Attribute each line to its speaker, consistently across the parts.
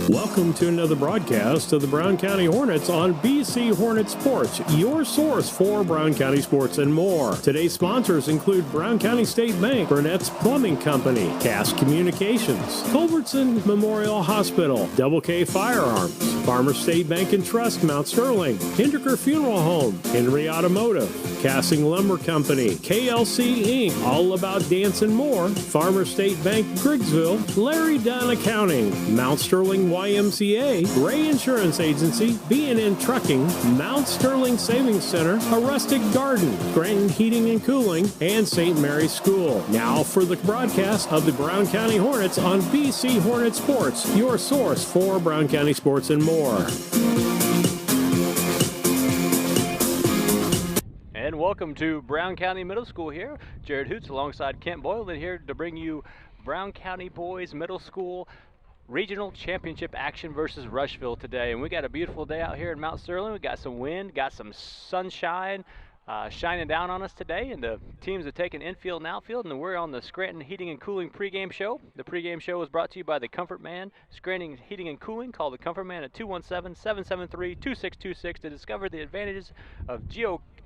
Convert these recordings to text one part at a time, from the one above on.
Speaker 1: Welcome to another broadcast of the Brown County Hornets on BC Hornet Sports, your source for Brown County sports and more. Today's sponsors include Brown County State Bank, Burnett's Plumbing Company, Cass Communications, Culbertson Memorial Hospital, Double K Firearms, Farmer State Bank and Trust, Mount Sterling, Hinderker Funeral Home, Henry Automotive, Cassing Lumber Company, KLC Inc., All About Dance and More, Farmer State Bank, Griggsville, Larry Dunn Accounting, Mount Sterling YMCA, Ray Insurance Agency, B&N Trucking, Mount Sterling Savings Center, A Rustic Garden, Granton Heating and Cooling, and St. Mary's School. Now for the broadcast of the Brown County Hornets on BC Hornet Sports, your source for Brown County sports and more.
Speaker 2: And welcome to Brown County Middle School here. Jared Hoots alongside Kent Boylan here to bring you Brown County Boys Middle School Regional Championship action versus Rushville today. And we got a beautiful day out here in Mount Sterling. We got some wind, got some sunshine shining down on us today. And the teams are taking infield and outfield. And we're on the Scranton Heating and Cooling pregame show. The pregame show is brought to you by the Comfort Man, Scranton Heating and Cooling. Call the Comfort Man at 217-773-2626 to discover the advantages of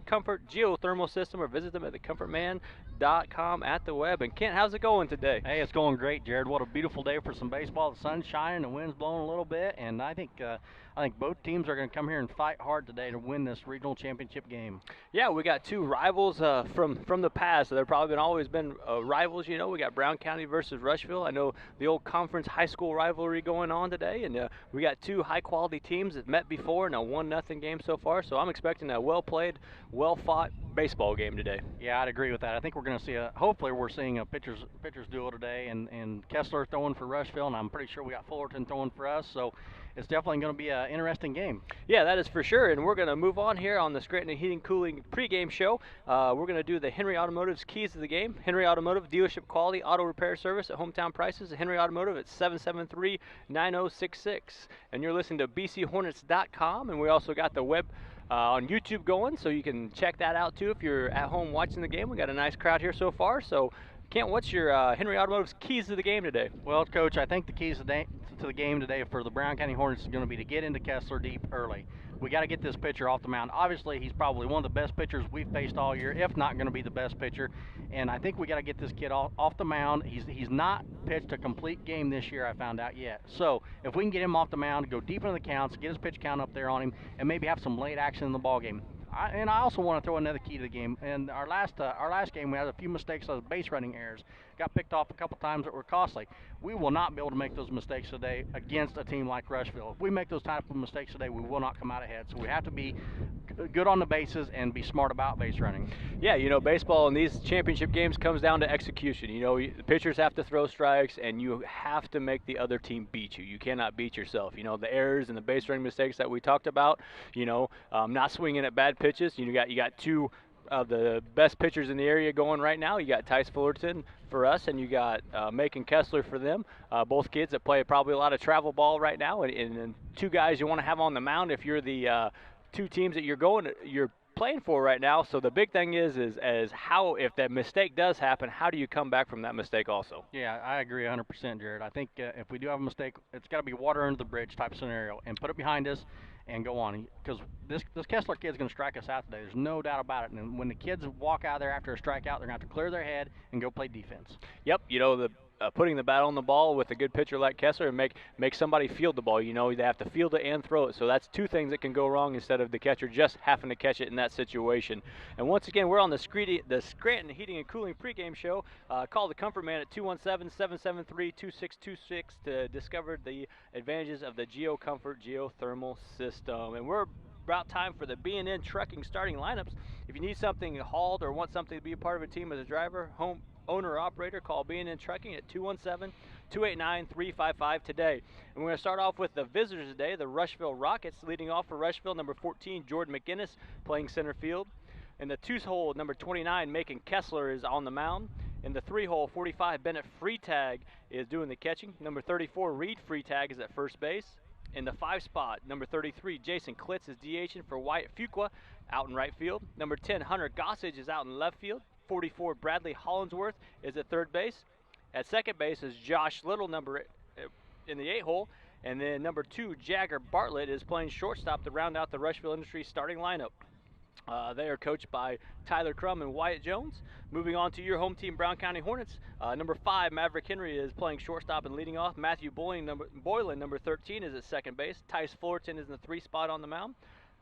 Speaker 2: Comfort geothermal system, or visit them at thecomfortman.com at the web. And Kent, how's it going today?
Speaker 3: Hey, it's going great, Jared. What a beautiful day for some baseball. The sun's shining, the wind's blowing a little bit, and I think both teams are going to come here and fight hard today to win this regional championship game.
Speaker 2: Yeah, we got two rivals from the past. They've probably always been rivals. You know, we got Brown County versus Rushville. I know the old conference high school rivalry going on today, and we got two high-quality teams that met before in a 1-0 game so far. So I'm expecting a well-played, well-fought baseball game today.
Speaker 3: Yeah, I'd agree with that. I think we're going to see hopefully we're seeing a pitchers duel today, and Kessler throwing for Rushville, and I'm pretty sure we got Fullerton throwing for us. So it's definitely going to be an interesting game.
Speaker 2: Yeah, that is for sure. And we're going to move on here on the Scranton Heating Cooling pregame show. We're going to do the Henry Automotive's keys to the game. Henry Automotive, dealership quality auto repair service at hometown prices. Henry Automotive at 773-9066. And you're listening to bchornets.com. And we also got the web on YouTube going, so you can check that out too if you're at home watching the game. We got a nice crowd here so far. So Kent, what's your Henry Automotive's keys to the game today?
Speaker 3: Well, Coach, I think the keys to the game today for the Brown County Hornets is going to be to get into Kessler deep early. We got to get this pitcher off the mound. Obviously, he's probably one of the best pitchers we've faced all year, if not going to be the best pitcher. And I think we got to get this kid off the mound. He's not pitched a complete game this year, I found out yet. So if we can get him off the mound, go deep into the counts, get his pitch count up there on him, and maybe have some late action in the ball game. I also want to throw another key to the game. In our last game, we had a few mistakes as base running errors. Got picked off a couple times that were costly. We will not be able to make those mistakes today against a team like Rushville. If we make those type of mistakes today, we will not come out ahead. So we have to be good on the bases and be smart about base running.
Speaker 2: Yeah, you know, baseball in these championship games comes down to execution. You know, the pitchers have to throw strikes, and you have to make the other team beat you. You cannot beat yourself. You know, the errors and the base running mistakes that we talked about, you know, not swinging at bad pitches. You got two of the best pitchers in the area going right now. You got Tice Fullerton for us, and you got Macon Kessler for them. Both kids that play probably a lot of travel ball right now, and two guys you want to have on the mound if you're the two teams that you're playing for right now. So the big thing is how, if that mistake does happen, how do you come back from that mistake also?
Speaker 3: Yeah, I agree 100%, Jared. I think if we do have a mistake, it's got to be water under the bridge type scenario and put it behind us and go on, because this Kessler kid's going to strike us out today. There's no doubt about it. And when the kids walk out there after a strikeout, they're going to have to clear their head and go play defense.
Speaker 2: Yep, you know, the putting the bat on the ball with a good pitcher like Kessler and make somebody field the ball. You know, they have to field it and throw it. So that's two things that can go wrong instead of the catcher just having to catch it in that situation. And once again, we're on the Scranton Heating and Cooling pregame show. Call the Comfort Man at 217-773-2626 to discover the advantages of the Comfort geothermal system. And we're about time for the B&N Trucking starting lineups. If you need something hauled or want something to be a part of a team as a driver, owner or operator, call B&N Trucking at 217-289-355 today. And we're going to start off with the visitors today, the Rushville Rockets. Leading off for Rushville, number 14, Jordan McGinnis, playing center field. In the 2-hole, number 29, Macon Kessler is on the mound. In the 3-hole, 45, Bennett Freetag is doing the catching. Number 34, Reed Freetag is at first base. In the 5 spot, number 33, Jason Klitz is DHing for Wyatt Fuqua out in right field. Number 10, Hunter Gossage is out in left field. 44, Bradley Hollinsworth is at third base. At second base is Josh Little, in the 8 hole. And then number 2, Jagger Bartlett, is playing shortstop to round out the Rushville Industries starting lineup. They are coached by Tyler Crum and Wyatt Jones. Moving on to your home team, Brown County Hornets. Number 5, Maverick Henry, is playing shortstop and leading off. Matthew Boylan, number 13, is at second base. Tice Fullerton is in the 3 spot on the mound.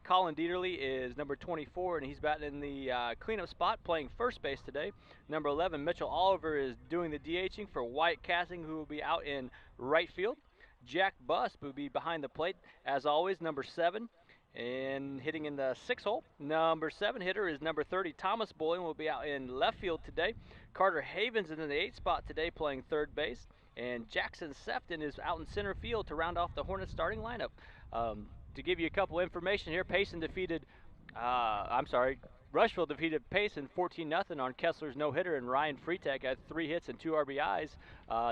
Speaker 2: Colin Dieterle is number 24, and he's batting in the cleanup spot, playing first base today. Number 11, Mitchell Oliver, is doing the DHing for Wyatt Casting, who will be out in right field. Jack Buss will be behind the plate, as always, number 7. And hitting in the 6 hole, number 7 hitter is number 30, Thomas Boylan, will be out in left field today. Carter Havens is in the 8 spot today, playing third base. And Jackson Sefton is out in center field to round off the Hornets starting lineup. To give you a couple information here, Rushville defeated Payson 14-0 on Kessler's no-hitter, and Ryan Freitag had 3 hits and 2 RBIs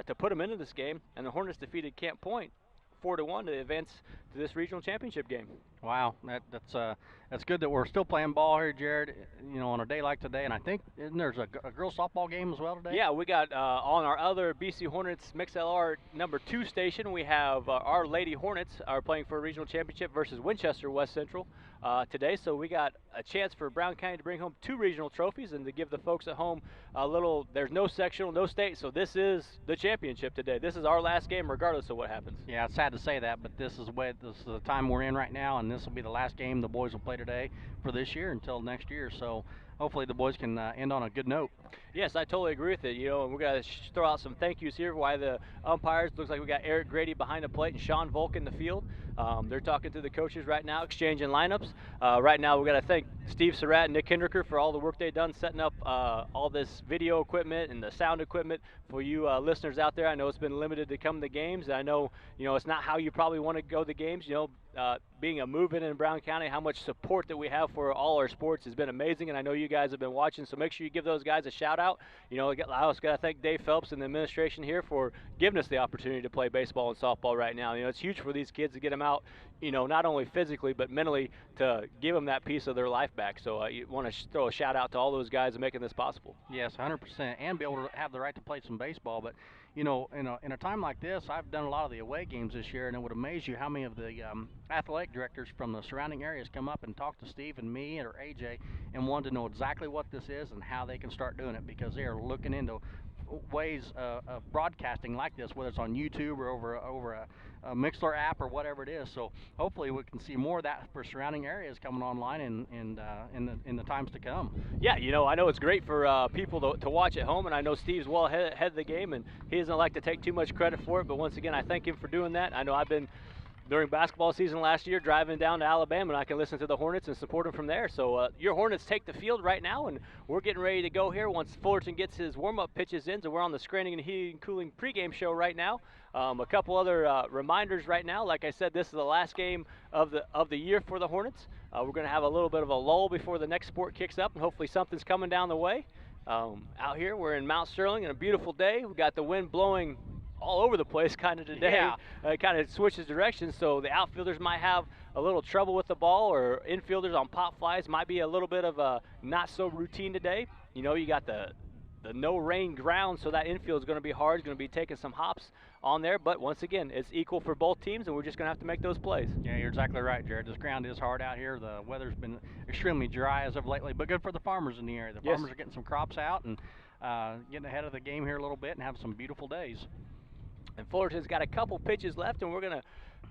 Speaker 2: to put him into this game. And the Hornets defeated Camp Point 4-1 to advance to this regional championship game.
Speaker 3: Wow, that's good that we're still playing ball here, Jared, you know, on a day like today. And I think, isn't there's a girls softball game as well today?
Speaker 2: Yeah, we got on our other BC Hornets MixLR number 2 station, we have our Lady Hornets are playing for a regional championship versus Winchester West Central today. So we got a chance for Brown County to bring home 2 regional trophies and to give the folks at home a little, there's no sectional, no state, so this is the championship today. This is our last game regardless of what happens.
Speaker 3: Yeah, it's sad to say that, but this is the time we're in right now, and this will be the last game the boys will play today for this year until next year. So hopefully the boys can end on a good note.
Speaker 2: Yes, I totally agree with it. You know, and we're going to throw out some thank yous here. Why the umpires, looks like we got Eric Grady behind the plate and Sean Volk in the field. They're talking to the coaches right now, exchanging lineups. Right now, we've got to thank Steve Surratt and Nick Hinderker for all the work they've done setting up all this video equipment and the sound equipment for you listeners out there. I know it's been limited to come to games. I know, you know, it's not how you probably want to go to games. You know, being a move-in Brown County, how much support that we have for all our sports has been amazing, and I know you guys have been watching, so make sure you give those guys a shout-out. You know, I also got to thank Dave Phelps and the administration here for giving us the opportunity to play baseball and softball right now. You know, it's huge for these kids to get them out, you know, not only physically but mentally, to give them that piece of their life back. So you want to throw a shout-out to all those guys making this possible.
Speaker 3: Yes, 100%, and be able to have the right to play some baseball. But you know, in a time like this, I've done a lot of the away games this year, and it would amaze you how many of the athletic directors from the surrounding areas come up and talk to Steve and me or AJ and want to know exactly what this is and how they can start doing it, because they are looking into ways of broadcasting like this, whether it's on YouTube or over a Mixler app or whatever it is. So hopefully we can see more of that for surrounding areas coming online in the times to come.
Speaker 2: Yeah, you know, I know it's great for people to watch at home, and I know Steve's well ahead of the game, and he doesn't like to take too much credit for it, but once again, I thank him for doing that. I know I've been, during basketball season last year, driving down to Alabama, and I can listen to the Hornets and support them from there. So your Hornets take the field right now, and we're getting ready to go here once Fullerton gets his warm-up pitches in. So we're on the Scranton and Heating and Cooling pregame show right now. A couple other reminders right now. Like I said, this is the last game of the year for the Hornets. We're going to have a little bit of a lull before the next sport kicks up, and hopefully something's coming down the way. Out here, we're in Mount Sterling, and a beautiful day. We've got the wind blowing all over the place kind of today.
Speaker 3: Yeah.
Speaker 2: It kind of switches directions, so the outfielders might have a little trouble with the ball, or infielders on pop flies might be a little bit of a not so routine today. You know, you got the no rain ground, so that infield is going to be hard. It's going to be taking some hops on there, but once again, it's equal for both teams, and we're just going to have to make those plays.
Speaker 3: Yeah, you're exactly right, Jared. This ground is hard out here. The weather's been extremely dry as of lately, but good for the farmers in the area. The farmers are getting some crops out and getting ahead of the game here a little bit and have some beautiful days.
Speaker 2: And Fullerton's got a couple pitches left, and we're going to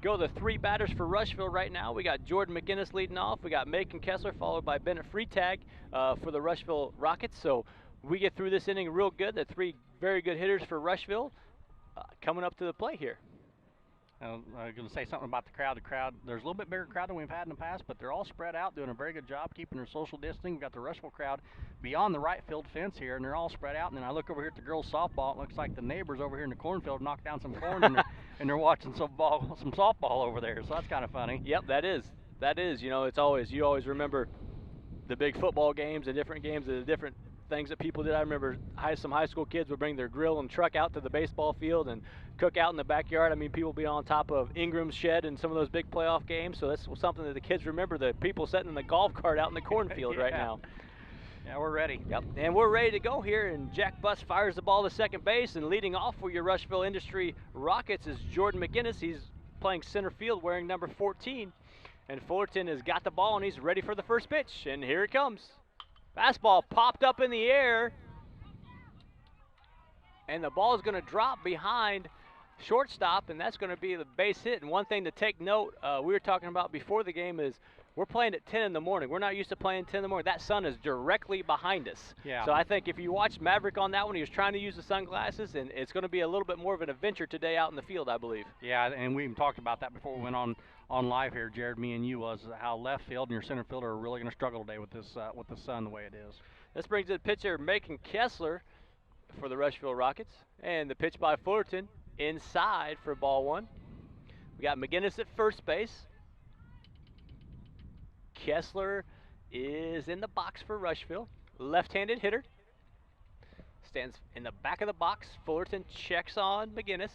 Speaker 2: go the 3 batters for Rushville right now. We got Jordan McGinnis leading off. We got Macon Kessler, followed by Bennett Freitag for the Rushville Rockets. So we get through this inning real good. The 3 very good hitters for Rushville coming up to the plate here.
Speaker 3: I'm going to say something about the crowd. The crowd, there's a little bit bigger crowd than we've had in the past, but they're all spread out, doing a very good job keeping their social distancing. We've got the Rushville crowd beyond the right field fence here, and they're all spread out. And then I look over here at the girls' softball. It looks like the neighbors over here in the cornfield knocked down some corn, and they're watching some softball over there. So that's kind of funny.
Speaker 2: Yep, that is. You know, you always remember the big football games and different games, the different things that people did. I remember some high school kids would bring their grill and truck out to the baseball field and cook out in the backyard. I mean, people be on top of Ingram's shed in some of those big playoff games, so that's something that the kids remember, the people sitting in the golf cart out in the cornfield right now.
Speaker 3: Yeah, we're ready.
Speaker 2: Yep, and we're ready to go here, and Jack Buss fires the ball to second base, and leading off for your Rushville Industry Rockets is Jordan McGinnis. He's playing center field wearing number 14. And Fullerton has got the ball, and he's ready for the first pitch. And here it comes. Fastball popped up in the air. And the ball is going to drop behind shortstop, and that's going to be the base hit. And one thing to take note, we were talking about before the game, is we're playing at 10 in the morning. We're not used to playing 10 in the morning. That sun is directly behind us.
Speaker 3: Yeah.
Speaker 2: So I think if you watch Maverick on that one, he was trying to use the sunglasses, and it's going to be a little bit more of an adventure today out in the field, I believe.
Speaker 3: Yeah, and we even talked about that before we went on live here, Jared, me and you, was how left field and your center fielder are really going to struggle today with this with the sun the way it is.
Speaker 2: This brings in pitcher Macon Kessler for the Rushville Rockets, and the pitch by Fullerton inside for ball one. We got McGinnis at first base. Kessler is in the box for Rushville. Left-handed hitter. Stands in the back of the box. Fullerton checks on McGinnis.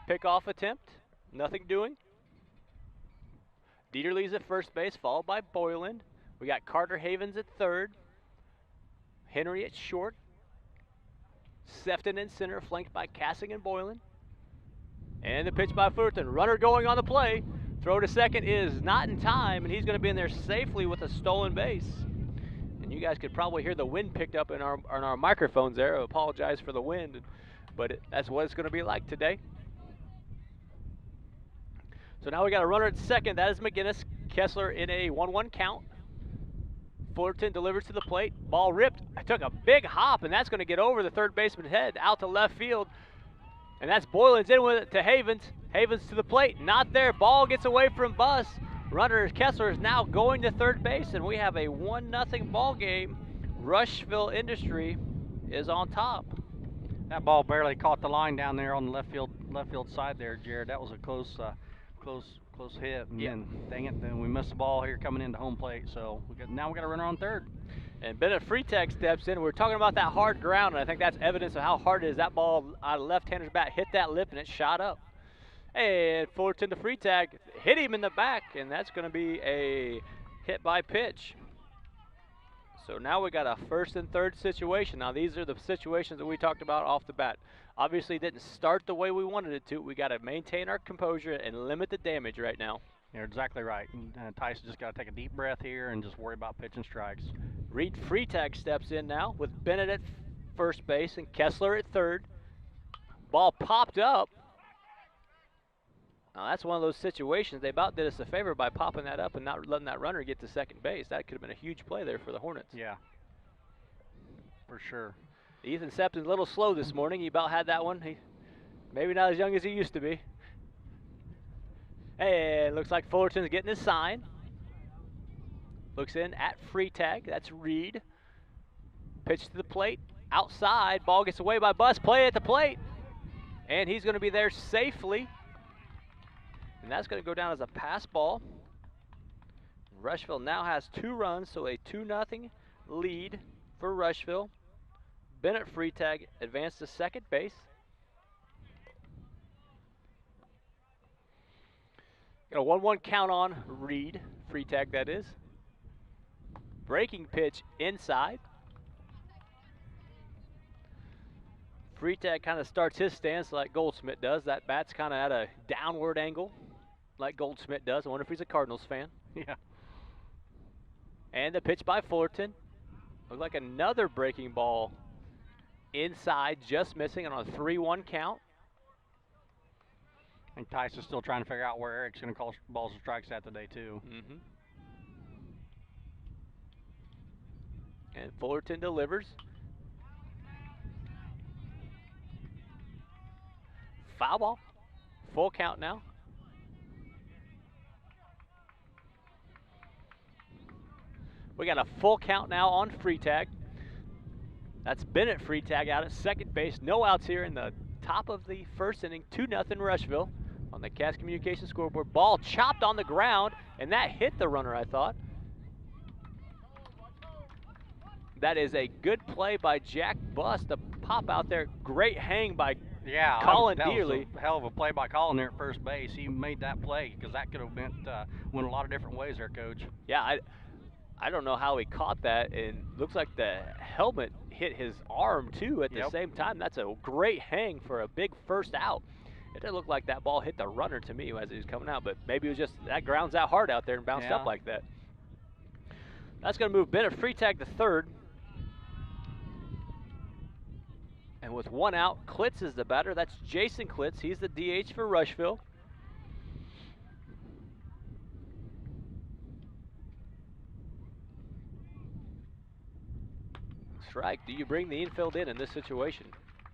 Speaker 2: Pickoff attempt. Nothing doing. Dieterle's at first base, followed by Boyland. We got Carter Havens at third. Henry at short. Sefton in center, flanked by Cassing and Boylan. And the pitch by Fullerton. Runner going on the play. Throw to second is not in time, and he's going to be in there safely with a stolen base. And you guys could probably hear the wind picked up in our microphones there. I apologize for the wind, but that's what it's going to be like today. So now we got a runner at second. That is McGinnis. Kessler in a 1-1 count. Fullerton delivers to the plate. Ball ripped. I took a big hop, and that's going to get over the third baseman's head out to left field. And that's Boylan's in with it to Havens. Havens to the plate. Not there. Ball gets away from Buss. Runner Kessler is now going to third base, and we have a 1-0 ball game. Rushville Industry is on top.
Speaker 3: That ball barely caught the line down there on the left field side there, Jared. That was a close hit, and then, dang it, then we missed the ball here coming into home plate. So now we got a runner on third.
Speaker 2: And Bennett Freitag steps in. We're talking about that hard ground, and I think that's evidence of how hard it is. That ball out of left-hander's bat hit that lip, and it shot up. And Fullerton to Freitag, hit him in the back, and that's going to be a hit by pitch. So now we got a first and third situation. Now these are the situations that we talked about off the bat. Obviously it didn't start the way we wanted it to. We got to maintain our composure and limit the damage right now.
Speaker 3: You're exactly right. Tyson just got to take a deep breath here and just worry about pitching strikes.
Speaker 2: Reed Freitag steps in now with Bennett at first base and Kessler at third. Ball popped up. Now that's one of those situations. They about did us a favor by popping that up and not letting that runner get to second base. That could have been a huge play there for the Hornets.
Speaker 3: Yeah, for sure.
Speaker 2: Ethan Septon's a little slow this morning. He about had that one. He maybe not as young as he used to be. And looks like Fullerton's getting his sign. Looks in at Freitag. That's Reed. Pitch to the plate. Outside. Ball gets away by Buss. Play at the plate. And he's going to be there safely. And that's going to go down as a pass ball. Rushville now has 2 runs, so a 2-0 lead for Rushville. Bennett Freitag advanced to second base. Got a 1-1 count on Reed, Freitag that is. Breaking pitch inside. Freitag kind of starts his stance like Goldsmith does. That bat's kind of at a downward angle like Goldsmith does. I wonder if he's a Cardinals fan.
Speaker 3: Yeah.
Speaker 2: And the pitch by Fullerton. Looked like another breaking ball inside, just missing on a 3-1 count.
Speaker 3: I think Tyson's still trying to figure out where Eric's going to call balls and strikes at today, too.
Speaker 2: And Fullerton delivers. Foul ball. Full count now. We got a full count now on Freitag. That's Bennett Freitag out at second base. No outs here in the top of the first inning. 2-0 Rushville on the Cass Communication scoreboard. Ball chopped on the ground, and that hit the runner, I thought. That is a good play by Jack Buss to pop out there. Great hang by Colin Dearly.
Speaker 3: That was a hell of a play by Colin there at first base. He made that play because that could have went a lot of different ways there, Coach.
Speaker 2: Yeah, I don't know how he caught that, and looks like the helmet hit his arm too at the same time. That's a great hang for a big first out. It didn't look like that ball hit the runner to me as he was coming out, but maybe it was just that ground's out hard out there and bounced up like that. That's going to move Bennett Freitag to third. And with one out, Klitz is the batter. That's Jason Klitz. He's the DH for Rushville. Strike. Do you bring the infield in this situation?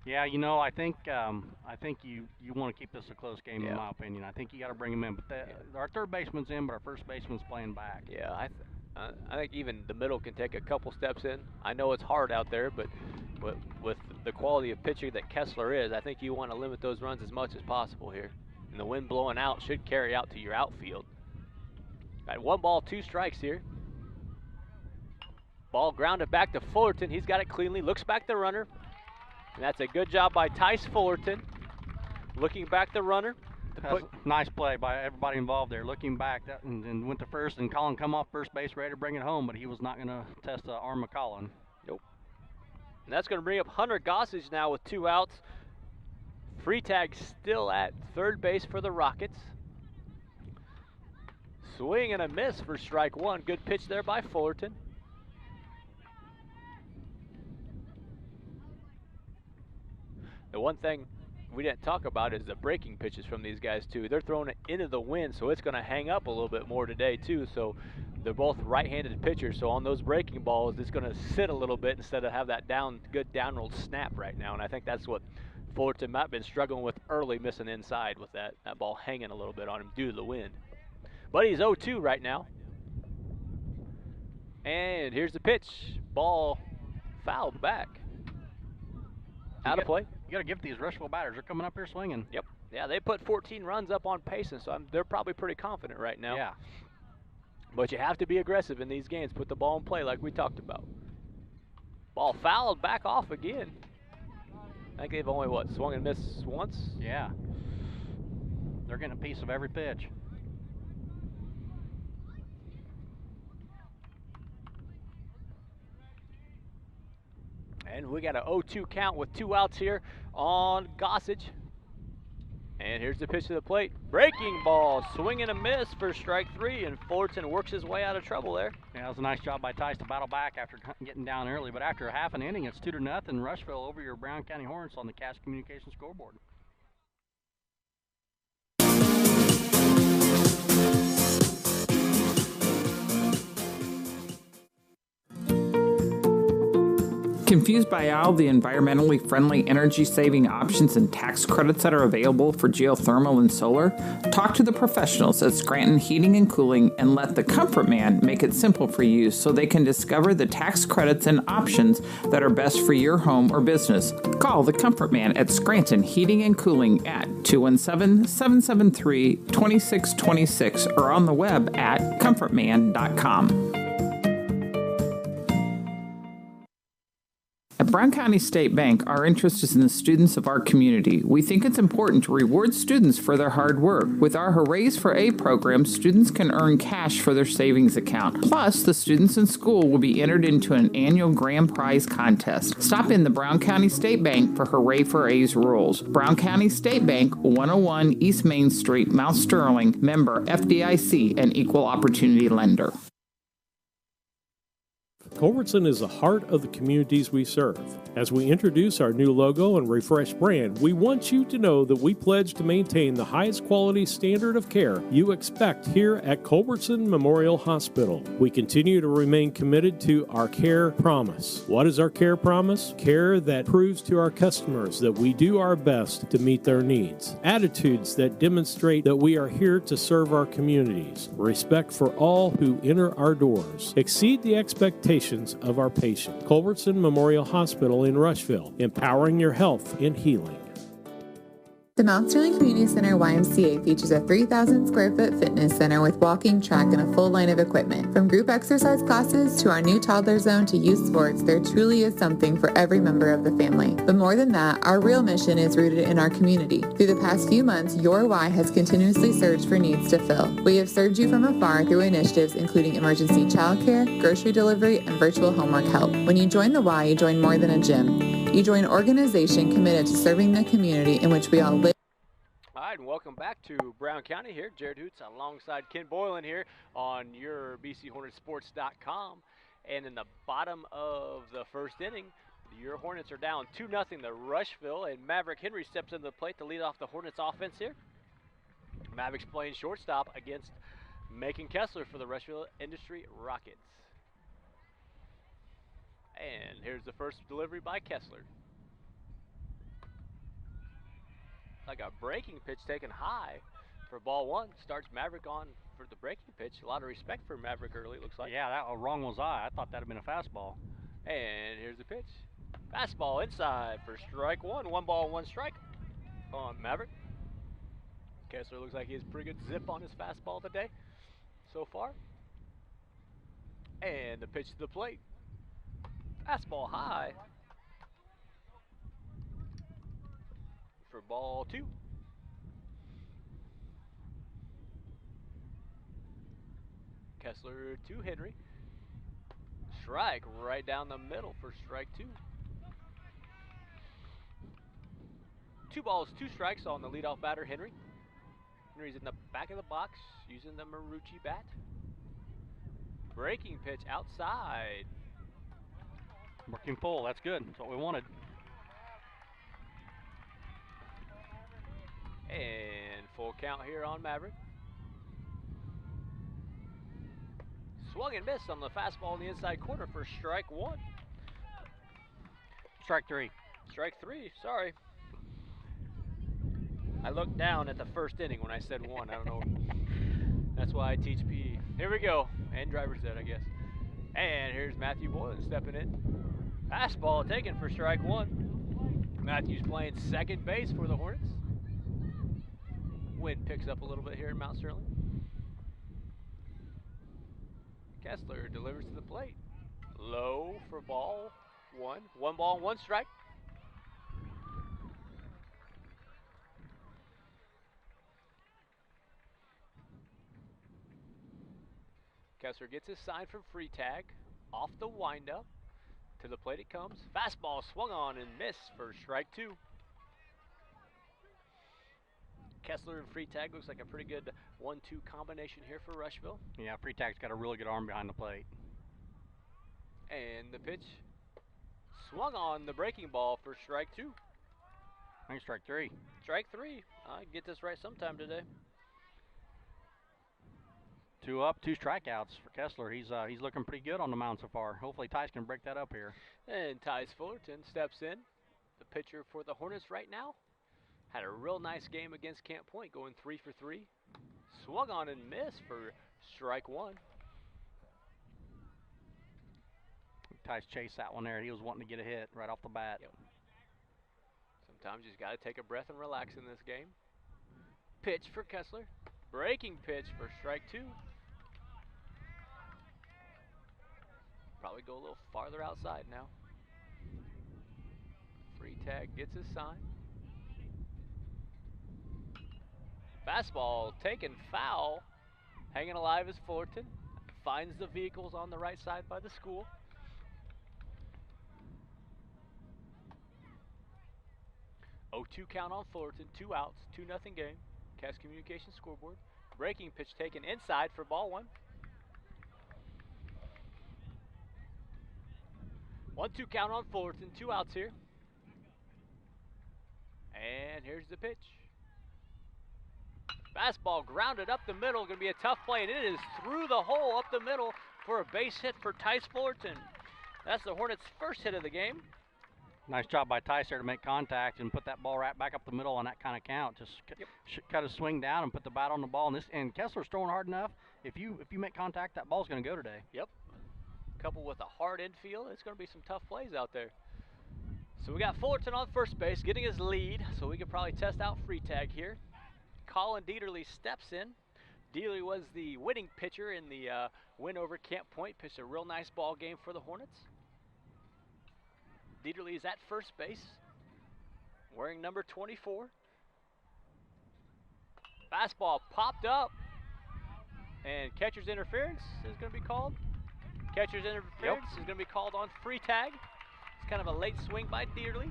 Speaker 3: Yeah, you know, I think you want to keep this a close game, in my opinion. I think you got to bring him in. But our third baseman's in, but our first baseman's playing back.
Speaker 2: Yeah, I think even the middle can take a couple steps in. I know it's hard out there, but with the quality of pitching that Kessler is, I think you want to limit those runs as much as possible here. And the wind blowing out should carry out to your outfield. Got 1 ball, 2 strikes here. Ball grounded back to Fullerton. He's got it cleanly, looks back the runner. And that's a good job by Tice Fullerton. Looking back the runner.
Speaker 3: Nice play by everybody involved there. Looking back and went to first, and Colin come off first base ready to bring it home, but he was not going to test the arm of Colin.
Speaker 2: Nope. And that's going to bring up Hunter Gossage now with 2 outs. Freitag still at third base for the Rockets. Swing and a miss for strike 1. Good pitch there by Fullerton. The one thing we didn't talk about is the breaking pitches from these guys too. They're throwing it into the wind, so it's going to hang up a little bit more today too. So they're both right-handed pitchers, so on those breaking balls, it's going to sit a little bit instead of have that good downrolled snap right now. And I think that's what Fullerton might have been struggling with early, missing inside with that ball hanging a little bit on him due to the wind. But he's 0-2 right now. And here's the pitch. Ball fouled back. Out of play.
Speaker 3: You got to give these Rushville batters. They're coming up here swinging.
Speaker 2: Yep. Yeah, they put 14 runs up on Payson, so they're probably pretty confident right now.
Speaker 3: Yeah.
Speaker 2: But you have to be aggressive in these games. Put the ball in play like we talked about. Ball fouled back off again. I think they've only, swung and missed once?
Speaker 3: Yeah. They're getting a piece of every pitch.
Speaker 2: And we got an 0-2 count with 2 outs here on Gossage. And here's the pitch to the plate. Breaking ball, swing and a miss for strike 3, and Fullerton works his way out of trouble there.
Speaker 3: Yeah, that was a nice job by Tice to battle back after getting down early. But after a half an inning, it's 2-0 Rushville over your Brown County Hornets on the Cash Communications scoreboard.
Speaker 4: Confused by all the environmentally friendly energy-saving options and tax credits that are available for geothermal and solar? Talk to the professionals at Scranton Heating and Cooling and let the Comfort Man make it simple for you so they can discover the tax credits and options that are best for your home or business. Call the Comfort Man at Scranton Heating and Cooling at 217-773-2626 or on the web at comfortman.com. At Brown County State Bank, our interest is in the students of our community. We think it's important to reward students for their hard work. With our Hoorays for A program, students can earn cash for their savings account. Plus, the students in school will be entered into an annual grand prize contest. Stop in the Brown County State Bank for Hooray for A's rules. Brown County State Bank, 101 East Main Street, Mount Sterling, member FDIC, and equal opportunity lender.
Speaker 1: Culbertson is the heart of the communities we serve. As we introduce our new logo and refreshed brand, we want you to know that we pledge to maintain the highest quality standard of care you expect here at Culbertson Memorial Hospital. We continue to remain committed to our care promise. What is our care promise? Care that proves to our customers that we do our best to meet their needs. Attitudes that demonstrate that we are here to serve our communities. Respect for all who enter our doors. Exceed the expectations of our patient. Culbertson Memorial Hospital in Rushville, empowering your health and healing.
Speaker 5: The Mount Sterling Community Center YMCA features a 3,000 square foot fitness center with walking track and a full line of equipment. From group exercise classes to our new toddler zone to youth sports, there truly is something for every member of the family. But more than that, our real mission is rooted in our community. Through the past few months, your Y has continuously searched for needs to fill. We have served you from afar through initiatives including emergency childcare, grocery delivery, and virtual homework help. When you join the Y, you join more than a gym. You join an organization committed to serving the community in which we all live.
Speaker 2: All right, and welcome back to Brown County here. Jared Hoots alongside Ken Boylan here on your BCHornetsports.com. And in the bottom of the first inning, your Hornets are down 2-0 to Rushville, and Maverick Henry steps into the plate to lead off the Hornets offense here. Mavericks playing shortstop against Macon Kessler for the Rushville Industry Rockets. And here's the first delivery by Kessler. Like a breaking pitch taken high for ball one. Starts Maverick on for the breaking pitch. A lot of respect for Maverick early, it looks like.
Speaker 3: Yeah, that wrong was I. I thought that had been a fastball.
Speaker 2: And here's the pitch. Fastball inside for strike one. 1 ball, 1 strike on Maverick. Kessler looks like he has pretty good zip on his fastball today so far. And the pitch to the plate. Fastball high for ball 2. Kessler to Henry. Strike right down the middle for strike 2. 2 balls, 2 strikes on the leadoff batter, Henry. Henry's in the back of the box using the Marucci bat. Breaking pitch outside.
Speaker 3: Working full, that's good. That's what we wanted.
Speaker 2: And full count here on Maverick. Swung and missed on the fastball in the inside corner for strike 1.
Speaker 3: Strike 3.
Speaker 2: Strike 3, sorry. I looked down at the first inning when I said 1. I don't know. That's why I teach PE. Here we go. And driver's ed, I guess. And here's Matthew Boylan stepping in. Fastball taken for strike 1. Matthew's playing second base for the Hornets. Wind picks up a little bit here in Mount Sterling. Kessler delivers to the plate. Low for ball 1. 1 ball, 1 strike. Kessler gets his sign from free tag. Off the windup. To the plate it comes. Fastball swung on and missed for strike 2. Kessler and free tag looks like a pretty good 1-2 combination here for Rushville.
Speaker 3: Yeah, free tag's got a really good arm behind the plate.
Speaker 2: And the pitch swung on the breaking ball for strike 2.
Speaker 3: I think strike 3.
Speaker 2: Strike 3. I get this right sometime today.
Speaker 3: 2 up, 2 strikeouts for Kessler. He's looking pretty good on the mound so far. Hopefully Tice can break that up here.
Speaker 2: And Tice Fullerton steps in. The pitcher for the Hornets right now. Had a real nice game against Camp Point, going 3 for 3. Swung on and missed for strike 1.
Speaker 3: Tice chased that one there. He was wanting to get a hit right off the bat.
Speaker 2: Yep. Sometimes you just got to take a breath and relax in this game. Pitch for Kessler. Breaking pitch for strike 2. Probably go a little farther outside now. Free tag gets his sign. Fastball taken foul. Hanging alive is Fullerton. Finds the vehicles on the right side by the school. Oh, 2 count on Fullerton. 2 outs. 2-0 game. Cass Communications scoreboard. Breaking pitch taken inside for ball 1. 1-2 count on Fullerton. 2 outs here. And here's the pitch. Fastball grounded up the middle. Going to be a tough play, and it is through the hole up the middle for a base hit for Tice Fullerton. That's the Hornets' first hit of the game.
Speaker 3: Nice job by Tice there to make contact and put that ball right back up the middle on that kind of count. Just cut a swing down and put the bat on the ball. And Kessler's throwing hard enough. If you make contact, that ball's going to go today.
Speaker 2: Yep. Coupled with a hard infield, it's going to be some tough plays out there. So we got Fullerton on first base, getting his lead, so we could probably test out free tag here. Colin Dieterle steps in. Dieterle was the winning pitcher in the win over Camp Point. Pitched a real nice ball game for the Hornets. Dieterle is at first base, wearing number 24. Fastball popped up, and catcher's interference is going to be called. Catcher's interference is going to be called on free tag. It's kind of a late swing by Dieterle.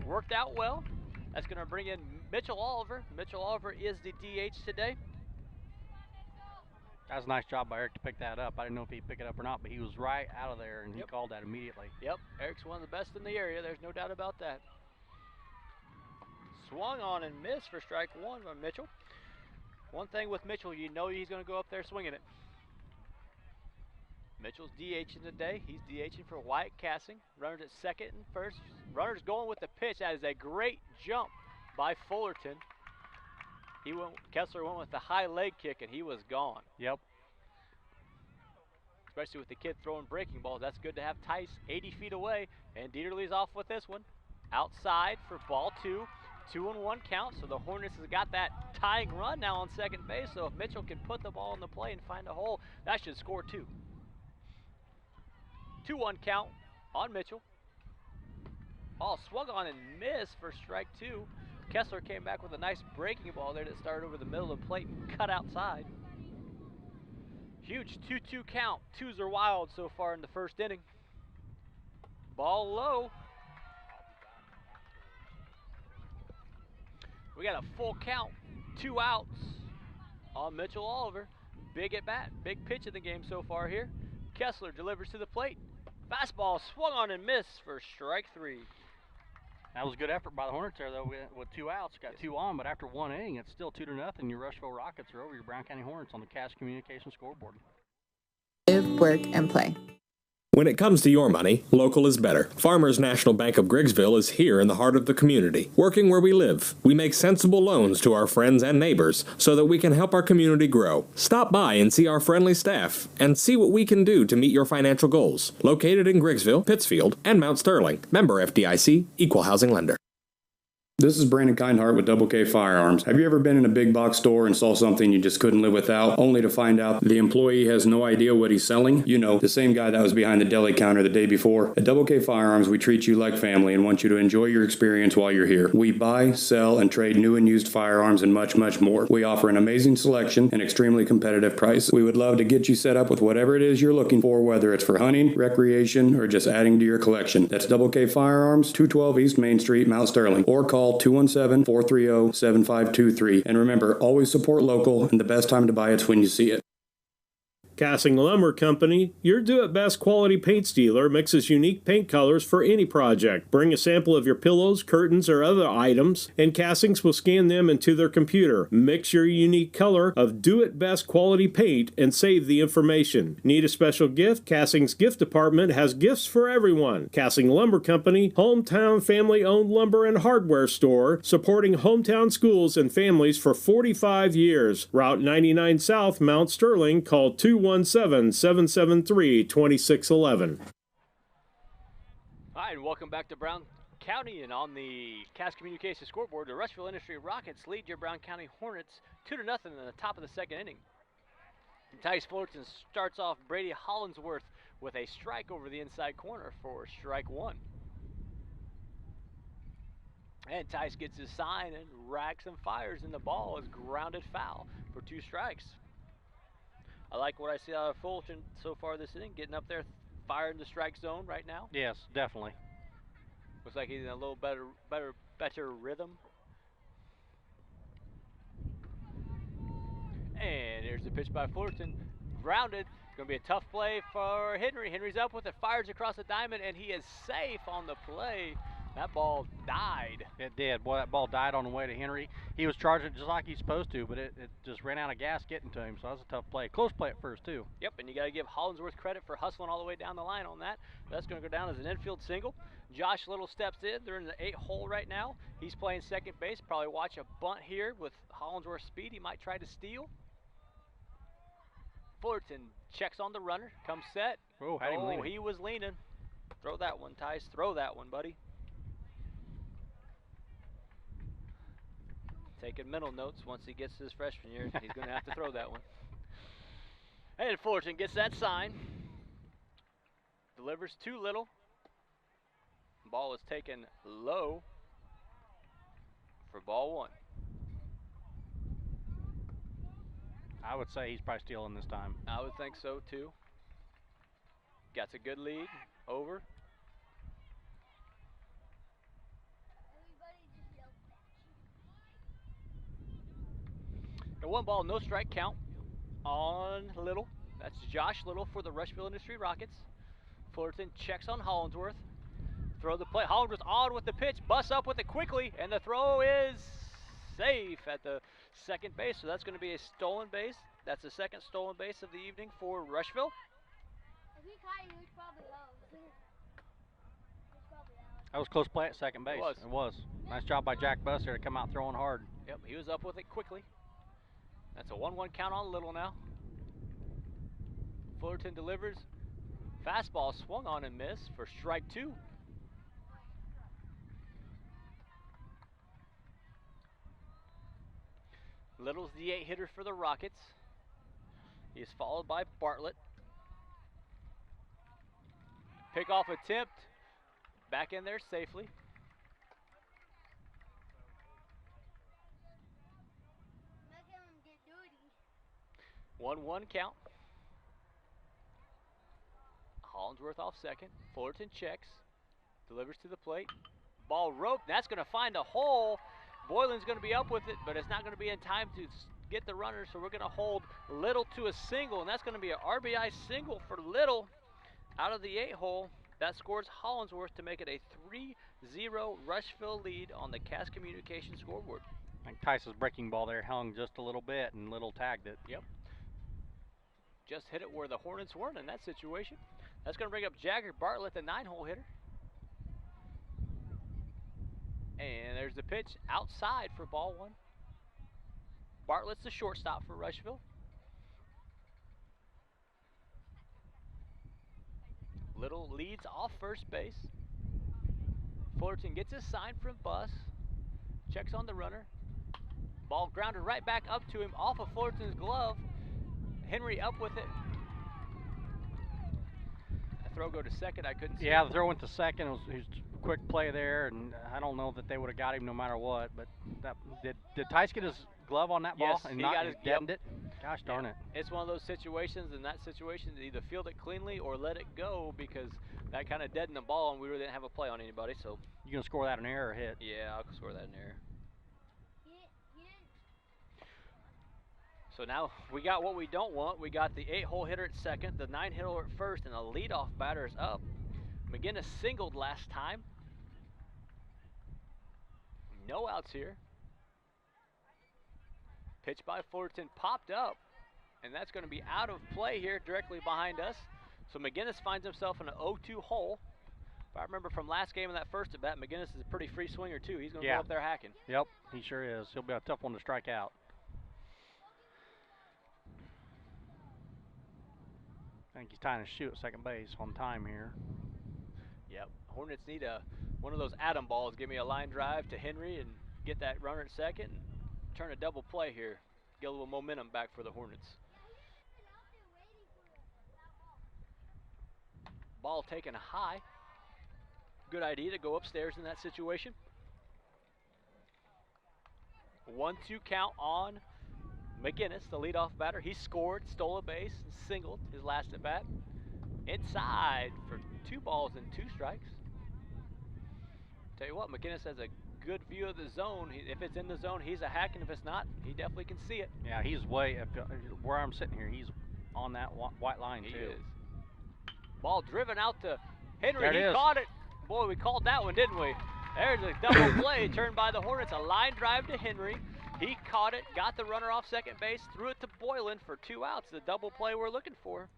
Speaker 2: Worked out well. That's going to bring in Mitchell Oliver. Mitchell Oliver is the DH today.
Speaker 3: That was a nice job by Eric to pick that up. I didn't know if he'd pick it up or not, but he was right out of there, and he called that immediately.
Speaker 2: Yep, Eric's one of the best in the area. There's no doubt about that. Swung on and missed for strike one by Mitchell. One thing with Mitchell, you know he's going to go up there swinging it. Mitchell's DHing today. He's DHing for Wyatt Cassing. Runners at second and first. Runners going with the pitch. That is a great jump by Fullerton. Kessler went with the high leg kick, and he was gone.
Speaker 3: Yep.
Speaker 2: Especially with the kid throwing breaking balls. That's good to have Tice 80 feet away. And Dieterle's off with this one. Outside for ball two. 2-1 count. So the Hornets has got that tying run now on second base. So if Mitchell can put the ball in the play and find a hole, that should score two. 2-1 count on Mitchell. Ball swung on and missed for strike two. Kessler came back with a nice breaking ball there that started over the middle of the plate and cut outside. Huge 2-2 count. Twos are wild so far in the first inning. Ball low. We got a full count. 2 outs on Mitchell Oliver. Big at bat. Big pitch of the game so far here. Kessler delivers to the plate. Fastball swung on and missed for strike three.
Speaker 3: That was a good effort by the Hornets there, though, with 2 outs. Got 2 on, but after 1 inning, it's still 2-0. Your Rushville Rockets are over your Brown County Hornets on the Cash Communication scoreboard.
Speaker 5: Live, work, and play.
Speaker 1: When it comes to your money, local is better. Farmers National Bank of Griggsville is here in the heart of the community, working where we live. We make sensible loans to our friends and neighbors so that we can help our community grow. Stop by and see our friendly staff and see what we can do to meet your financial goals. Located in Griggsville, Pittsfield, and Mount Sterling. Member FDIC, Equal Housing Lender.
Speaker 6: This is Brandon Kindhart with Double K Firearms. Have you ever been in a big box store and saw something you just couldn't live without, only to find out the employee has no idea what he's selling? You know, the same guy that was behind the deli counter the day before. At Double K Firearms, we treat you like family and want you to enjoy your experience while you're here. We buy, sell, and trade new and used firearms and much, much more. We offer an amazing selection and extremely competitive prices. We would love to get you set up with whatever it is you're looking for, whether it's for hunting, recreation, or just adding to your collection. That's Double K Firearms, 212 East Main Street, Mount Sterling, or call 217-430-7523. And remember, always support local, and the best time to buy it's when you see it.
Speaker 1: Cassing Lumber Company, your do-it-best quality paint dealer, mixes unique paint colors for any project. Bring a sample of your pillows, curtains, or other items, and Cassings will scan them into their computer. Mix your unique color of do-it-best quality paint and save the information. Need a special gift? Cassing's gift department has gifts for everyone. Cassing Lumber Company, hometown family-owned lumber and hardware store, supporting hometown schools and families for 45 years. Route 99 South, Mount Sterling. Call 217-773-2611.
Speaker 2: All right, welcome back to Brown County, and on the Cass Communications scoreboard, the Rushville Industry Rockets lead your Brown County Hornets 2-0 in the top of the second inning. Tice Fullerton starts off Brady Hollinsworth with a strike over the inside corner for strike one. And Tice gets his sign and racks and fires, and the ball is grounded foul for 2 strikes. I like what I see out of Fulton so far this inning, getting up there, firing the strike zone right now.
Speaker 3: Yes, definitely.
Speaker 2: Looks like he's in a little better rhythm. And here's the pitch by Fulton, grounded. It's going to be a tough play for Henry. Henry's up with it, fires across the diamond, and he is safe on the play. That ball died.
Speaker 3: It did. Boy, that ball died on the way to Henry. He was charging just like he's supposed to, but it just ran out of gas getting to him, so that was a tough play. Close play at first, too.
Speaker 2: Yep, and you got to give Hollinsworth credit for hustling all the way down the line on that. That's going to go down as an infield single. Josh Little steps in. They're in the 8 hole right now. He's playing second base. Probably watch a bunt here with Hollinsworth's speed. He might try to steal. Fullerton checks on the runner, comes set.
Speaker 3: Oh, had him leaning.
Speaker 2: He was leaning. Throw that one, Tice. Throw that one, buddy. Taking mental notes. Once he gets his freshman year, he's going to have to throw that one. And Fullerton gets that sign. Delivers too little. Ball is taken low for ball one.
Speaker 3: I would say he's probably stealing this time.
Speaker 2: I would think so, too. Got a good lead. Over. 1 ball, no strike count on Little. That's Josh Little for the Rushville Industry Rockets. Fullerton checks on Hollingsworth. Throw the play. Hollingsworth on with the pitch, busts up with it quickly, and the throw is safe at the second base. So that's going to be a stolen base. That's the second stolen base of the evening for Rushville.
Speaker 7: If he caught it, he was probably out.
Speaker 3: That was close play at second base.
Speaker 2: It
Speaker 3: was. Nice job by Jack Buster to come out throwing hard.
Speaker 2: Yep, he was up with it quickly. That's a 1-1 count on Little now. Fullerton delivers. Fastball swung on and missed for strike 2. Little's the 8 hitter for the Rockets. He is followed by Bartlett. Pickoff attempt. Back in there safely.
Speaker 7: Make him get dirty.
Speaker 2: 1-1 count. Hollingsworth off second. Fullerton checks. Delivers to the plate. Ball roped. That's going to find a hole. Boylan's going to be up with it, but it's not going to be in time to get the runner, so we're going to hold Little to a single, and that's going to be an RBI single for Little out of the 8 hole. That scores Hollingsworth to make it a 3-0 Rushville lead on the Cass Communications scoreboard.
Speaker 3: I think Tice's breaking ball there hung just a little bit, and Little tagged it.
Speaker 2: Yep. Just hit it where the Hornets weren't in that situation. That's going to bring up Jagger Bartlett, the 9-hole hitter. And there's the pitch outside for ball 1. Bartlett's the shortstop for Rushville. Little leads off first base. Fullerton gets his sign from Buss. Checks on the runner. Ball grounded right back up to him off of Fullerton's glove. Henry up with it. A throw go to second, I couldn't see.
Speaker 3: Yeah,
Speaker 2: it.
Speaker 3: the throw went to second. It was a quick play there, and I don't know that they would have got him no matter what. But that, did Tice get his glove on that ball?
Speaker 2: Yes,
Speaker 3: and
Speaker 2: he
Speaker 3: not
Speaker 2: got his
Speaker 3: deadened it? Gosh darn it.
Speaker 2: It's one of those situations, in that situation, to either field it cleanly or let it go, because that kind of deadened the ball, and we really didn't have a play on anybody. So
Speaker 3: You gonna score that an error or hit?
Speaker 2: yeah, I'll score that in error.
Speaker 7: He didn't.
Speaker 2: So now we got what we don't want. We got the 8-hole hitter at second, the 9-hitter at first, and the leadoff batter is up. McGinnis singled last time. No outs here. Pitch by Fullerton popped up, and that's going to be out of play here directly behind us. So McGinnis finds himself in an 0-2 hole. If I remember from last game in that first at bat, McGinnis is a pretty free swinger too. He's going to go up there hacking.
Speaker 3: Yep, he sure is. He'll be a tough one to strike out. I think he's tying his shoe at second base on time here.
Speaker 2: Yep, Hornets need one of those atom balls. Give me a line drive to Henry and get that runner at second and turn a double play here. Get a little momentum back for the Hornets. Ball taken high. Good idea to go upstairs in that situation. 1-2 count on McGinnis, the leadoff batter. He scored, stole a base, and singled his last at bat. Inside for 2 balls and 2 strikes. Tell you what, McGinnis has a good view of the zone. If it's in the zone, he's a hack, and if it's not, he definitely can see it.
Speaker 3: Yeah, he's way up, where I'm sitting here. He's on that white line
Speaker 2: He
Speaker 3: too.
Speaker 2: is. Ball driven out to Henry.
Speaker 3: There it
Speaker 2: He
Speaker 3: is.
Speaker 2: caught it. Boy, we called that one, didn't we? There's a double play turned by the Hornets. A line drive to Henry. He caught it, got the runner off second base, threw it to Boylan for 2 outs. The double play we're looking for.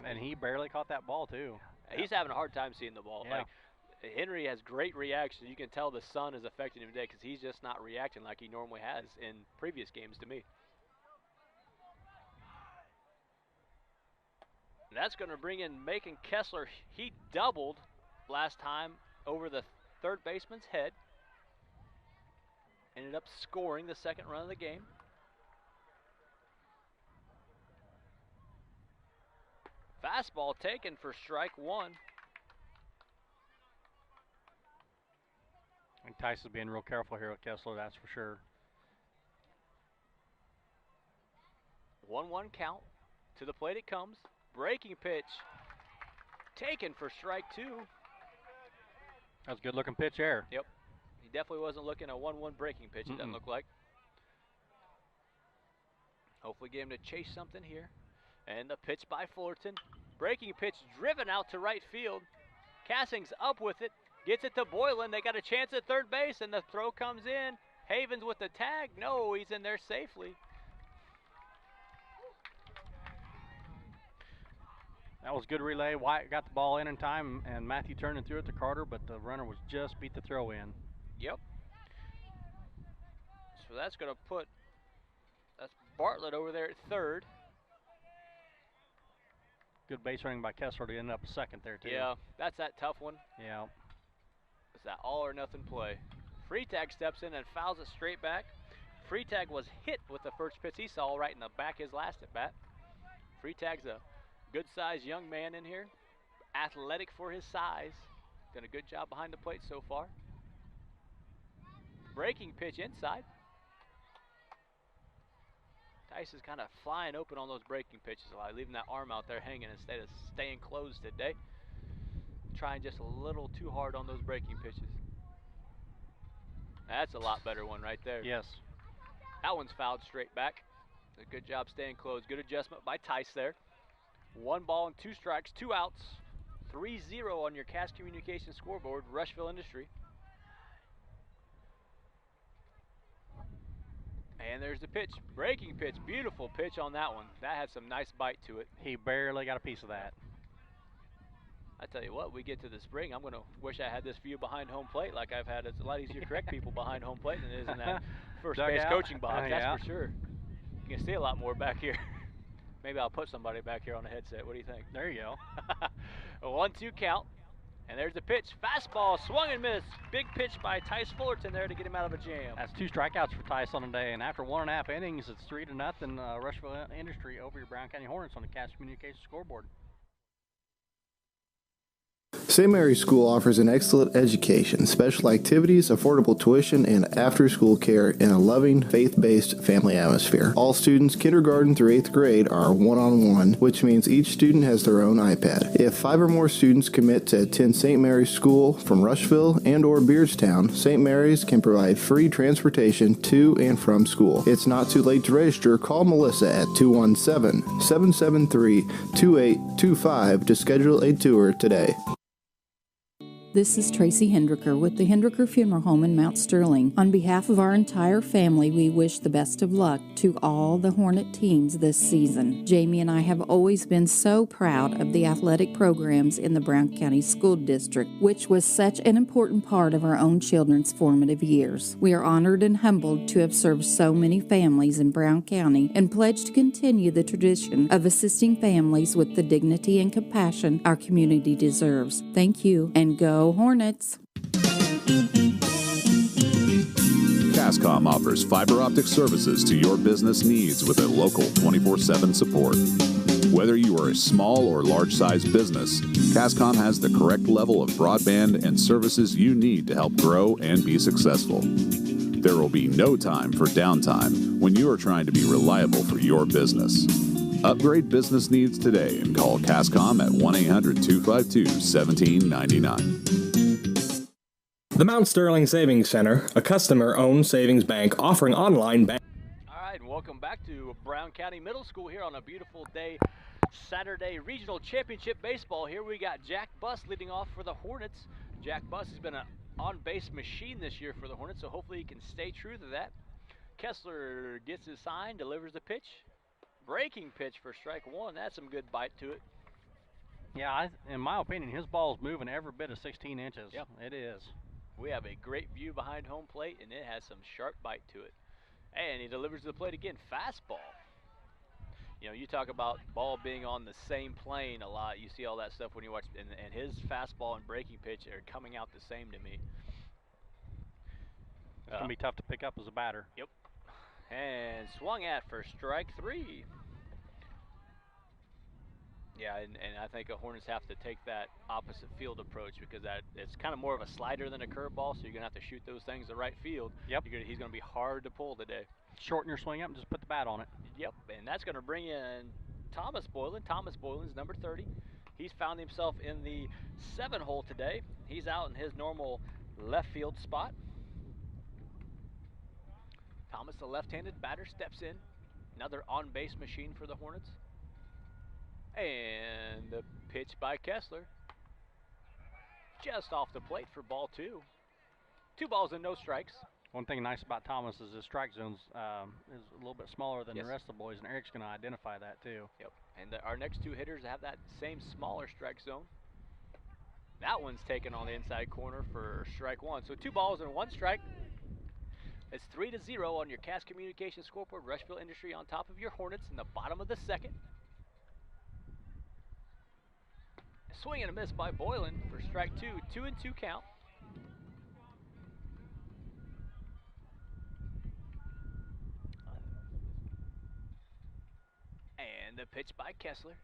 Speaker 3: And he barely caught that ball too.
Speaker 2: He's having a hard time seeing the ball.
Speaker 3: Yeah.
Speaker 2: Like, Henry has great reaction. You can tell the sun is affecting him today because he's just not reacting like he normally has in previous games to me. That's going to bring in Macon Kessler. He doubled last time over the third baseman's head. Ended up scoring the second run of the game. Fastball taken for strike 1.
Speaker 3: I think Tice is being real careful here with Kessler, that's for sure.
Speaker 2: 1-1 count. To the plate it comes. Breaking pitch taken for strike 2.
Speaker 3: That's a good looking pitch there.
Speaker 2: Yep. He definitely wasn't looking at a 1-1 breaking pitch, it doesn't look like. Hopefully get him to chase something here. And the pitch by Fullerton. Breaking pitch driven out to right field. Cassing's up with it. Gets it to Boylan. They got a chance at third base, and the throw comes in. Havens with the tag. No, he's in there safely.
Speaker 3: That was good relay. Wyatt got the ball in time, and Matthew turned and threw it to Carter, but the runner was just beat the throw in.
Speaker 2: Yep. So that's going to put Bartlett over there at third.
Speaker 3: Good base running by Kessler to end up second there, too.
Speaker 2: Yeah, that's that tough one.
Speaker 3: Yeah.
Speaker 2: It's that all or nothing play. Freitag steps in and fouls it straight back. Freitag was hit with the first pitch he saw right in the back his last at bat. Freitag's a good-sized young man in here. Athletic for his size. Done a good job behind the plate so far. Breaking pitch inside. Tice is kind of flying open on those breaking pitches a lot, leaving that arm out there hanging instead of staying closed today. Trying just a little too hard on those breaking pitches. That's a lot better one right there.
Speaker 3: Yes.
Speaker 2: That one's fouled straight back. A good job staying closed. Good adjustment by Tice there. 1 ball and 2 strikes, 2 outs. 3-0 on your Cass Communications scoreboard, Rushville Industry. And there's the pitch. Breaking pitch. Beautiful pitch on that one. That had some nice bite to it.
Speaker 3: He barely got a piece of that.
Speaker 2: I tell you what, we get to the spring, I'm going to wish I had this view behind home plate like I've had. It's a lot easier to correct people behind home plate than it is in that first base coaching box, that's for sure. You can see a lot more back here. Maybe I'll put somebody back here on the headset. What do you think?
Speaker 3: There you go.
Speaker 2: A 1-2 count. And there's the pitch. Fastball, swung and missed. Big pitch by Tice Fullerton there to get him out of a jam.
Speaker 3: That's 2 strikeouts for Tice on the day. And after 1.5 innings, it's 3-0. Rushville Industry over your Brown County Hornets on the Cass Communications scoreboard.
Speaker 8: St. Mary's School offers an excellent education, special activities, affordable tuition, and after-school care in a loving, faith-based family atmosphere. All students, kindergarten through 8th grade, are one-on-one, which means each student has their own iPad. If 5 or more students commit to attend St. Mary's School from Rushville and or Beardstown, St. Mary's can provide free transportation to and from school. It's not too late to register. Call Melissa at 217-773-2825 to schedule a tour today.
Speaker 9: This is Tracy Hendricker with the Hendricker Funeral Home in Mount Sterling. On behalf of our entire family, we wish the best of luck to all the Hornet teams this season. Jamie and I have always been so proud of the athletic programs in the Brown County School District, which was such an important part of our own children's formative years. We are honored and humbled to have served so many families in Brown County and pledge to continue the tradition of assisting families with the dignity and compassion our community deserves. Thank you, and go Hornets!
Speaker 10: Cascom offers fiber optic services to your business needs with a local 24/7 support. Whether you are a small or large-sized business, Cascom has the correct level of broadband and services you need to help grow and be successful. There will be no time for downtime when you are trying to be reliable for your business. Upgrade business needs today and call Cascom at 1-800-252-1799.
Speaker 11: The Mount Sterling Savings Center, a customer-owned savings bank offering online bank.
Speaker 2: All right, and welcome back to Brown County Middle School here on a beautiful day, Saturday Regional Championship Baseball. Here we got Jack Buss leading off for the Hornets. Jack Buss has been an on-base machine this year for the Hornets, so hopefully he can stay true to that. Kessler gets his sign, delivers the pitch. Breaking pitch for strike 1. That's some good bite to it.
Speaker 3: Yeah, in my opinion, his ball's moving every bit of 16 inches.
Speaker 2: Yep.
Speaker 3: It is.
Speaker 2: We have a great view behind home plate, and it has some sharp bite to it. And he delivers to the plate again. Fastball. You know, you talk about ball being on the same plane a lot. You see all that stuff when you watch, and his fastball and breaking pitch are coming out the same to me.
Speaker 3: It's going to be tough to pick up as a batter.
Speaker 2: Yep. And swung at for strike 3. Yeah, and I think the Hornets have to take that opposite field approach because it's kind of more of a slider than a curveball, so you're going to have to shoot those things to right field.
Speaker 3: Yep.
Speaker 2: He's going to be hard to pull today.
Speaker 3: Shorten your swing up and just put the bat on it.
Speaker 2: Yep, and that's going to bring in Thomas Boylan. Thomas Boylan's number 30. He's found himself in the 7 hole today. He's out in his normal left field spot. Thomas, the left-handed batter, steps in. Another on-base machine for the Hornets. And the pitch by Kessler. Just off the plate for ball 2. 2 balls and no strikes.
Speaker 3: One thing nice about Thomas is his strike zones is a little bit smaller than
Speaker 2: Yes.
Speaker 3: the rest of the boys, and Eric's going to identify that too.
Speaker 2: Yep. And our next 2 hitters have that same smaller strike zone. That one's taken on the inside corner for strike 1. So 2 balls and 1 strike. It's 3-0 on your Cass Communications scoreboard. Rushville Industry on top of your Hornets in the bottom of the 2nd. Swing and a miss by Boylan for strike 2. 2-2 count. And the pitch by Kessler.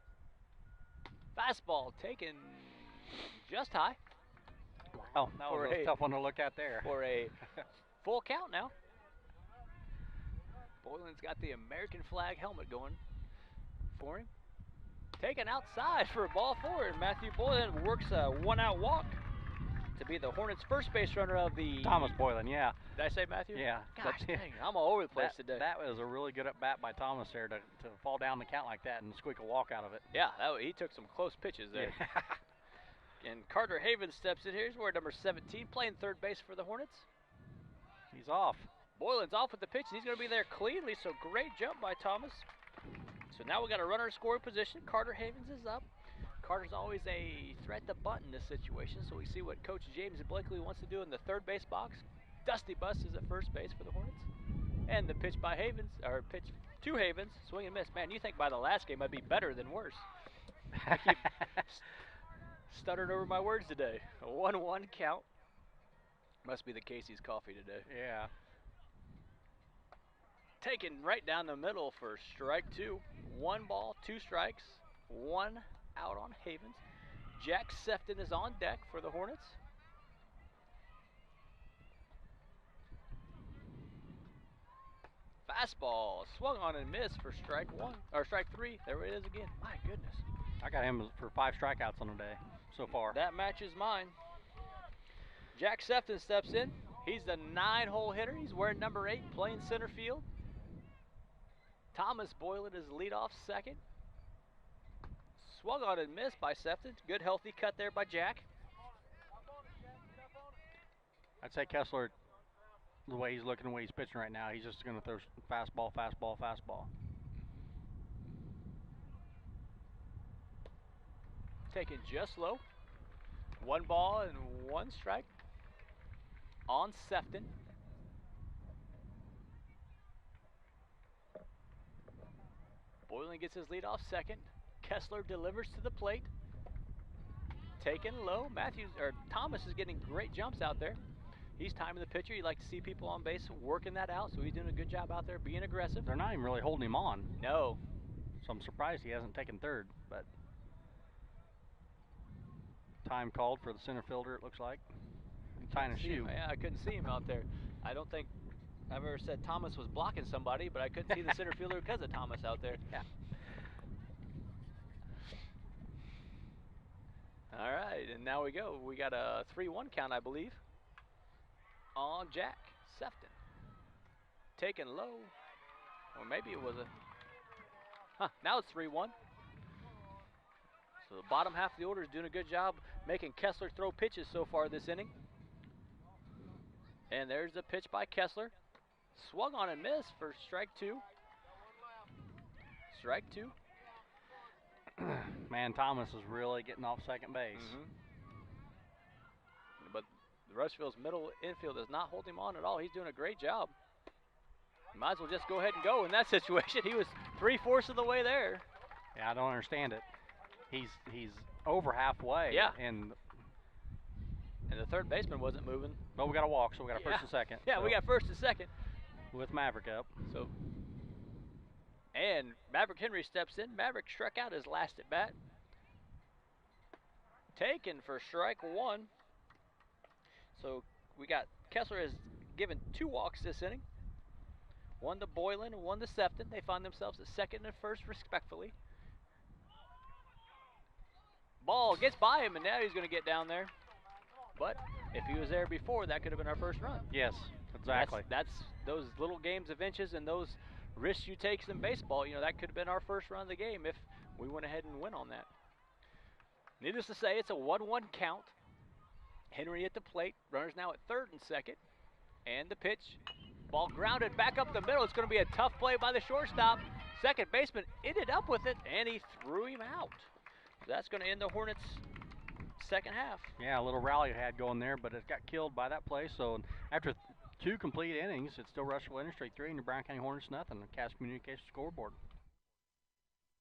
Speaker 2: Fastball taken just high.
Speaker 3: Wow, that was a tough one to look at there.
Speaker 2: For a full count now. Boylan's got the American flag helmet going for him. Taken outside for a ball 4, and Matthew Boylan works a 1-out walk to be the Hornets' first base runner of the...
Speaker 3: Thomas Boylan, yeah.
Speaker 2: Did I say Matthew?
Speaker 3: Yeah.
Speaker 2: Gosh dang, I'm all over the place today.
Speaker 3: That was a really good at-bat by Thomas there to fall down the count like that and squeak a walk out of it.
Speaker 2: Yeah, he took some close pitches there.
Speaker 3: Yeah.
Speaker 2: And Carter Havens steps in here. He's wearing number 17, playing third base for the Hornets.
Speaker 3: He's off.
Speaker 2: Boylan's off with the pitch, and he's going to be there cleanly, so great jump by Thomas. So now we got a runner in scoring position. Carter Havens is up. Carter's always a threat to bunt in this situation, so we see what Coach James Blakely wants to do in the third base box. Dusty Bus is at first base for the Hornets. And the pitch by Havens, or pitch to Havens, swing and miss. Man, you think by the last game I'd be better than worse. I keep stuttering over my words today. A 1-1 count. Must be the Casey's coffee today.
Speaker 3: Yeah.
Speaker 2: Taken right down the middle for strike 2. 1 ball, 2 strikes, 1 out on Havens. Jack Sefton is on deck for the Hornets. Fastball swung on and missed for strike 1, or strike 3. There it is again. My goodness.
Speaker 3: I got him for 5 strikeouts on the day so far.
Speaker 2: That matches mine. Jack Sefton steps in. He's the 9-hole hitter. He's wearing number 8, playing center field. Thomas Boylan is leadoff second. Swung on and missed by Sefton. Good healthy cut there by Jack.
Speaker 3: I'd say Kessler, the way he's looking, the way he's pitching right now, he's just going to throw fastball, fastball, fastball.
Speaker 2: Taken just low. 1 ball and 1 strike on Sefton. Boylan gets his lead off second. Kessler delivers to the plate. Taken low. Thomas is getting great jumps out there. He's timing the pitcher. You like to see people on base working that out, so he's doing a good job out there being aggressive.
Speaker 3: They're not even really holding him on.
Speaker 2: No.
Speaker 3: So I'm surprised he hasn't taken third, but time called for the center fielder, it looks like. Tying a shoe.
Speaker 2: Yeah, I couldn't see him out there. I don't think I've ever said Thomas was blocking somebody, but I couldn't see the center fielder because of Thomas out there.
Speaker 3: Yeah.
Speaker 2: All right, and now we go. We got a 3-1 count, I believe, on Jack Sefton. Taken low, or maybe it was now it's 3-1. So the bottom half of the order is doing a good job making Kessler throw pitches so far this inning. And there's the pitch by Kessler. Swung on and missed for strike 2. Strike 2.
Speaker 3: Man, Thomas is really getting off second base.
Speaker 2: But Rushville's middle infield does not hold him on at all. He's doing a great job. Might as well just go ahead and go in that situation. He was 3/4 of the way there.
Speaker 3: Yeah, I don't understand it. He's over halfway.
Speaker 2: Yeah.
Speaker 3: And
Speaker 2: the third baseman wasn't moving.
Speaker 3: But we got a walk, so we got a first and second.
Speaker 2: Yeah,
Speaker 3: so
Speaker 2: we got first and second.
Speaker 3: With Maverick up.
Speaker 2: So, and Maverick Henry steps in. Maverick struck out his last at bat. Taken for strike 1. So we got Kessler has given 2 walks this inning. 1 to Boylan and 1 to Sefton. They find themselves at second and first respectfully. Ball gets by him, and now he's going to get down there. But if he was there before, that could have been our first run.
Speaker 3: Yes, exactly.
Speaker 2: That's those little games of inches and those risks you take in baseball. You know, that could have been our first run of the game if we went ahead and went on that. Needless to say, it's a 1-1 count. Henry at the plate. Runners now at third and second. And the pitch. Ball grounded back up the middle. It's going to be a tough play by the shortstop. Second baseman ended up with it, and he threw him out. So that's going to end the Hornets' second half.
Speaker 3: Yeah, a little rally had going there, but it got killed by that play. So after 2 complete innings, it's still Rushville Industry 3 and the Brown County Hornets nothing. The Cass Communications scoreboard.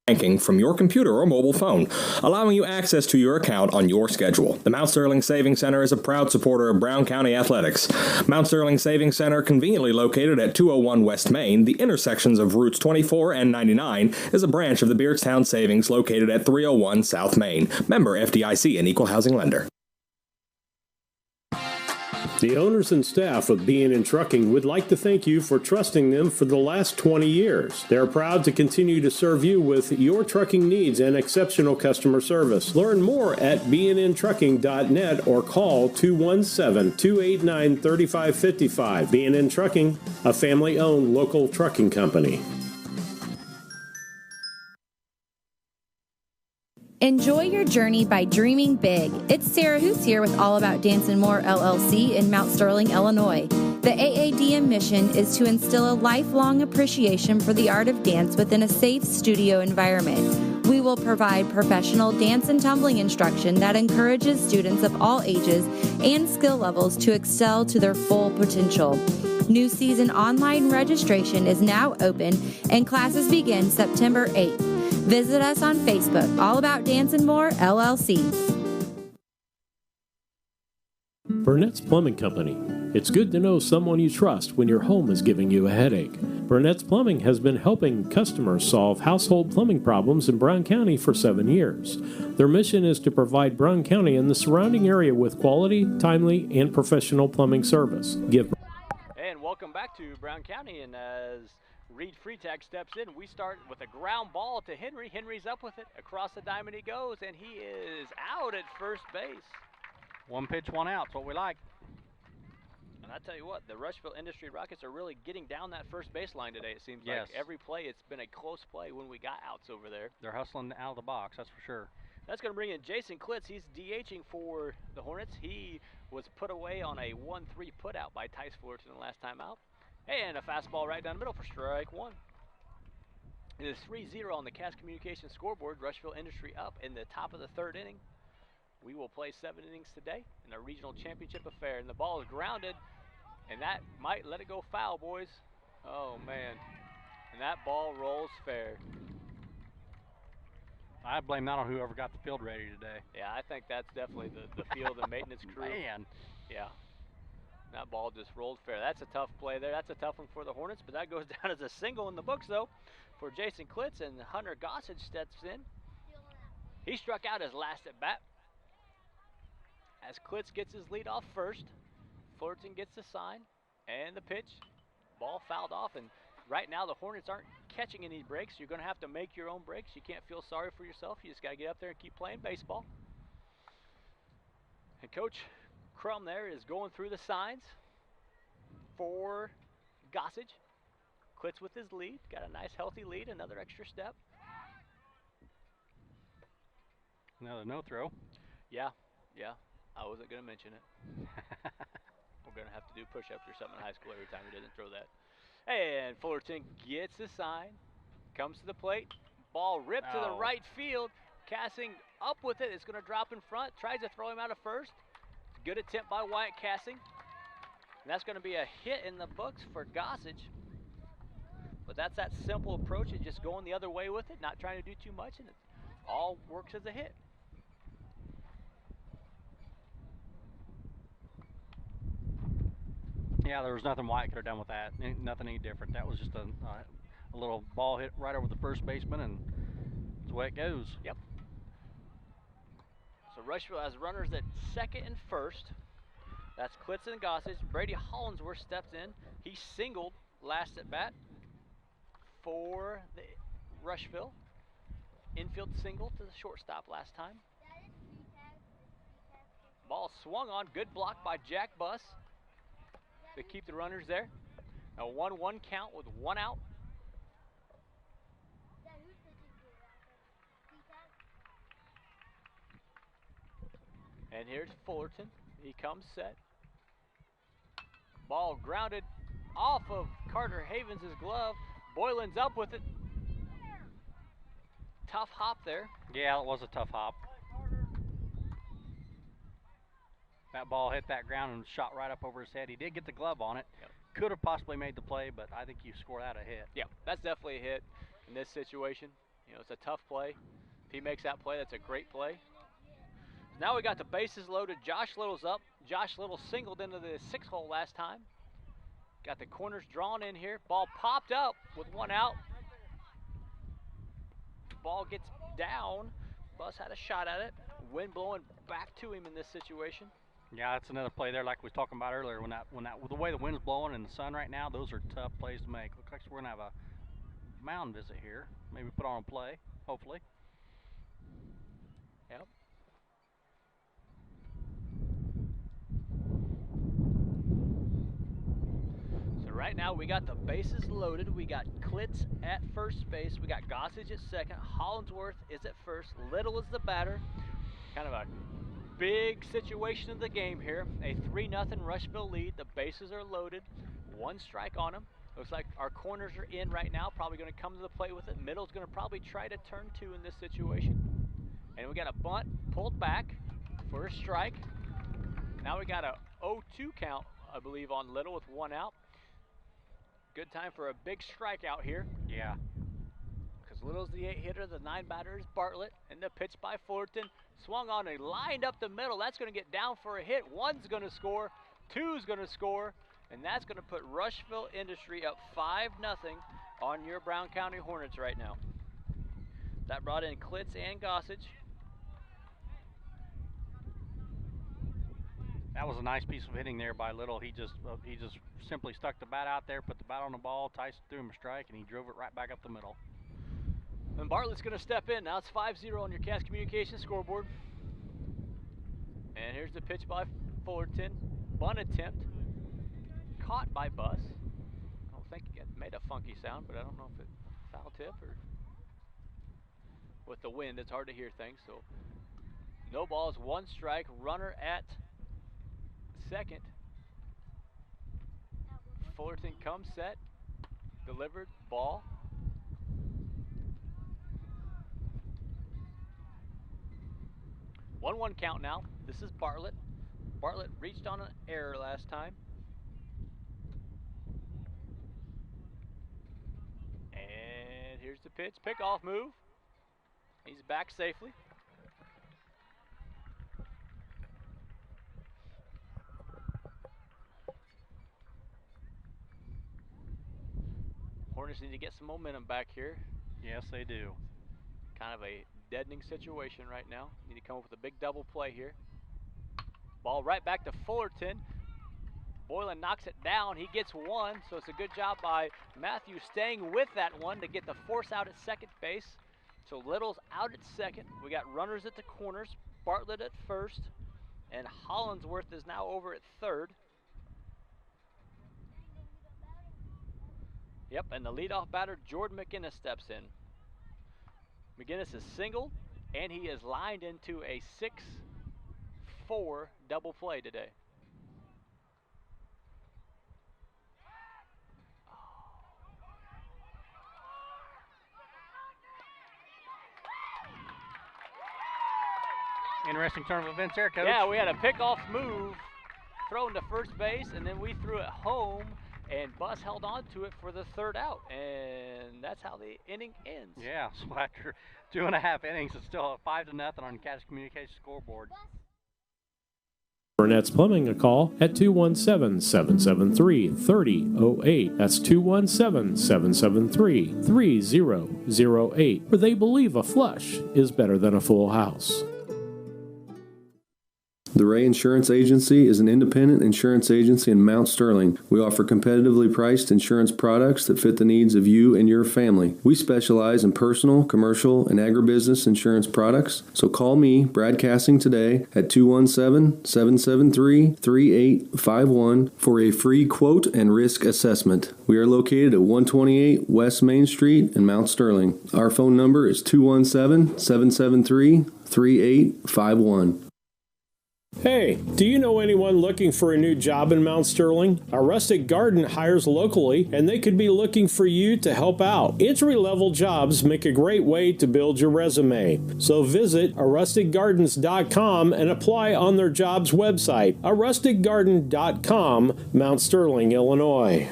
Speaker 11: Banking from your computer or mobile phone, allowing you access to your account on your schedule. The Mount Sterling Savings Center is a proud supporter of Brown County athletics. Mount Sterling Savings Center, conveniently located at 201 West Main, the intersections of routes 24 and 99, is a branch of the Beardstown Savings located at 301 South Main. Member FDIC and Equal Housing Lender.
Speaker 1: The owners and staff of B&N Trucking would like to thank you for trusting them for the last 20 years. They're proud to continue to serve you with your trucking needs and exceptional customer service. Learn more at bnntrucking.net or call 217-289-3555. B&N Trucking, a family-owned local trucking company.
Speaker 12: Enjoy your journey by dreaming big. It's Sarah Hoots here with All About Dance and More LLC in Mount Sterling, Illinois. The AADM mission is to instill a lifelong appreciation for the art of dance within a safe studio environment. We will provide professional dance and tumbling instruction that encourages students of all ages and skill levels to excel to their full potential. New season online registration is now open and classes begin September 8th. Visit us on Facebook, All About Dance and More, LLC.
Speaker 1: Burnett's Plumbing Company. It's good to know someone you trust when your home is giving you a headache. Burnett's Plumbing has been helping customers solve household plumbing problems in Brown County for 7 years. Their mission is to provide Brown County and the surrounding area with quality, timely, and professional plumbing service.
Speaker 2: And welcome back to Brown County, and as Reed Freitag steps in, we start with a ground ball to Henry. Henry's up with it. Across the diamond he goes, and he is out at first base.
Speaker 3: 1 pitch, 1 out. That's what we like.
Speaker 2: And I tell you what, the Rushville Industry Rockets are really getting down that first baseline today. It seems
Speaker 3: Yes.
Speaker 2: like every play, it's been a close play when we got outs over there.
Speaker 3: They're hustling out of the box, that's for sure.
Speaker 2: That's going to bring in Jason Klitz. He's DHing for the Hornets. He was put away on a 1-3 put out by Tice Fullerton the last time out. And a fastball right down the middle for strike 1. It is 3-0 on the Cass Communications scoreboard. Rushville Industry up in the top of the 3rd inning. We will play 7 innings today in a regional championship affair. And the ball is grounded, and that might let it go foul, boys. Oh, man. And that ball rolls fair.
Speaker 3: I blame that on whoever got the field ready today.
Speaker 2: Yeah, I think that's definitely the field and maintenance crew.
Speaker 3: Man.
Speaker 2: Yeah. That ball just rolled fair. That's a tough play there. That's a tough one for the Hornets, but that goes down as a single in the books, though, for Jason Klitz, and Hunter Gossage steps in. He struck out his last at bat. As Klitz gets his lead off first, Fullerton gets the sign, and the pitch. Ball fouled off, and right now the Hornets aren't catching any breaks. You're going to have to make your own breaks. You can't feel sorry for yourself. You just got to get up there and keep playing baseball. And Coach Crum there is going through the signs for Gossage. Klitz with his lead. Got a nice healthy lead. Another extra step.
Speaker 3: Another no throw.
Speaker 2: Yeah. I wasn't going to mention it. We're going to have to do push-ups or something in high school every time he doesn't throw that. And Fullerton gets the sign. Comes to the plate. Ball ripped to the right field. Cassing up with it. It's going to drop in front. Tries to throw him out of first. Good attempt by Wyatt Cassing. And that's going to be a hit in the books for Gossage. But that's that simple approach of just going the other way with it, not trying to do too much, and it all works as a hit.
Speaker 3: Yeah, there was nothing Wyatt could have done with that. Nothing any different. That was just a little ball hit right over the first baseman, and that's the way it goes.
Speaker 2: Yep. So Rushville has runners at second and first. That's Klitz and Gossage. Brady Hollinsworth steps in. He singled last at bat for the Rushville. Infield single to the shortstop last time. Ball swung on. Good block by Jack Buss to keep the runners there. A 1-1 count with 1 out. And here's Fullerton. He comes set. Ball grounded off of Carter Havens' glove. Boylan's up with it. Tough hop there.
Speaker 3: Yeah, it was a tough hop. That ball hit that ground and shot right up over his head. He did get the glove on it.
Speaker 2: Yep.
Speaker 3: Could have possibly made the play, but I think you scored out a hit.
Speaker 2: Yeah, that's definitely a hit in this situation. You know, it's a tough play. If he makes that play, that's a great play. Now we got the bases loaded. Josh Little's up. Josh Little singled into the 6-hole last time. Got the corners drawn in here. Ball popped up with one out. Ball gets down. Bus had a shot at it. Wind blowing back to him in this situation.
Speaker 3: Yeah, that's another play there, like we was talking about earlier. With the way the wind's blowing and the sun right now, those are tough plays to make. Looks like we're gonna have a mound visit here. Maybe put on a play, hopefully.
Speaker 2: Yep. So right now we got the bases loaded. We got Klitz at first base. We got Gossage at second. Hollingsworth is at first. Little is the batter. Kind of a big situation of the game here. A 3-0 Rushville lead. The bases are loaded. One strike on them. Looks like our corners are in right now. Probably going to come to the plate with it. Middle's going to probably try to turn two in this situation. And we got a bunt pulled back for a strike. Now we got a 0-2 count, I believe, on Little with one out. Good time for a big strikeout here.
Speaker 3: Yeah.
Speaker 2: Because Little's the 8-hitter, the 9-batter is Bartlett, and the pitch by Fullerton. Swung on and lined up the middle. That's going to get down for a hit. One's going to score, two's going to score, and that's going to put Rushville Industry up 5-0 on your Brown County Hornets right now. That brought in Klitz and Gossage.
Speaker 3: That was a nice piece of hitting there by Little. He just simply stuck the bat out there, put the bat on the ball. Tyson threw him a strike, and he drove it right back up the middle.
Speaker 2: And Bartlett's going to step in. Now it's 5-0 on your Cass Communications scoreboard. And here's the pitch by Fullerton. Bunt attempt. Caught by Bus. I don't think it made a funky sound, but I don't know if it foul tip or... With the wind, it's hard to hear things. So no balls, one strike. Runner at second. Fullerton comes set. Delivered. Ball. One count now. This is Bartlett. Bartlett reached on an error last time. And here's the pitch. Pickoff move. He's back safely. Hornets need to get some momentum back here.
Speaker 3: Yes, they do.
Speaker 2: Kind of a deadening situation right now. Need to come up with a big double play here. Ball right back to Fullerton. Boylan knocks it down. He gets one, so it's a good job by Matthew staying with that one to get the force out at second base. So Little's out at second. We got runners at the corners. Bartlett at first. And Hollingsworth is now over at third. Yep, and the leadoff batter, Jordan McGinnis, steps in. McGinnis is single, and he is lined into a 6-4 double play today.
Speaker 3: Interesting turn of events there, Coach.
Speaker 2: Yeah, we had a pickoff move thrown to first base, and then we threw it home, and Bus held on to it for the third out, and that's how the inning ends.
Speaker 3: Yeah, so after 2.5 innings, it's still 5-0 on Cass Communications scoreboard.
Speaker 1: Burnett's Plumbing a call at 217-773-3008. That's 217-773-3008, where they believe a flush is better than a full house.
Speaker 13: The Ray Insurance Agency is an independent insurance agency in Mount Sterling. We offer competitively priced insurance products that fit the needs of you and your family. We specialize in personal, commercial, and agribusiness insurance products. So call me, Brad Cassing, today at 217-773-3851 for a free quote and risk assessment. We are located at 128 West Main Street in Mount Sterling. Our phone number is 217-773-3851.
Speaker 1: Hey, do you know anyone looking for a new job in Mount Sterling? A Rustic Garden hires locally, and they could be looking for you to help out. Entry-level jobs make a great way to build your resume. So visit arusticgardens.com and apply on their jobs website, arusticgarden.com, Mount Sterling, Illinois.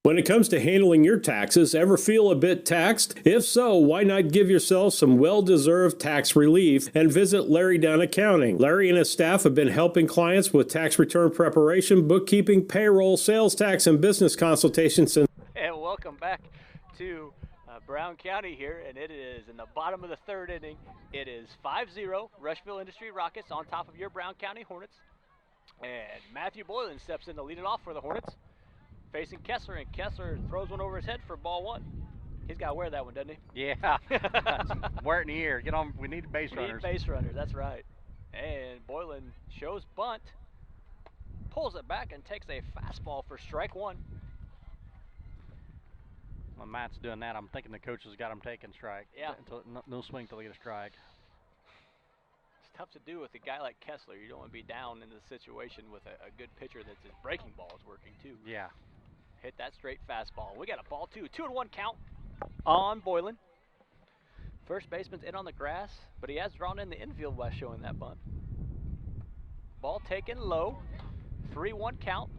Speaker 1: When it comes to handling your taxes, ever feel a bit taxed? If so, why not give yourself some well-deserved tax relief and visit Larry Dunn Accounting. Larry and his staff have been helping clients with tax return preparation, bookkeeping, payroll, sales tax, and business consultations since.
Speaker 2: And welcome back to Brown County here, and it is in the bottom of the third inning. It is 5-0 Rushville Industry Rockets on top of your Brown County Hornets. And Matthew Boylan steps in to lead it off for the Hornets, facing Kessler, and Kessler throws one over his head for ball one. He's got to wear that one, doesn't he?
Speaker 3: Yeah. Wear it in the air. Get on. We need base runners.
Speaker 2: We need base runners, that's right. And Boylan shows bunt, pulls it back, and takes a fastball for strike one.
Speaker 3: When Matt's doing that, I'm thinking the coach has got him taking strike.
Speaker 2: Yeah.
Speaker 3: No swing till he gets a strike.
Speaker 2: It's tough to do with a guy like Kessler. You don't want to be down in the situation with a good pitcher that's his breaking ball is working too.
Speaker 3: Yeah.
Speaker 2: Hit that straight fastball. We got a ball 2. 2-1 count on Boylan. First baseman's in on the grass, but he has drawn in the infield by showing that bunt. Ball taken low. 3-1 count.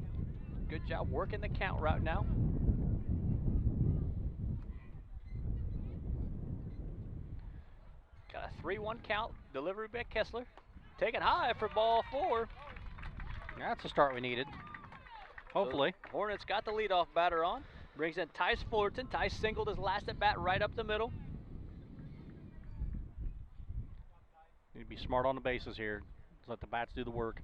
Speaker 2: Good job working the count right now. Got a 3-1 count. Delivery by Kessler. Taken high for ball 4.
Speaker 3: That's the start we needed. Hopefully.
Speaker 2: So Hornets got the leadoff batter on. Brings in Tice Fullerton. Tice singled his last at bat right up the middle.
Speaker 3: Need to be smart on the bases here. Just let the bats do the work.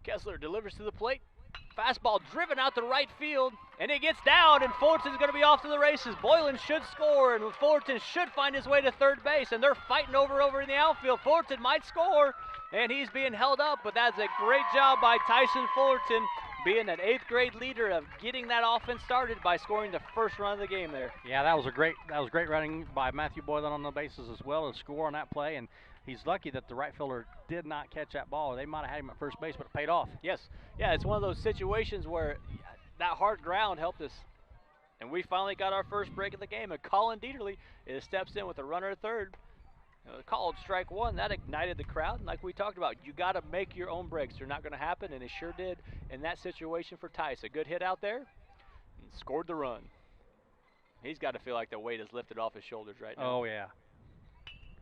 Speaker 2: Kessler delivers to the plate. Fastball driven out to right field, and it gets down, and Fullerton's going to be off to the races. Boylan should score, and Fullerton should find his way to third base, and they're fighting over in the outfield. Fullerton might score, and he's being held up, but that's a great job by Tyson Fullerton, being an 8th grade leader of getting that offense started by scoring the first run of the game there.
Speaker 3: Yeah, that was great running by Matthew Boylan on the bases as well to score on that play, and he's lucky that the right fielder did not catch that ball. They might have had him at first base, but it paid off.
Speaker 2: Yes. Yeah, it's one of those situations where that hard ground helped us. And we finally got our first break of the game. And Colin Dieterle steps in with a runner at third. Called strike one. That ignited the crowd. And like we talked about, you got to make your own breaks. They're not going to happen, and it sure did in that situation for Tice. A good hit out there and scored the run. He's got to feel like the weight is lifted off his shoulders right now.
Speaker 3: Oh, yeah.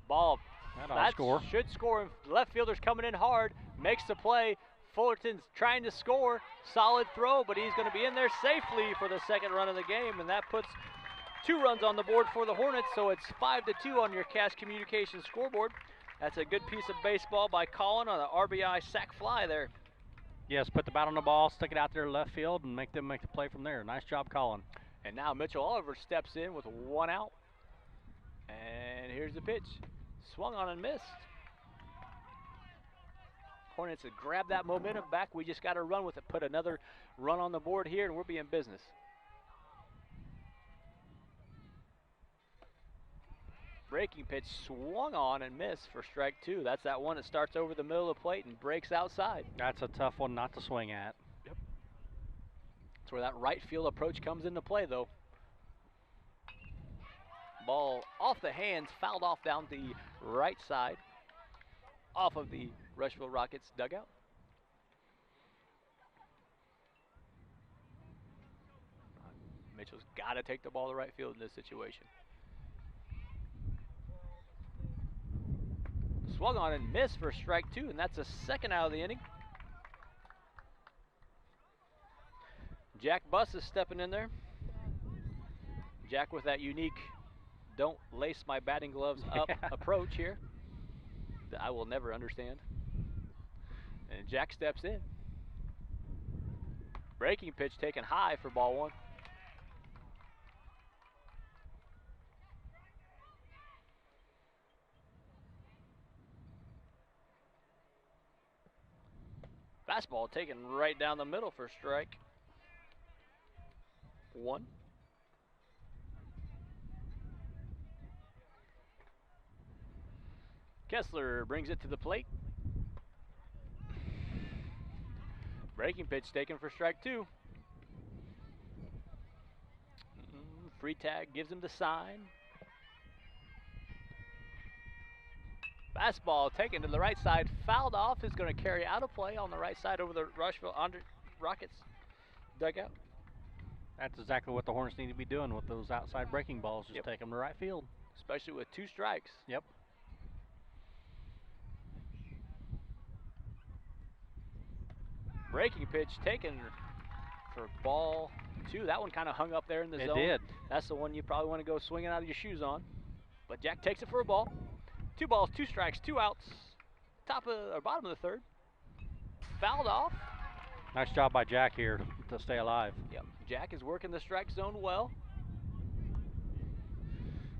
Speaker 2: Ball.
Speaker 3: That score.
Speaker 2: Should score. Left fielder's coming in hard. Makes the play. Fullerton's trying to score. Solid throw, but he's going to be in there safely for the second run of the game, and that puts 2 runs on the board for the Hornets, so it's 5-2 on your Cash Communications scoreboard. That's a good piece of baseball by Colin on the RBI sac fly there.
Speaker 3: Yes, put the bat on the ball, stick it out there left field, and make them make the play from there. Nice job, Colin.
Speaker 2: And now Mitchell Oliver steps in with 1 out. And here's the pitch. Swung on and missed. Hornets have grabbed that momentum back. We just got to run with it. Put another run on the board here, and we'll be in business. Breaking pitch swung on and missed for strike 2. That's that one that starts over the middle of the plate and breaks outside.
Speaker 3: That's a tough one not to swing at.
Speaker 2: Yep. That's where that right field approach comes into play, though. Ball off the hands, fouled off down the right side, off of the Rushville Rockets dugout. Mitchell's got to take the ball to right field in this situation. Swung on and missed for strike 2, and that's the second out of the inning. Jack Buss is stepping in there. Jack with that unique don't lace my batting gloves up approach here that I will never understand. And Jack steps in. Breaking pitch taken high for ball 1. Fastball taken right down the middle for strike 1. Kessler brings it to the plate. Breaking pitch taken for strike 2. Free tag gives him the sign. Fastball taken to the right side, fouled off, is going to carry out of play on the right side over the Rushville Rockets dugout.
Speaker 3: That's exactly what the Hornets need to be doing with those outside breaking balls. Just take them to right field.
Speaker 2: Especially with 2 strikes.
Speaker 3: Yep.
Speaker 2: Breaking pitch taken for ball 2. That one kind of hung up there in the zone.
Speaker 3: It did.
Speaker 2: That's the one you probably want to go swinging out of your shoes on. But Jack takes it for a ball. 2 balls, 2 strikes, 2 outs. Top of or bottom of the 3rd. Fouled off.
Speaker 3: Nice job by Jack here to stay alive.
Speaker 2: Yep. Jack is working the strike zone well.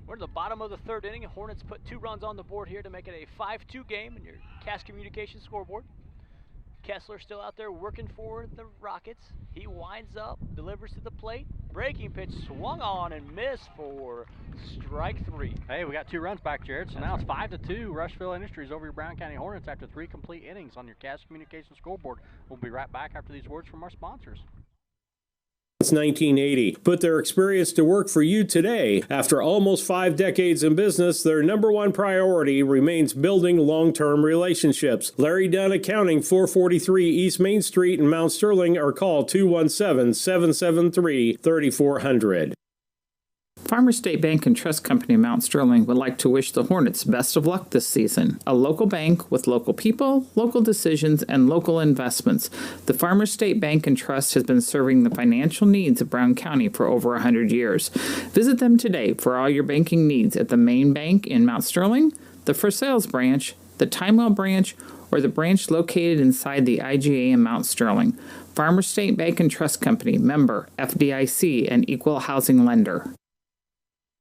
Speaker 2: We're in the bottom of the 3rd inning. Hornets put 2 runs on the board here to make it a 5-2 game in your Cass Communications scoreboard. Kessler still out there working for the Rockets. He winds up, delivers to the plate. Breaking pitch swung on and missed for strike 3.
Speaker 3: Hey, we got 2 runs back, Jared. So now it's 5-2. Rushville Industries over your Brown County Hornets after 3 complete innings on your Cass Communications scoreboard. We'll be right back after these words from our sponsors.
Speaker 1: Since 1980. Put their experience to work for you today. After almost 5 decades in business, their number 1 priority remains building long-term relationships. Larry Dunn Accounting, 443 East Main Street in Mount Sterling, or call 217-773-3400.
Speaker 4: Farmers State Bank and Trust Company of Mount Sterling would like to wish the Hornets best of luck this season. A local bank with local people, local decisions, and local investments. The Farmers State Bank and Trust has been serving the financial needs of Brown County for over 100 years. Visit them today for all your banking needs at the main bank in Mount Sterling, the For Sales branch, the Timewell branch, or the branch located inside the IGA in Mount Sterling. Farmers State Bank and Trust Company, member FDIC, and equal housing lender.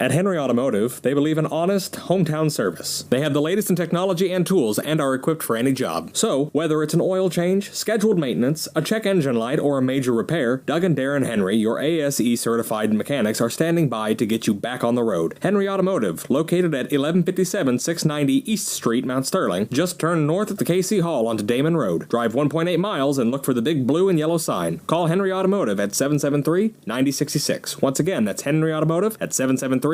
Speaker 11: At Henry Automotive, they believe in honest, hometown service. They have the latest in technology and tools and are equipped for any job. So, whether it's an oil change, scheduled maintenance, a check engine light, or a major repair, Doug and Darren Henry, your ASE-certified mechanics, are standing by to get you back on the road. Henry Automotive, located at 1157 690 East Street, Mount Sterling. Just turn north at the KC Hall onto Damon Road. Drive 1.8 miles and look for the big blue and yellow sign. Call Henry Automotive at 773-9066. Once again, that's Henry Automotive at 773-9066.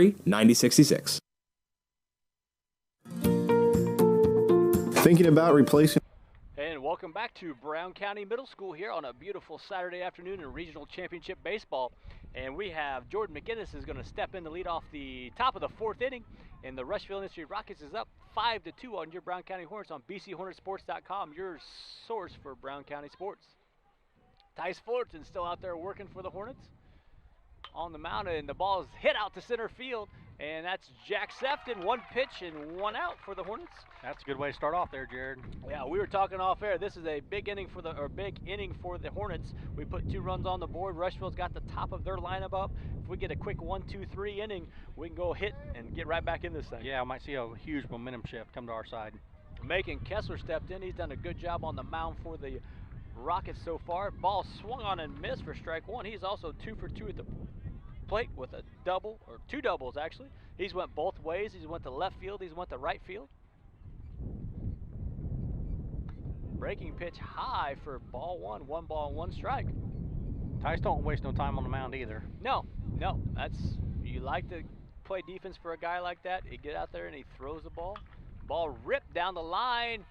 Speaker 8: Thinking about replacing.
Speaker 2: And welcome back to Brown County Middle School here on a beautiful Saturday afternoon in Regional Championship Baseball. And we have Jordan McGinnis is going to step in to lead off the top of the 4th inning. And the Rushville Industry Rockets is up 5-2 on your Brown County Hornets on BCHornetsports.com, your source for Brown County sports. Tice Fullerton still out there working for the Hornets on the mound, and the ball is hit out to center field, and that's Jack Sefton. 1 pitch and 1 out for the Hornets.
Speaker 3: That's a good way to start off there, Jared.
Speaker 2: Yeah, we were talking off air. This is a big inning for the Hornets. We put 2 runs on the board. Rushville's got the top of their lineup up. If we get a quick 1-2-3 inning, we can go hit and get right back in this thing.
Speaker 3: Yeah, I might see a huge momentum shift come to our side.
Speaker 2: Macon Kessler stepped in. He's done a good job on the mound for the Rockets so far. Ball swung on and missed for strike 1. He's also 2 for 2 at the plate with a double, or 2 doubles actually. He's went both ways. He's went to left field. He's went to right field. Breaking pitch high for ball 1. 1 ball, 1 strike.
Speaker 3: Tice don't waste no time on the mound either.
Speaker 2: No. That's, you like to play defense for a guy like that. He get out there and he throws the ball. Ball ripped down the line.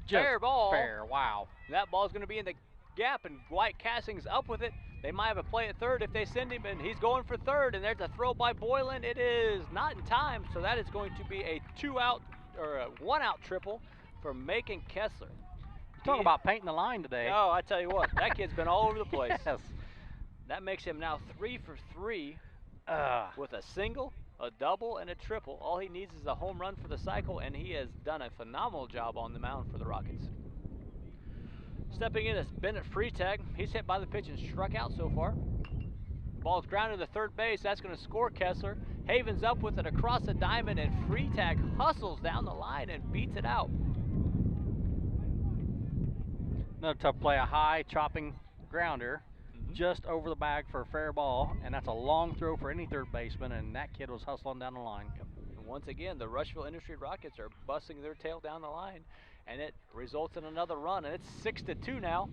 Speaker 2: Fair ball.
Speaker 3: Fair, wow.
Speaker 2: That ball's going to be in the gap, and Dwight Cassing's up with it. They might have a play at 3rd if they send him, and he's going for 3rd, and there's a throw by Boylan. It is not in time, so that is going to be a 2-out or a 1-out triple for Macon Kessler.
Speaker 3: Talking about painting the line today.
Speaker 2: Oh, I tell you what, that kid's been all over the place.
Speaker 3: Yes.
Speaker 2: That makes him now 3 for 3 with a single, a double, and a triple. All he needs is a home run for the cycle, and he has done a phenomenal job on the mound for the Rockets. Stepping in is Bennett Freitag. He's hit by the pitch and struck out so far. Ball's grounded to 3rd base. That's going to score Kessler. Haven's up with it across the diamond, and Freitag hustles down the line and beats it out.
Speaker 3: Another tough play, a high chopping grounder just over the bag for a fair ball, and that's a long throw for any 3rd baseman, and that kid was hustling down the line.
Speaker 2: And once again, the Rushville Industry Rockets are busting their tail down the line, and it results in another run. And it's 6-2 now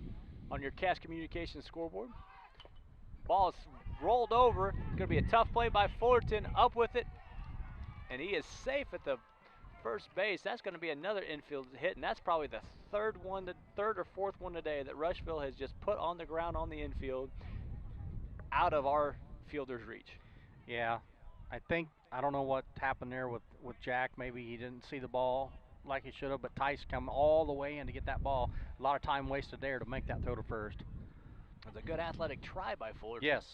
Speaker 2: on your Cass Communications scoreboard. Ball is rolled over. It's going to be a tough play by Fullerton. Up with it, and he is safe at the first base. That's going to be another infield hit, and that's probably the third or fourth one today that Rushville has just put on the ground on the infield out of our fielder's reach.
Speaker 3: Yeah, I don't know what happened there with Jack. Maybe he didn't see the ball like he should have, but Tice come all the way in to get that ball. A lot of time wasted there to make that throw to first.
Speaker 2: It's a good athletic try by Fullerton.
Speaker 3: Yes.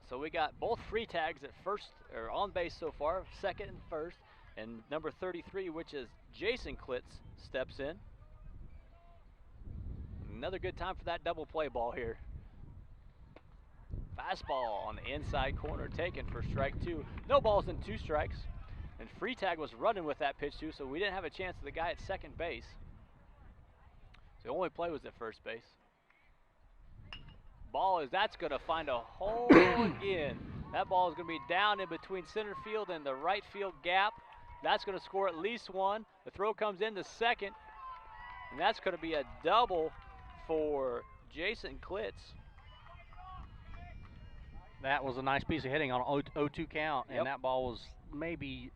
Speaker 2: So we got both free tags at first, or on base so far, second and first, and number 33, which is Jason Klitz, steps in. Another good time for that double play ball here. Fastball on the inside corner taken for strike 2. No balls and 2 strikes. And free tag was running with that pitch too, so we didn't have a chance of the guy at second base. So the only play was at first base. That's going to find a hole again. That ball is going to be down in between center field and the right field gap. That's going to score at least one. The throw comes in to second, and that's going to be a double for Jason Klitz.
Speaker 3: That was a nice piece of hitting on an 0-2 count, and that ball was maybe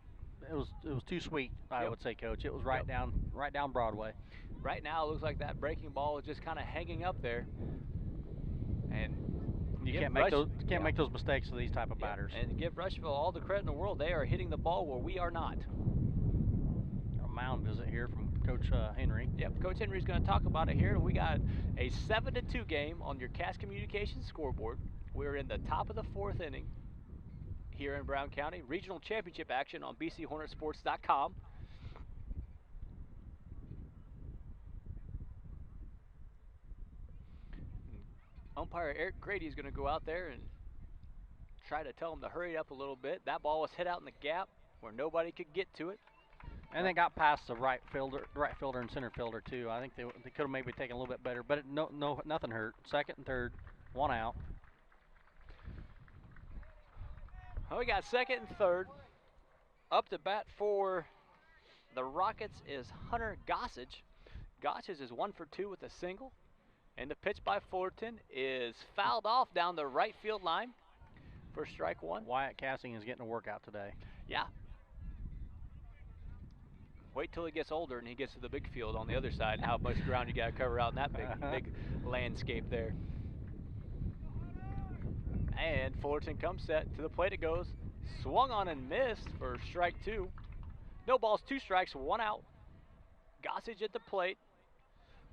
Speaker 3: it was too sweet. I would say, Coach. It was right down Broadway.
Speaker 2: Right now, it looks like that breaking ball is just kind of hanging up there. And
Speaker 3: you can't make those mistakes to these type of batters.
Speaker 2: And give Rushville all the credit in the world. They are hitting the ball where we are not.
Speaker 3: A mound visit here from Coach Henry.
Speaker 2: Yep, Coach Henry's going to talk about it here. And we got a 7-2 game on your Cass Communications scoreboard. We're in the top of the 4th inning here in Brown County. Regional championship action on BCHornetsports.com. Umpire Eric Grady is going to go out there and try to tell him to hurry up a little bit. That ball was hit out in the gap where nobody could get to it.
Speaker 3: And they got past the right fielder and center fielder too. I think they could have maybe taken a little bit better, but nothing hurt. Second and third, 1 out.
Speaker 2: Well, we got second and third. Up to bat for the Rockets is Hunter Gossage. Gossage is 1 for 2 with a single. And the pitch by Fullerton is fouled off down the right field line for strike 1.
Speaker 3: Wyatt Cassing is getting a workout today.
Speaker 2: Yeah. Wait till he gets older and he gets to the big field on the other side and how much ground you got to cover out in that big landscape there. And Fullerton comes set. To the plate it goes. Swung on and missed for strike 2. No balls, 2 strikes, 1 out. Gossage at the plate.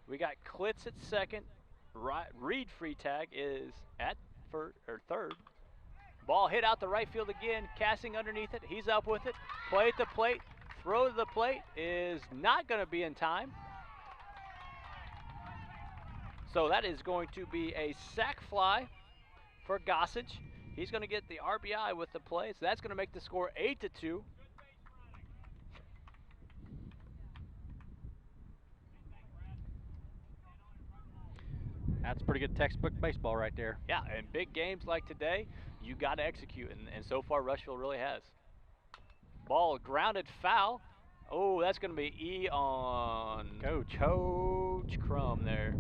Speaker 2: We got Klitz at second. Reed free tag is at third. Ball hit out the right field again. Cassing underneath it. He's up with it. Play at the plate. Throw to the plate is not going to be in time. So that is going to be a sac fly for Gossage. He's going to get the RBI with the play. So that's going to make the score 8-2.
Speaker 3: That's pretty good textbook baseball right there.
Speaker 2: Yeah, and big games like today, you got to execute, and so far Rushville really has. Ball grounded foul. Oh, that's going to be E on Coach Crum there.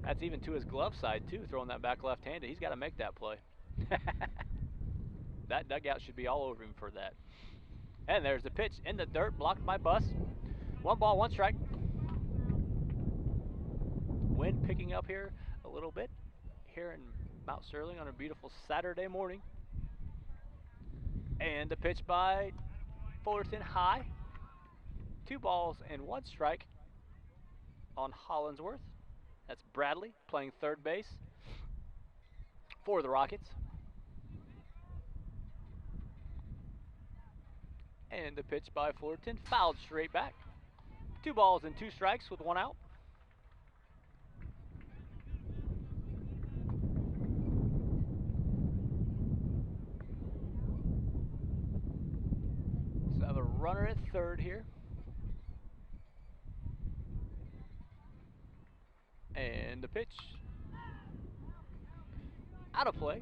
Speaker 2: That's even to his glove side, too, throwing that back left-handed. He's got to make that play. That dugout should be all over him for that. And there's the pitch in the dirt, blocked by Buss. 1 ball, 1 strike. Wind picking up here a little bit here in Mount Sterling on a beautiful Saturday morning. And the pitch by Fullerton high. 2 balls and 1 strike on Hollinsworth. That's Bradley playing third base for the Rockets. And the pitch by Fullerton fouled straight back. 2 balls and 2 strikes with 1 out. So I have a runner at third here. And the pitch out of play.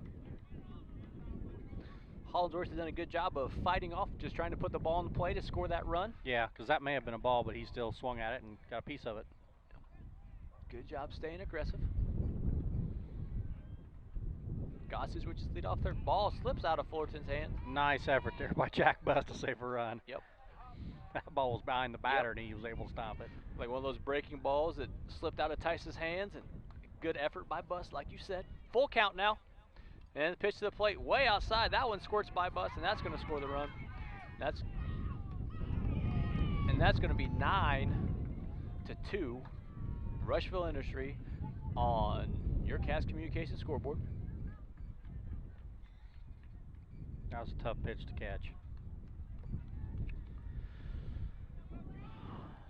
Speaker 2: Hollinsworth has done a good job of fighting off, just trying to put the ball in the play to score that run.
Speaker 3: Yeah, because that may have been a ball, but he still swung at it and got a piece of it.
Speaker 2: Good job staying aggressive. Gossage, which is lead off their ball, slips out of Fullerton's hands.
Speaker 3: Nice effort there by Jack Buss to save a run.
Speaker 2: Yep.
Speaker 3: That ball was behind the batter, and he was able to stop it.
Speaker 2: Like one of those breaking balls that slipped out of Tice's hands, and good effort by Buss, like you said. Full count now. And the pitch to the plate way outside. That one squirts by Buss, and that's going to score the run. That's going to be 9-2. Rushville Industry on your Cass Communications scoreboard.
Speaker 3: That was a tough pitch to catch.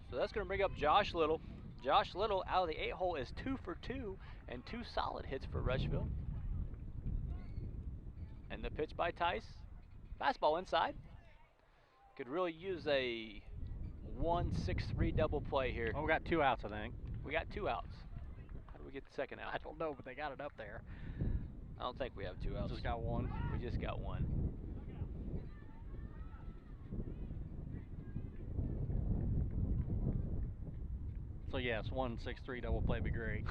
Speaker 2: So that's going to bring up Josh Little. Josh Little out of the 8-hole is 2 for 2 and 2 solid hits for Rushville. And the pitch by Tice. Fastball inside. Could really use a 1-6-3 double play here.
Speaker 3: Oh, we got 2 outs, I think.
Speaker 2: We got 2 outs. How do we get the second out?
Speaker 3: I don't know, but they got it up there.
Speaker 2: I don't think we have 2 outs.
Speaker 3: Just got 1.
Speaker 2: We just got 1.
Speaker 3: So yes, 1-6-3 double play would be great.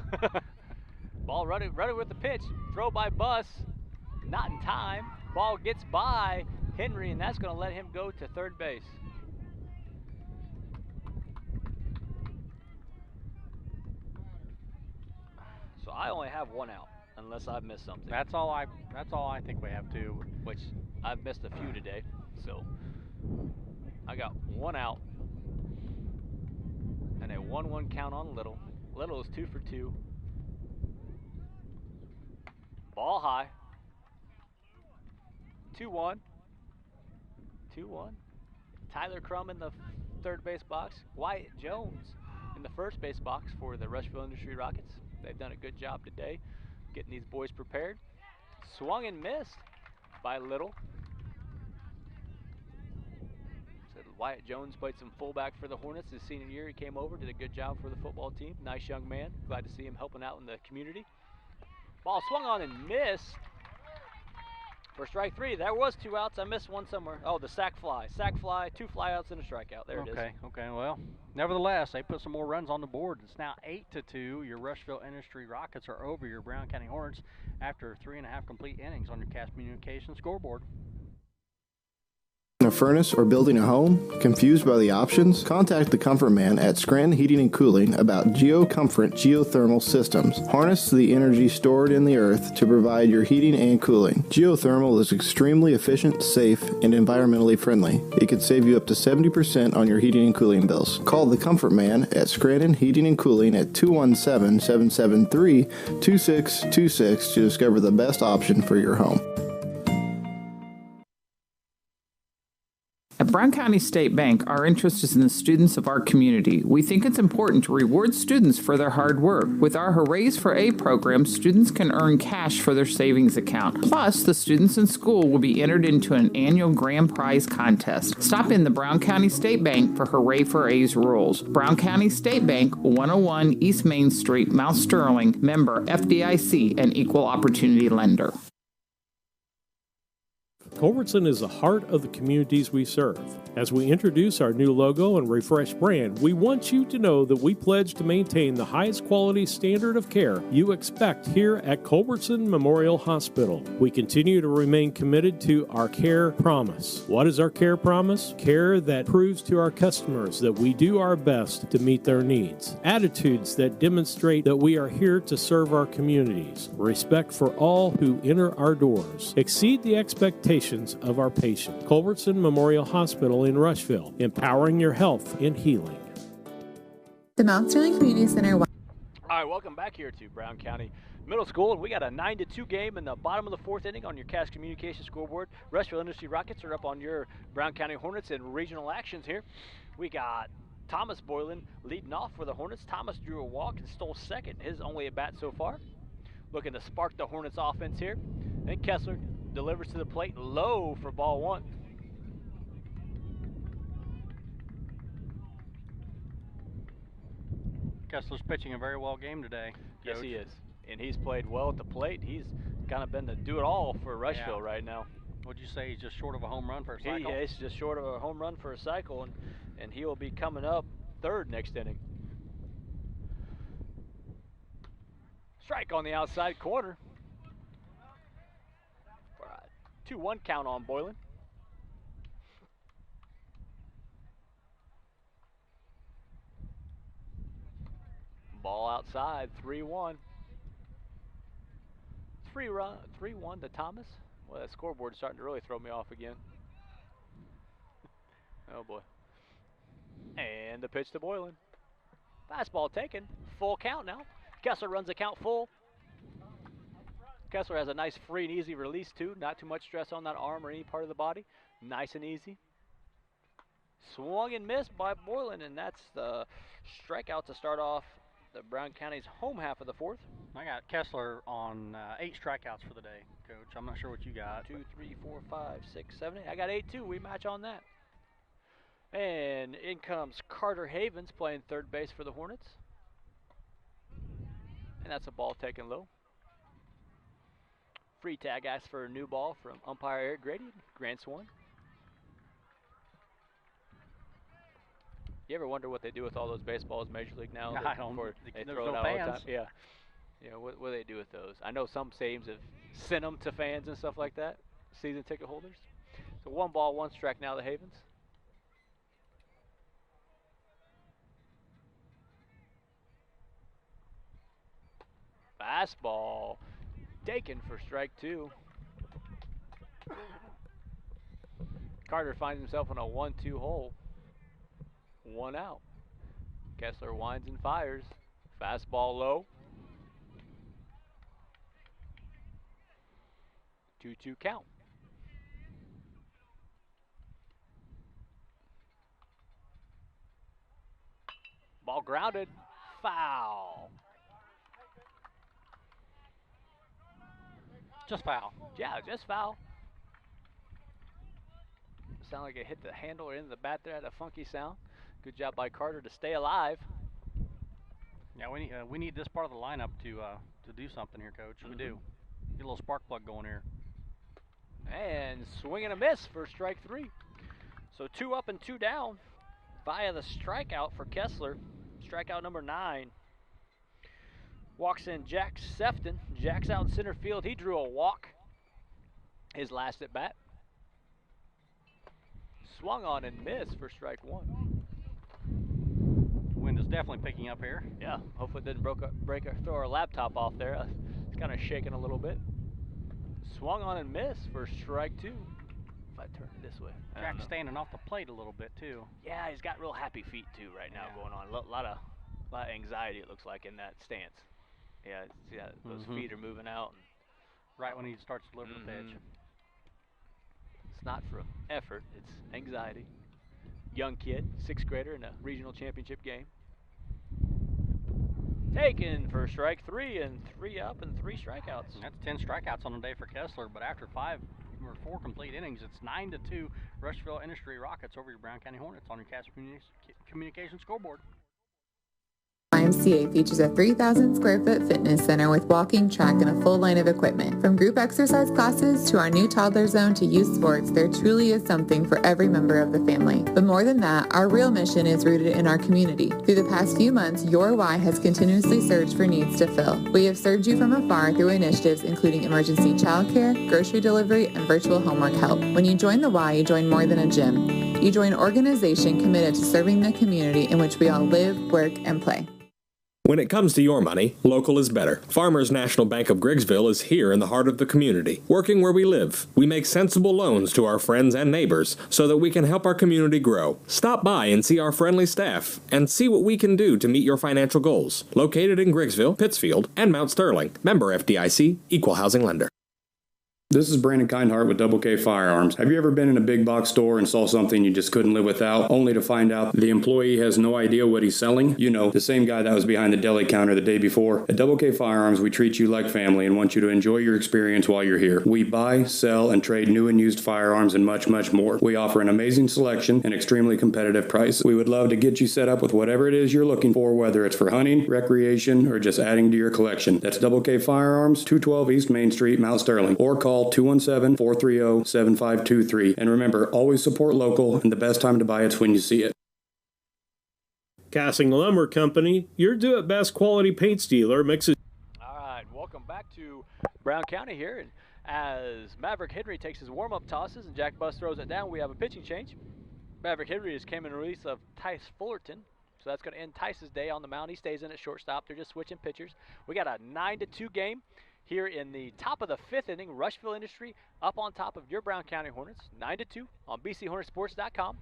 Speaker 2: Ball running with the pitch. Throw by Buss. Not in time. Ball gets by Henry, and that's going to let him go to third base. So I only have 1 out, unless I've missed something.
Speaker 3: That's all I think we have too.
Speaker 2: Which I've missed a few today. So I got 1 out. And a 1-1 count on Little. Little is 2 for 2. Ball high. 2-1. 2-1. Tyler Crum in the third base box. Wyatt Jones in the first base box for the Rushville Industry Rockets. They've done a good job today getting these boys prepared. Swung and missed by Little. Wyatt Jones played some fullback for the Hornets his senior year. He came over, did a good job for the football team. Nice young man. Glad to see him helping out in the community. Ball swung on and missed for strike 3. There was 2 outs. I missed one somewhere. Oh, the sac fly. Sac fly, 2 flyouts and a strikeout. There it is.
Speaker 3: Okay. Well, nevertheless, they put some more runs on the board. It's now 8-2. Your Rushville Industry Rockets are over your Brown County Hornets after 3.5 complete innings on your Cass Communications scoreboard.
Speaker 8: A furnace or building a home? Confused by the options? Contact the Comfort Man at Scranton Heating and Cooling about GeoComfort geothermal systems. Harness the energy stored in the earth to provide your heating and cooling. Geothermal is extremely efficient, safe, and environmentally friendly. It could save you up to 70% on your heating and cooling bills. Call the Comfort Man at Scranton Heating and Cooling at 217-773-2626 to discover the best option for your home.
Speaker 4: At Brown County State Bank, our interest is in the students of our community. We think it's important to reward students for their hard work. With our Hoorays for A program, students can earn cash for their savings account. Plus, the students in school will be entered into an annual grand prize contest. Stop in the Brown County State Bank for Hooray for A's rules. Brown County State Bank, 101 East Main Street, Mount Sterling, member FDIC, and equal opportunity lender.
Speaker 1: Culbertson is the heart of the communities we serve. As we introduce our new logo and refreshed brand, we want you to know that we pledge to maintain the highest quality standard of care you expect here at Culbertson Memorial Hospital. We continue to remain committed to our care promise. What is our care promise? Care that proves to our customers that we do our best to meet their needs. Attitudes that demonstrate that we are here to serve our communities. Respect for all who enter our doors. Exceed the expectations of our patient. Culbertson Memorial Hospital in Rushville, empowering your health and healing.
Speaker 5: The Mount Sterling Community Center.
Speaker 2: All right, welcome back here to Brown County Middle School, and we got a 9-2 game in the bottom of the 4th inning on your Cass Communications scoreboard. Rushville Industry Rockets are up on your Brown County Hornets in regional actions here. We got Thomas Boylan leading off for the Hornets. Thomas drew a walk and stole second, his only at bat so far. Looking to spark the Hornets offense here. And Kessler delivers to the plate low for ball 1.
Speaker 3: Kessler's pitching a very well game today.
Speaker 2: Yes, he is. And he's played well at the plate. He's kind of been the do-it-all for Rushville right now.
Speaker 3: Would you say he's just short of a home run for a cycle?
Speaker 2: He's just short of a home run for a cycle, and he will be coming up third next inning. Strike on the outside corner. For a 2-1 count on Boylan. Ball outside, 3-1. 3-1 to Thomas. Well, that scoreboard's starting to really throw me off again. Oh boy. And the pitch to Boylan. Fastball taken. Full count now. Kessler runs the count full. Kessler has a nice free and easy release too. Not too much stress on that arm or any part of the body. Nice and easy. Swung and missed by Boylan, and that's the strikeout to start off the Brown County's home half of the fourth.
Speaker 3: I got Kessler on 8 strikeouts for the day, Coach. I'm not sure what you got.
Speaker 2: 2, 3, 4, 5, 6, 7, 8. I got 8 too. We match on that. And in comes Carter Havens playing third base for the Hornets. And that's a ball taken low. Free tag asks for a new ball from umpire Eric Grady. Grants one. You ever wonder what they do with all those baseballs Major League now?
Speaker 3: I don't.
Speaker 2: They
Speaker 3: There's
Speaker 2: throw it
Speaker 3: no
Speaker 2: out all the
Speaker 3: fans.
Speaker 2: time. Yeah. Yeah, what do they do with those? I know some stadiums have sent them to fans and stuff like that, season ticket holders. So 1 ball, 1 strike now to Havens. Fastball taken for strike 2. Carter finds himself in a 1-2 hole. 1 out. Kessler winds and fires. Fastball low. 2-2 count. Ball grounded. Foul.
Speaker 3: Just foul.
Speaker 2: Yeah, just foul. Sound like it hit the handle or into the bat there. Had a funky sound. Good job by Carter to stay alive.
Speaker 3: Yeah, we need this part of the lineup to do something here, Coach. We do. Get a little spark plug going here.
Speaker 2: And swing and a miss for strike 3. So 2 up and 2 down via the strikeout for Kessler. Strikeout number 9. Walks in Jack Sefton. Jack's out in center field. He drew a walk his last at bat. Swung on and missed for strike 1.
Speaker 3: Wind is definitely picking up here.
Speaker 2: Yeah, hopefully it didn't throw our laptop off there. It's kind of shaking a little bit. Swung on and missed for strike 2. If I turn it this way.
Speaker 3: Jack's standing off the plate a little bit too.
Speaker 2: Yeah, he's got real happy feet too right now going on. A lot of anxiety it looks like in that stance. Yeah, those feet are moving out.
Speaker 3: Right when he starts delivering the pitch.
Speaker 2: It's not from effort, it's anxiety. Young kid, 6th grader in a regional championship game. Taken for strike 3 and 3 up and 3 strikeouts.
Speaker 3: And that's 10 strikeouts on the day for Kessler, but after 5 or 4 complete innings, it's 9-2 Rushville Industry Rockets over your Brown County Hornets on your Cass Communication scoreboard.
Speaker 5: YMCA features a 3,000 square foot fitness center with walking track and a full line of equipment. From group exercise classes to our new toddler zone to youth sports, there truly is something for every member of the family. But more than that, our real mission is rooted in our community. Through the past few months, your Y has continuously searched for needs to fill. We have served you from afar through initiatives including emergency childcare, grocery delivery, and virtual homework help. When you join the Y, you join more than a gym. You join an organization committed to serving the community in which we all live, work, and play.
Speaker 11: When it comes to your money, local is better. Farmers National Bank of Griggsville is here in the heart of the community, working where we live. We make sensible loans to our friends and neighbors so that we can help our community grow. Stop by and see our friendly staff and see what we can do to meet your financial goals. Located in Griggsville, Pittsfield, and Mount Sterling. Member FDIC, Equal Housing Lender.
Speaker 6: This is Brandon Kindhart with Double K Firearms. Have you ever been in a big box store and saw something you just couldn't live without, only to find out the employee has no idea what he's selling? You know, the same guy that was behind the deli counter the day before. At Double K Firearms, we treat you like family and want you to enjoy your experience while you're here. We buy, sell, and trade new and used firearms and much, much more. We offer an amazing selection and extremely competitive prices. We would love to get you set up with whatever it is you're looking for, whether it's for hunting, recreation, or just adding to your collection. That's Double K Firearms, 212 East Main Street, Mount Sterling, or call call 217-430-7523. And remember, always support local, and the best time to buy it's when you see it.
Speaker 1: Casting Lumber Company, your do-it-best quality paint dealer, mixes.
Speaker 2: All right, welcome back to Brown County here. And as Maverick Henry takes his warm-up tosses and Jack Buss throws it down, we have a pitching change. Maverick Henry just came in release of Tice Fullerton. So that's going to end Tice's day on the mound. He stays in at shortstop. They're just switching pitchers. We got a 9-2 game here in the top of the 5th inning. Rushville Industry up on top of your Brown County Hornets, 9-2 on BCHornetsports.com.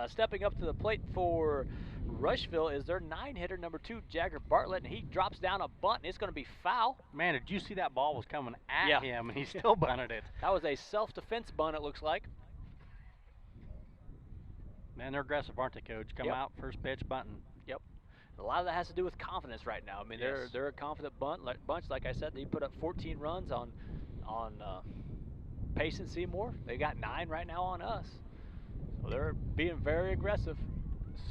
Speaker 2: Stepping up to the plate for Rushville is their 9-hitter, number 2, Jagger Bartlett, and he drops down a bunt, and it's going to be foul.
Speaker 3: Man, did you see that ball was coming at him, and he still bunted it.
Speaker 2: That was a self-defense bunt, it looks like.
Speaker 3: Man, they're aggressive, aren't they, Coach? Come out, first pitch, bunting.
Speaker 2: Yep. A lot of that has to do with confidence right now. I mean, they're a confident bunch. Like I said, they put up 14 runs on Pace and Seymour. They got 9 right now on us. So they're being very aggressive.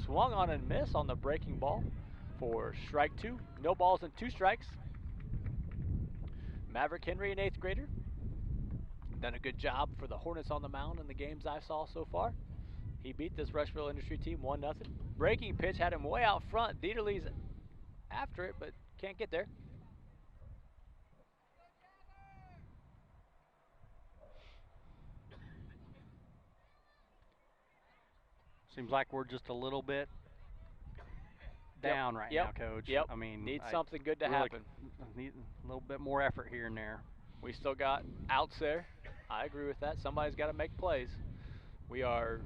Speaker 2: Swung on and miss on the breaking ball for strike 2. No balls and 2 strikes. Maverick Henry, an 8th grader. Done a good job for the Hornets on the mound in the games I saw so far. He beat this Rushville Industry team 1-0. Breaking pitch had him way out front. Dieterle's after it, but can't get there.
Speaker 3: Seems like we're just a little bit down right now, Coach.
Speaker 2: Yep.
Speaker 3: I mean,
Speaker 2: need something good to happen.
Speaker 3: Need a little bit more effort here and there.
Speaker 2: We still got outs there. I agree with that. Somebody's got to make plays. We are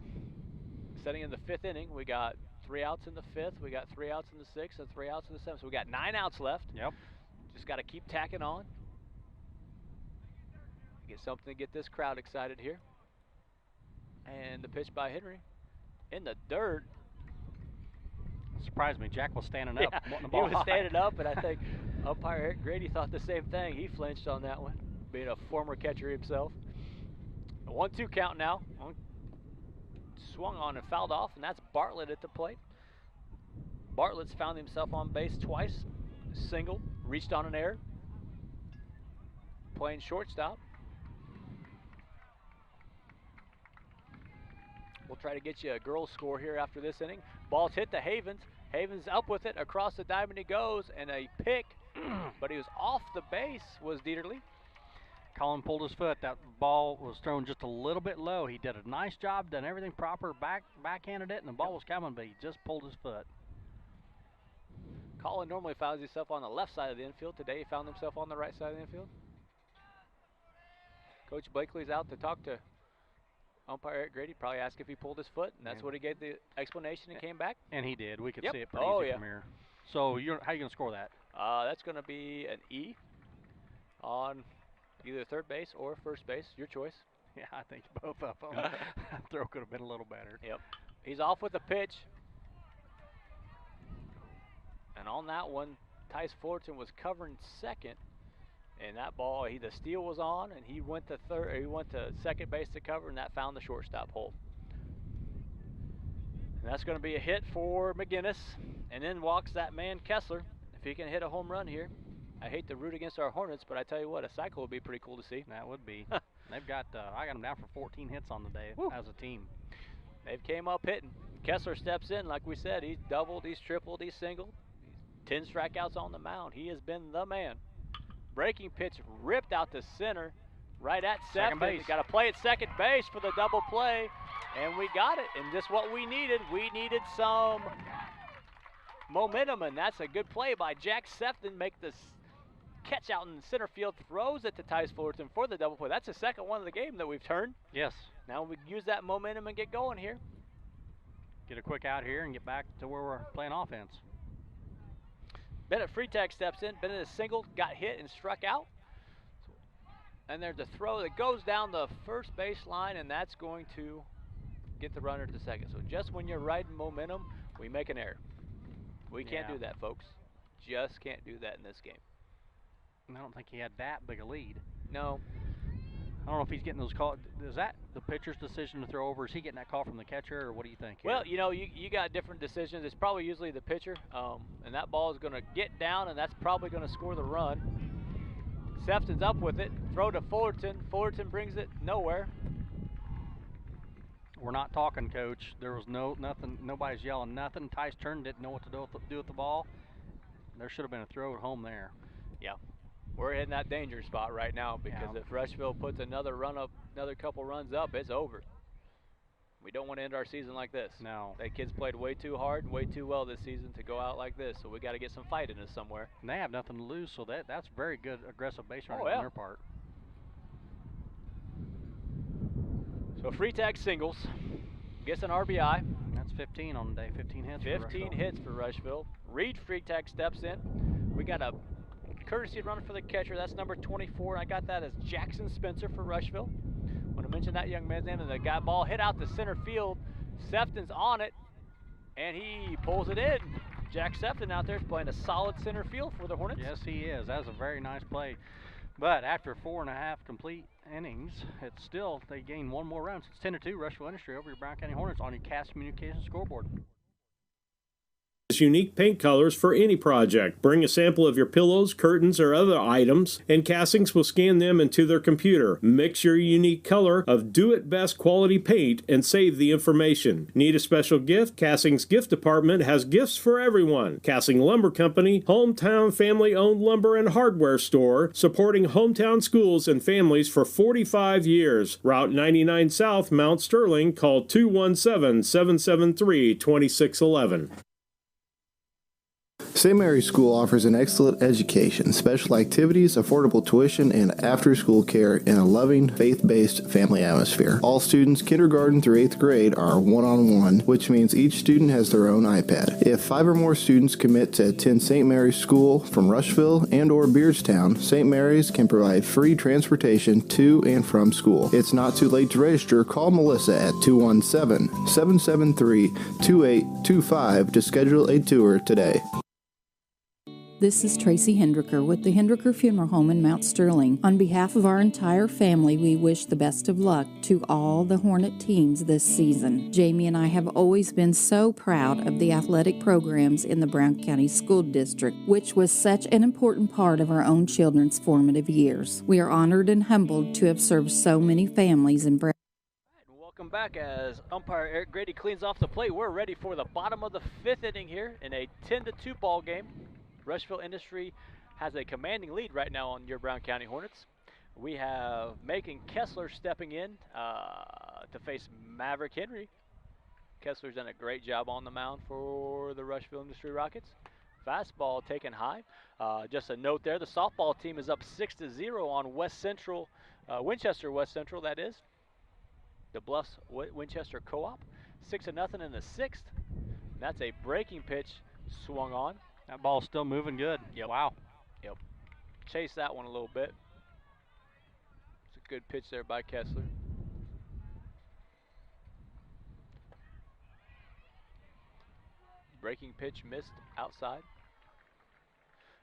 Speaker 2: setting in the 5th inning. We got 3 outs in the 5th. We got 3 outs in the 6th and 3 outs in the 7th. So we got 9 outs left.
Speaker 3: Yep.
Speaker 2: Just got to keep tacking on. Get something to get this crowd excited here. And the pitch by Henry in the dirt.
Speaker 3: It surprised me. Jack was standing up.
Speaker 2: Yeah,
Speaker 3: wanting the ball
Speaker 2: he was standing up, and I think umpire Eric Grady thought the same thing. He flinched on that one, being a former catcher himself. A 1-2 count now. Swung on and fouled off, and that's Bartlett at the plate. Bartlett's found himself on base twice. Single, reached on an error. Playing shortstop. We'll try to get you a girls score here after this inning. Ball's hit to Havens. Havens up with it. Across the diamond he goes, and a pick, but he was off the base, was Dieterle.
Speaker 3: Colin pulled his foot. That ball was thrown just a little bit low. He did a nice job, done everything proper, backhanded it, and the ball was coming, but he just pulled his foot.
Speaker 2: Colin normally finds himself on the left side of the infield. Today he found himself on the right side of the infield. Coach Blakely's out to talk to umpire Eric Grady. Probably asked if he pulled his foot, and that's what he gave the explanation and came back.
Speaker 3: And he did. We could see it pretty easy from here. So how are you going to score that?
Speaker 2: That's going to be an E on either third base or first base, your choice.
Speaker 3: Yeah, I think both of them. Throw could have been a little better.
Speaker 2: Yep. He's off with the pitch. And on that one, Tice Fullerton was covering second. And that ball, the steal was on, and he went to second base to cover, and that found the shortstop hole. And that's going to be a hit for McGinnis. And then walks that man Kessler. If he can hit a home run here. I hate to root against our Hornets, but I tell you what, a cycle would be pretty cool to see.
Speaker 3: That would be. They've got, I got them down for 14 hits on the day as a team.
Speaker 2: They've came up hitting. Kessler steps in, like we said, he's doubled, he's tripled, he's singled. 10 strikeouts on the mound. He has been the man. Breaking pitch ripped out to center, right at second base. Got to play at second base for the double play, and we got it. And just what we needed. We needed some momentum, and that's a good play by Jack Sefton. Make this catch out in center field, throws it to Tice Fullerton for the double play. That's the second one of the game that we've turned.
Speaker 3: Yes.
Speaker 2: Now we use that momentum and get going here.
Speaker 3: Get a quick out here and get back to where we're playing offense.
Speaker 2: Bennett Freitag steps in. Bennett is single, got hit and struck out. And there's a throw that goes down the first baseline, and that's going to get the runner to second. So just when you're riding momentum, we make an error. We can't do that, folks. Just can't do that in this game.
Speaker 3: I don't think he had that big a lead.
Speaker 2: No.
Speaker 3: I don't know if he's getting those calls. Is that the pitcher's decision to throw over? Is he getting that call from the catcher, or what do you think here?
Speaker 2: Well, you got different decisions. It's probably usually the pitcher, and that ball is going to get down, and that's probably going to score the run. Sefton's up with it. Throw to Fullerton. Fullerton brings it nowhere.
Speaker 3: We're not talking, Coach. There was nothing. Nobody's yelling nothing. Tice Turner didn't know what to do with the ball. There should have been a throw at home there.
Speaker 2: Yeah, we're in that danger spot right now because if Rushville puts another couple runs up, it's over. We don't want to end our season like this.
Speaker 3: No.
Speaker 2: That kids played way too hard and way too well this season to go out like this, so we got to get some fight in us somewhere.
Speaker 3: And they have nothing to lose, so that's very good aggressive base running on their part.
Speaker 2: So free tag singles, gets an RBI.
Speaker 3: That's 15 on the day, 15 hits
Speaker 2: 15 hits for Rushville. Reed free tag steps in. We got a courtesy run for the catcher. That's number 24. I got that as Jackson Spencer for Rushville. Want to mention that young man's name, and the ball hit out to center field. Sefton's on it, and he pulls it in. Jack Sefton out there is playing a solid center field for the Hornets.
Speaker 3: Yes, he is. That's a very nice play. But after 4.5 complete innings, it's still, they gain one more run. So it's 10-2, Rushville Industry over your Brown County Hornets on your Cast Communications scoreboard.
Speaker 1: Unique paint colors for any project. Bring a sample of your pillows, curtains, or other items, and Castings will scan them into their computer. Mix your unique color of do-it-best quality paint and save the information. Need a special gift? Castings Gift Department has gifts for everyone. Casting Lumber Company, hometown family-owned lumber and hardware store, supporting hometown schools and families for 45 years. Route 99 South, Mount Sterling. Call 217-773-2611.
Speaker 8: St. Mary's School offers an excellent education, special activities, affordable tuition, and after-school care in a loving, faith-based family atmosphere. All students, kindergarten through 8th grade, are one-on-one, which means each student has their own iPad. If 5 or more students commit to attend St. Mary's School from Rushville and or Beardstown, St. Mary's can provide free transportation to and from school. It's not too late to register. Call Melissa at 217-773-2825 to schedule a tour today.
Speaker 9: This is Tracy Hendricker with the Hendricker Funeral Home in Mount Sterling. On behalf of our entire family, we wish the best of luck to all the Hornet teams this season. Jamie and I have always been so proud of the athletic programs in the Brown County School District, which was such an important part of our own children's formative years. We are honored and humbled to have served so many families in Brown.
Speaker 2: Welcome back as umpire Eric Grady cleans off the plate. We're ready for the bottom of the 5th inning here in a 10-2 ball game. Rushville Industry has a commanding lead right now on your Brown County Hornets. We have Macon Kessler stepping in to face Maverick Henry. Kessler's done a great job on the mound for the Rushville Industry Rockets. Fastball taken high. Just a note there, the softball team is up 6-0 on West Central, Winchester West Central, that is. The Bluffs Winchester Co-op, 6-0 in the 6th. That's a breaking pitch swung on.
Speaker 3: That ball's still moving good.
Speaker 2: Yep.
Speaker 3: Wow.
Speaker 2: Yep. Chase that one a little bit. It's a good pitch there by Kessler. Breaking pitch missed outside.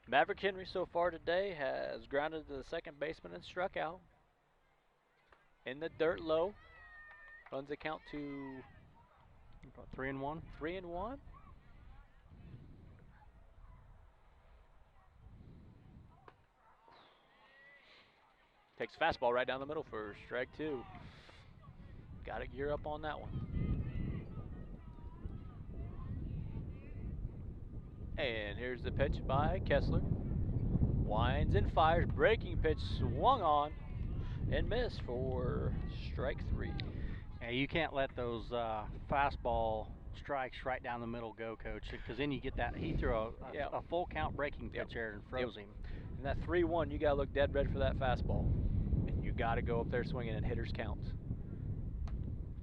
Speaker 2: Maverick Henry so far today has grounded to the second baseman and struck out. In the dirt low. Runs the count to
Speaker 3: 3-1.
Speaker 2: 3-1. Takes fastball right down the middle for strike 2. Got to gear up on that one. And here's the pitch by Kessler. Winds and fires. Breaking pitch swung on and missed for strike 3.
Speaker 3: Yeah, you can't let those fastball strikes right down the middle go, Coach, because then you get that. He threw a full count breaking pitch there and froze him.
Speaker 2: And that 3-1, you got to look dead red for that fastball. And you got to go up there swinging and hitters counts.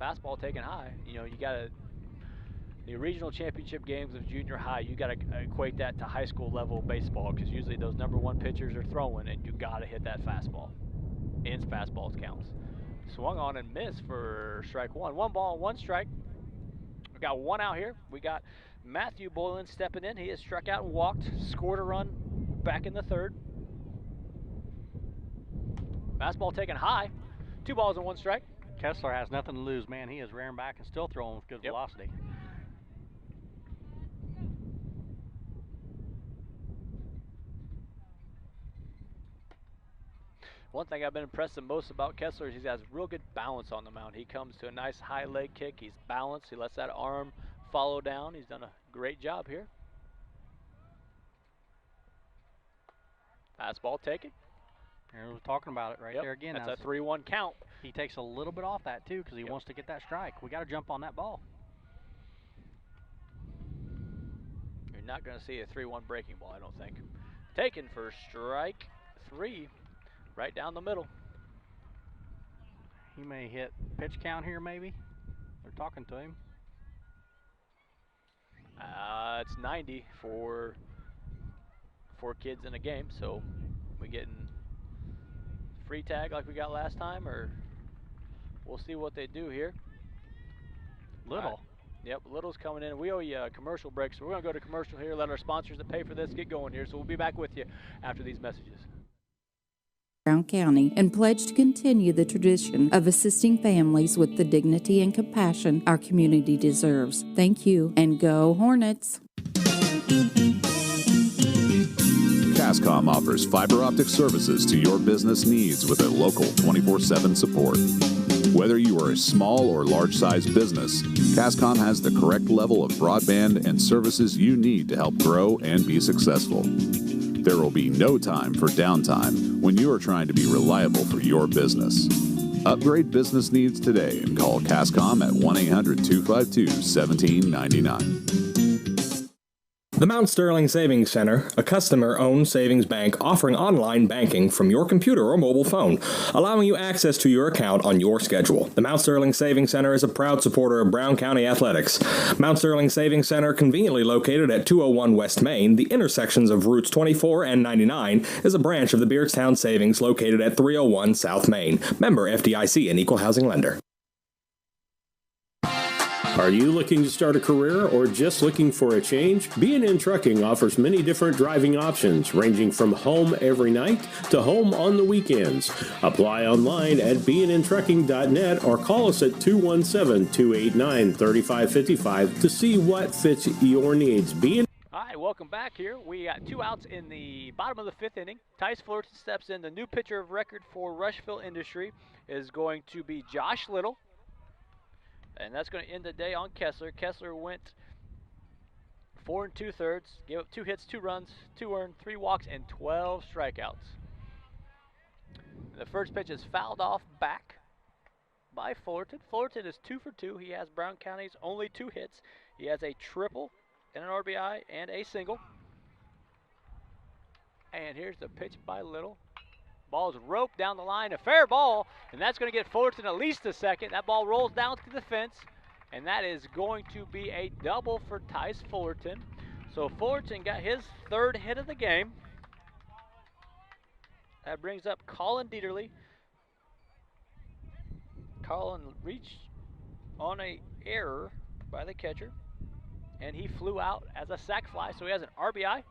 Speaker 2: Fastball taken high. You know, you got to, the regional championship games of junior high, you got to equate that to high school level baseball, because usually those #1 pitchers are throwing, and you got to hit that fastball. Ends fastballs counts. Swung on and missed for strike 1. 1 ball, 1 strike. We got 1 out here. We got Matthew Boylan stepping in. He has struck out and walked, scored a run back in the 3rd. Fastball taken high. 2 balls and 1 strike.
Speaker 3: Kessler has nothing to lose, man. He is rearing back and still throwing with good velocity.
Speaker 2: One thing I've been impressed the most about Kessler is he has real good balance on the mound. He comes to a nice high leg kick. He's balanced. He lets that arm follow down. He's done a great job here. Fastball taken.
Speaker 3: We're talking about it right there again.
Speaker 2: That's a 3-1 count.
Speaker 3: He takes a little bit off that, too, because he wants to get that strike. We got to jump on that ball.
Speaker 2: You're not going to see a 3-1 breaking ball, I don't think. Taken for strike 3, right down the middle.
Speaker 3: He may hit pitch count here, maybe. They're talking to him.
Speaker 2: It's 90 for 4 kids in a game, so we getting free tag like we got last time, or we'll see what they do here.
Speaker 3: Little.
Speaker 2: Yep, Little's coming in. We owe you a commercial break, so we're going to go to commercial here, let our sponsors that pay for this get going here. So we'll be back with you after these messages.
Speaker 9: Brown County, and pledge to continue the tradition of assisting families with the dignity and compassion our community deserves. Thank you, and go Hornets!
Speaker 10: Cascom offers fiber optic services to your business needs with a local 24/7 support. Whether you are a small or large-sized business, Cascom has the correct level of broadband and services you need to help grow and be successful. There will be no time for downtime when you are trying to be reliable for your business. Upgrade business needs today and call Cascom at 1-800-252-1799.
Speaker 11: The Mount Sterling Savings Center, a customer-owned savings bank offering online banking from your computer or mobile phone, allowing you access to your account on your schedule. The Mount Sterling Savings Center is a proud supporter of Brown County athletics. Mount Sterling Savings Center, conveniently located at 201 West Main, the intersections of routes 24 and 99, is a branch of the Beardstown Savings located at 301 South Main. Member FDIC and Equal Housing Lender.
Speaker 1: Are you looking to start a career or just looking for a change? B&N Trucking offers many different driving options, ranging from home every night to home on the weekends. Apply online at bnntrucking.net or call us at 217-289-3555 to see what fits your needs.
Speaker 2: All right, welcome back here. We got 2 outs in the bottom of the 5th inning. Tice Fullerton steps in. The new pitcher of record for Rushville Industry is going to be Josh Little. And that's going to end the day on Kessler. Kessler went 4 2/3, gave up 2 hits, 2 runs, 2 earned, 3 walks, and 12 strikeouts. The first pitch is fouled off back by Fullerton. Fullerton is 2 for 2. He has Brown County's only 2 hits. He has a triple and an RBI and a single. And here's the pitch by Little. Ball's roped down the line, a fair ball, and that's going to get Fullerton at least a second. That ball rolls down to the fence, and that is going to be a double for Tice Fullerton. So Fullerton got his 3rd hit of the game. That brings up Colin Dieterle. Colin reached on an error by the catcher, and he flew out as a sac fly, so he has an RBI.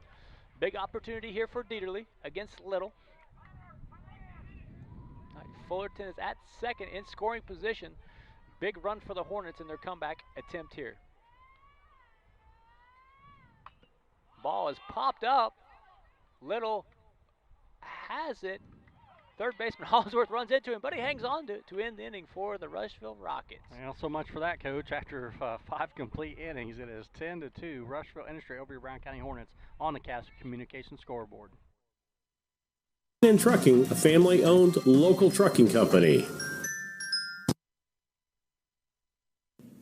Speaker 2: Big opportunity here for Dieterle against Little. Fullerton is at second in scoring position. Big run for the Hornets in their comeback attempt here. Ball is popped up. Little has it. Third baseman Hollingsworth runs into him, but he hangs on to it to end the inning for the Rushville Rockets.
Speaker 3: Well, so much for that, Coach. After 5 complete innings, it is 10-2. Rushville Industry over your Brown County Hornets on the Castle Communications scoreboard.
Speaker 1: B&N Trucking, a family-owned local trucking company.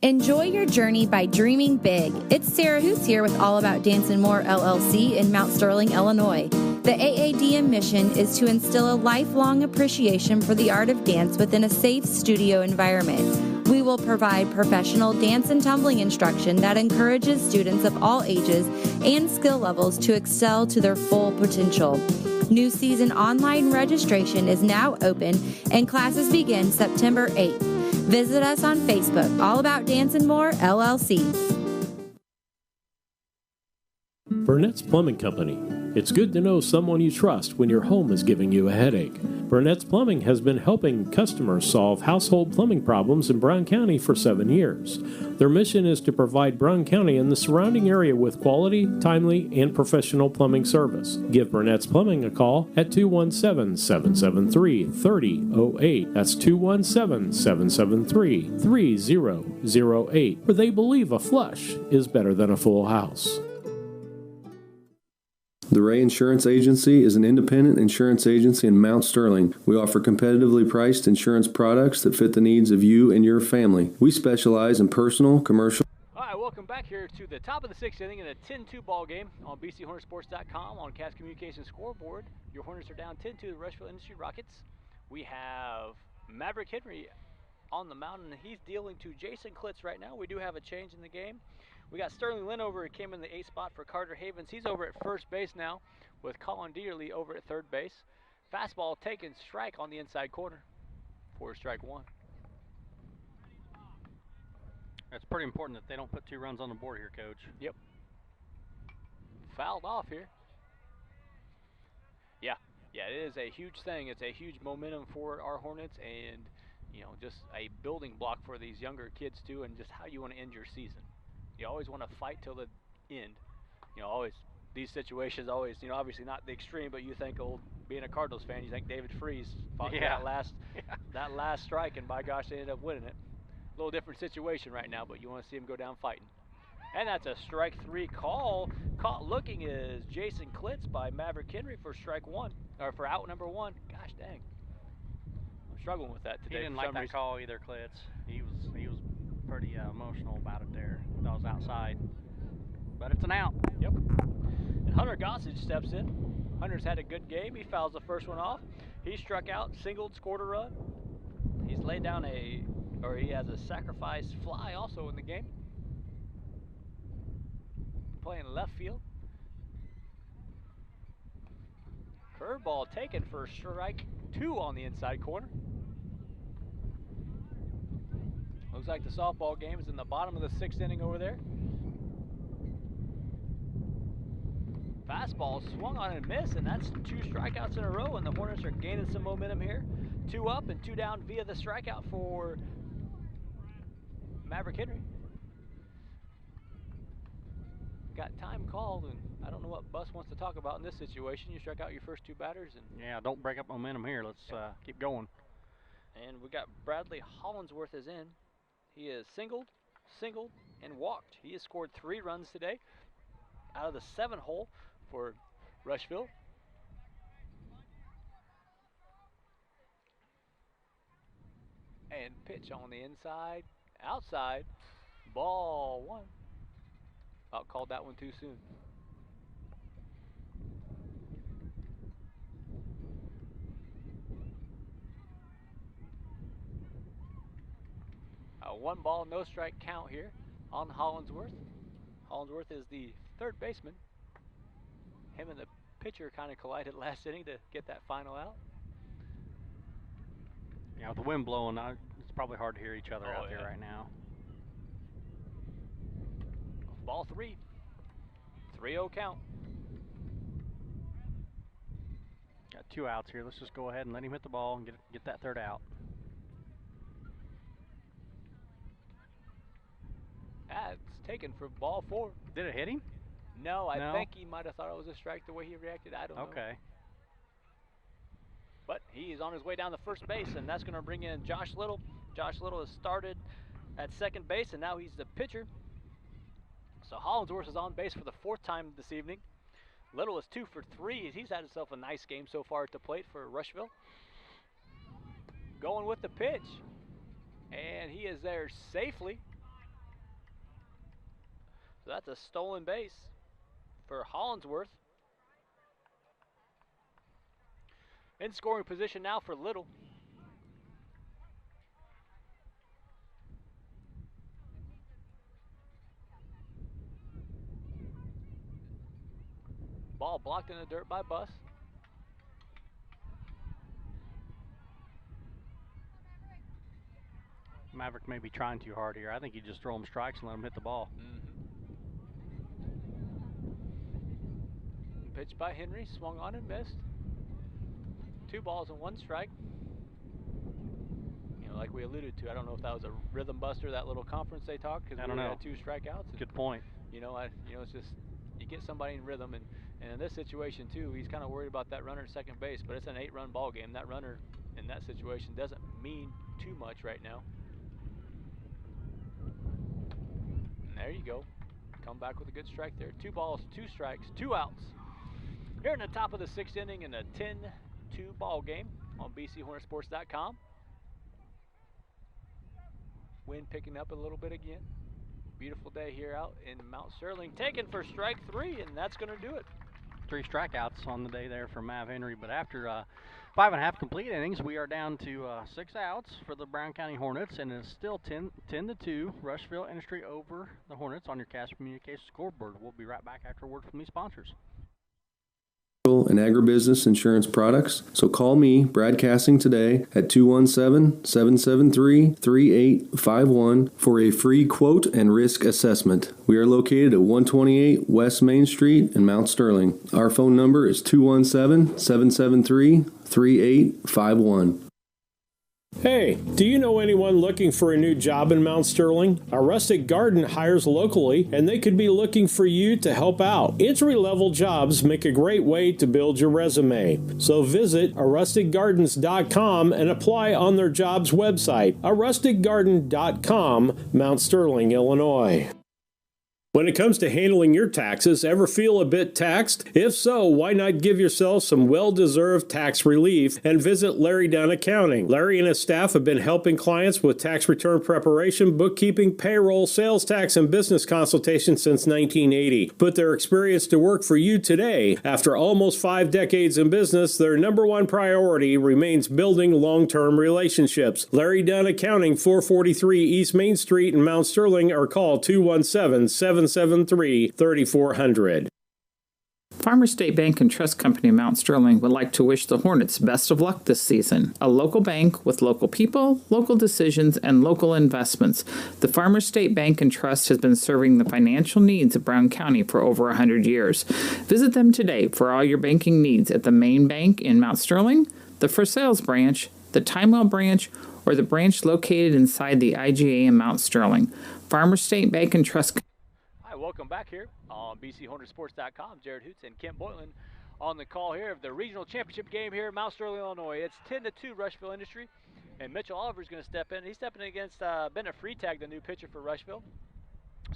Speaker 12: Enjoy your journey by dreaming big. It's Sarah Hoots here with All About Dance and More LLC in Mount Sterling, Illinois. The AADM mission is to instill a lifelong appreciation for the art of dance within a safe studio environment. We will provide professional dance and tumbling instruction that encourages students of all ages and skill levels to excel to their full potential. New season online registration is now open and classes begin September 8th. Visit us on Facebook, All About Dance and More LLC.
Speaker 1: Burnett's Plumbing Company. It's good to know someone you trust when your home is giving you a headache. Burnett's Plumbing has been helping customers solve household plumbing problems in Brown County for 7 years. Their mission is to provide Brown County and the surrounding area with quality, timely, and professional plumbing service. Give Burnett's Plumbing a call at 217-773-3008. That's 217-773-3008, where they believe a flush is better than a full house.
Speaker 13: The Ray Insurance Agency is an independent insurance agency in Mount Sterling. We offer competitively priced insurance products that fit the needs of you and your family. We specialize in personal, commercial.
Speaker 2: All right, welcome back here to the top of the sixth inning in a 10-2 ball game on BCHornetsports.com on Cass Communications scoreboard. Your Hornets are down 10-2 to the Rushville Industry Rockets. We have Maverick Henry on the mound, and he's dealing to Jason Klitz right now. We do have a change in the game. We got Sterling Linover, who came in the 8th spot for Carter Havens. He's over at first base now with Colin Dearly over at third base. Fastball taken, strike on the inside corner for strike one.
Speaker 3: It's pretty important that they don't put 2 runs on the board here, Coach.
Speaker 2: Yep. Fouled off here. Yeah, it is a huge thing. It's a huge momentum for our Hornets, and just a building block for these younger kids too, and just how you want to end your season. You always want to fight till the end. Always these situations, always, obviously not the extreme, but you think, being a Cardinals fan, you think David Freese fought that last strike, and by gosh, they ended up winning it. A little different situation right now, but you want to see him go down fighting. And that's a strike 3 call. Caught looking is Jason Klitz by Maverick Henry for strike 1, or for out number 1. Gosh dang. I'm struggling with that today.
Speaker 3: He didn't like that call either, Klitz. He was pretty emotional about it there. That was outside. But it's an out.
Speaker 2: Yep. And Hunter Gossage steps in. Hunter's had a good game. He fouls the first one off. He struck out, singled, scored a run. He's laid down he has a sacrifice fly also in the game. Playing left field. Curveball taken for strike 2 on the inside corner. Looks like the softball game is in the bottom of the 6th inning over there. Fastball swung on and missed, and that's 2 strikeouts in a row, and the Hornets are gaining some momentum here. 2 up and 2 down via the strikeout for Maverick Henry. Got time called, and I don't know what Bus wants to talk about in this situation. You struck out your first 2 batters. And
Speaker 3: yeah, don't break up momentum here. Let's keep going.
Speaker 2: And we got Bradley Hollinsworth is in. He is singled, and walked. He has scored 3 runs today out of the 7 hole for Rushville. And pitch on the inside, outside, ball 1. About called that one too soon. A 1 ball, no strike count here on Hollinsworth. Hollinsworth is the third baseman. Him and the pitcher kind of collided last inning to get that final out.
Speaker 3: Yeah, with the wind blowing, it's probably hard to hear each other out there right now.
Speaker 2: Ball 3. 3-0 count.
Speaker 3: Got 2 outs here. Let's just go ahead and let him hit the ball and get that 3rd out.
Speaker 2: That's taken for ball 4.
Speaker 3: Did it hit him?
Speaker 2: No, I think he might have thought it was a strike the way he reacted. I don't know.
Speaker 3: Okay.
Speaker 2: But he's on his way down the first base, and that's going to bring in Josh Little. Josh Little has started at second base, and now he's the pitcher. So Hollinsworth is on base for the 4th time this evening. Little is 2 for 3. He's had himself a nice game so far at the plate for Rushville. Going with the pitch. And he is there safely. So that's a stolen base for Hollinsworth. In scoring position now for Little. Ball blocked in the dirt by Bus.
Speaker 3: Maverick may be trying too hard here. I think you just throw him strikes and let him hit the ball.
Speaker 2: Pitch by Henry, swung on and missed. 2 balls and 1 strike. You know, like we alluded to, I don't know if that was a rhythm buster, that little conference they talked, because we had 2 strikeouts.
Speaker 3: Good point.
Speaker 2: You know, it's just you get somebody in rhythm, and in this situation too, he's kind of worried about that runner at second base, but it's an 8-run ball game. That runner in that situation doesn't mean too much right now. And there you go. Come back with a good strike there. 2 balls, 2 strikes, 2 outs. Here in the top of the 6th inning in a 10-2 ball game on BCHornetsports.com. Wind picking up a little bit again. Beautiful day here out in Mount Sterling. Taken for strike 3, and that's going to do it.
Speaker 3: 3 strikeouts on the day there for Mav Henry, but after 5.5 complete innings, we are down to 6 outs for the Brown County Hornets, and it's still 10-2 Rushville Industry over the Hornets on your Cash Communications scoreboard. We'll be right back after a word from these sponsors.
Speaker 13: And agribusiness insurance products. So call me, Brad Casting, today at 217-773-3851 for a free quote and risk assessment. We are located at 128 West Main Street in Mount Sterling. Our phone number is 217-773-3851.
Speaker 1: Hey, do you know anyone looking for a new job in Mount Sterling? A Rustic Garden hires locally, and they could be looking for you to help out. Entry-level jobs make a great way to build your resume. So visit arusticgardens.com and apply on their jobs website, arusticgarden.com, Mount Sterling, Illinois. When it comes to handling your taxes, ever feel a bit taxed? If so, why not give yourself some well-deserved tax relief and visit Larry Dunn Accounting. Larry and his staff have been helping clients with tax return preparation, bookkeeping, payroll, sales tax, and business consultation since 1980. Put their experience to work for you today. After almost 5 decades in business, their number one priority remains building long-term relationships. Larry Dunn Accounting, 443 East Main Street in Mount Sterling, or call 217-773-3400.
Speaker 4: Farmers State Bank and Trust Company of Mount Sterling would like to wish the Hornets best of luck this season. A local bank with local people, local decisions, and local investments. The Farmers State Bank and Trust has been serving the financial needs of Brown County for over 100 years. Visit them today for all your banking needs at the main bank in Mount Sterling, the For Sales branch, the Timewell branch, or the branch located inside the IGA in Mount Sterling. Farmers State Bank and Trust.
Speaker 2: Hi, welcome back here on BCHornetsports.com. Jared Hoots and Kent Boylan on the call here of the regional championship game here in Mount Sterling, Illinois. It's 10-2 Rushville Industry, and Mitchell Oliver's going to step in. He's stepping in against Bennett Freetag, the new pitcher for Rushville.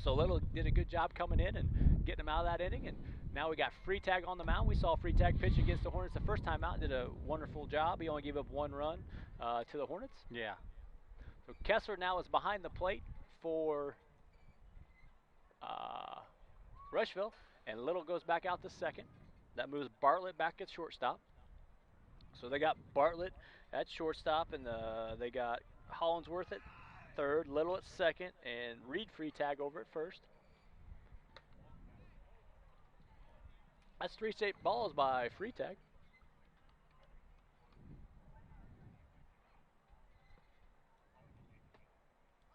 Speaker 2: So Little did a good job coming in and getting him out of that inning, and now we got Freetag on the mound. We saw Freetag pitch against the Hornets the first time out and did a wonderful job. He only gave up 1 run to the Hornets.
Speaker 3: Yeah.
Speaker 2: So Kessler now is behind the plate for Rushville, and Little goes back out to second. That moves Bartlett back at shortstop. So they got Bartlett at shortstop, and they got Hollinsworth at third, Little at second, and Reed Freetag over at first. That's 3 straight balls by Freetag.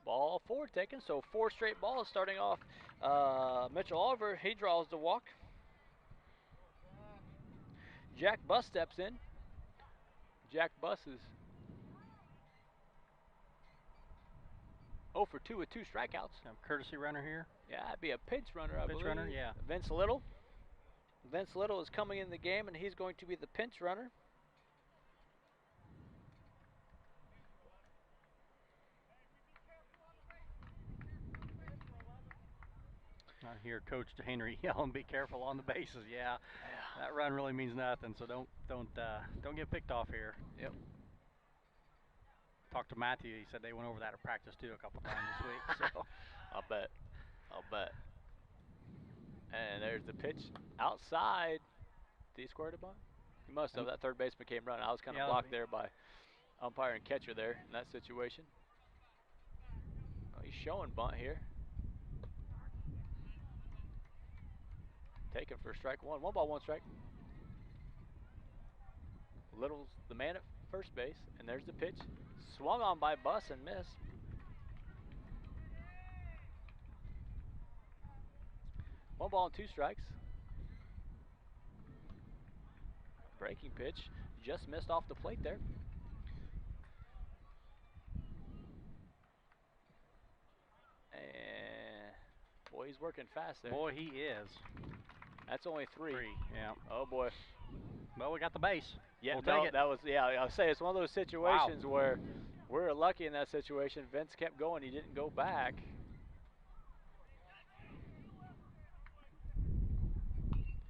Speaker 2: Ball 4 taken, so 4 straight balls starting off. Mitchell Oliver, he draws the walk. Jack Buss steps in. Jack Buss is 0 for 2 with 2 strikeouts.
Speaker 3: Courtesy runner here.
Speaker 2: Yeah, that'd be a pinch runner, I believe.
Speaker 3: Pinch runner, yeah.
Speaker 2: Vince Little. Vince Little is coming in the game, and he's going to be the pinch runner.
Speaker 3: I hear Coach Henry yelling, "Be careful on the bases." Yeah, that run really means nothing. So don't get picked off here.
Speaker 2: Yep.
Speaker 3: Talked to Matthew. He said they went over that at practice too a couple times this week. So
Speaker 2: I'll bet. And there's the pitch outside. Did he square the bunt? He must have. That third baseman came running. I was kind of blocked there by umpire and catcher there in that situation. Oh, he's showing bunt here. Taken for strike 1. 1 ball, 1 strike. Little's the man at first base, and there's the pitch. Swung on by Buss and missed. One ball and 2 strikes. breaking pitch just missed off the plate there. And boy, he's working fast there.
Speaker 3: Boy, he is.
Speaker 2: That's only three.
Speaker 3: Yeah.
Speaker 2: Oh boy.
Speaker 3: Well, we got the base.
Speaker 2: Yeah,
Speaker 3: we'll
Speaker 2: no,
Speaker 3: take it.
Speaker 2: that was, yeah, I'll say it's one of those situations where we're lucky in that situation. Vince kept going. He didn't go back.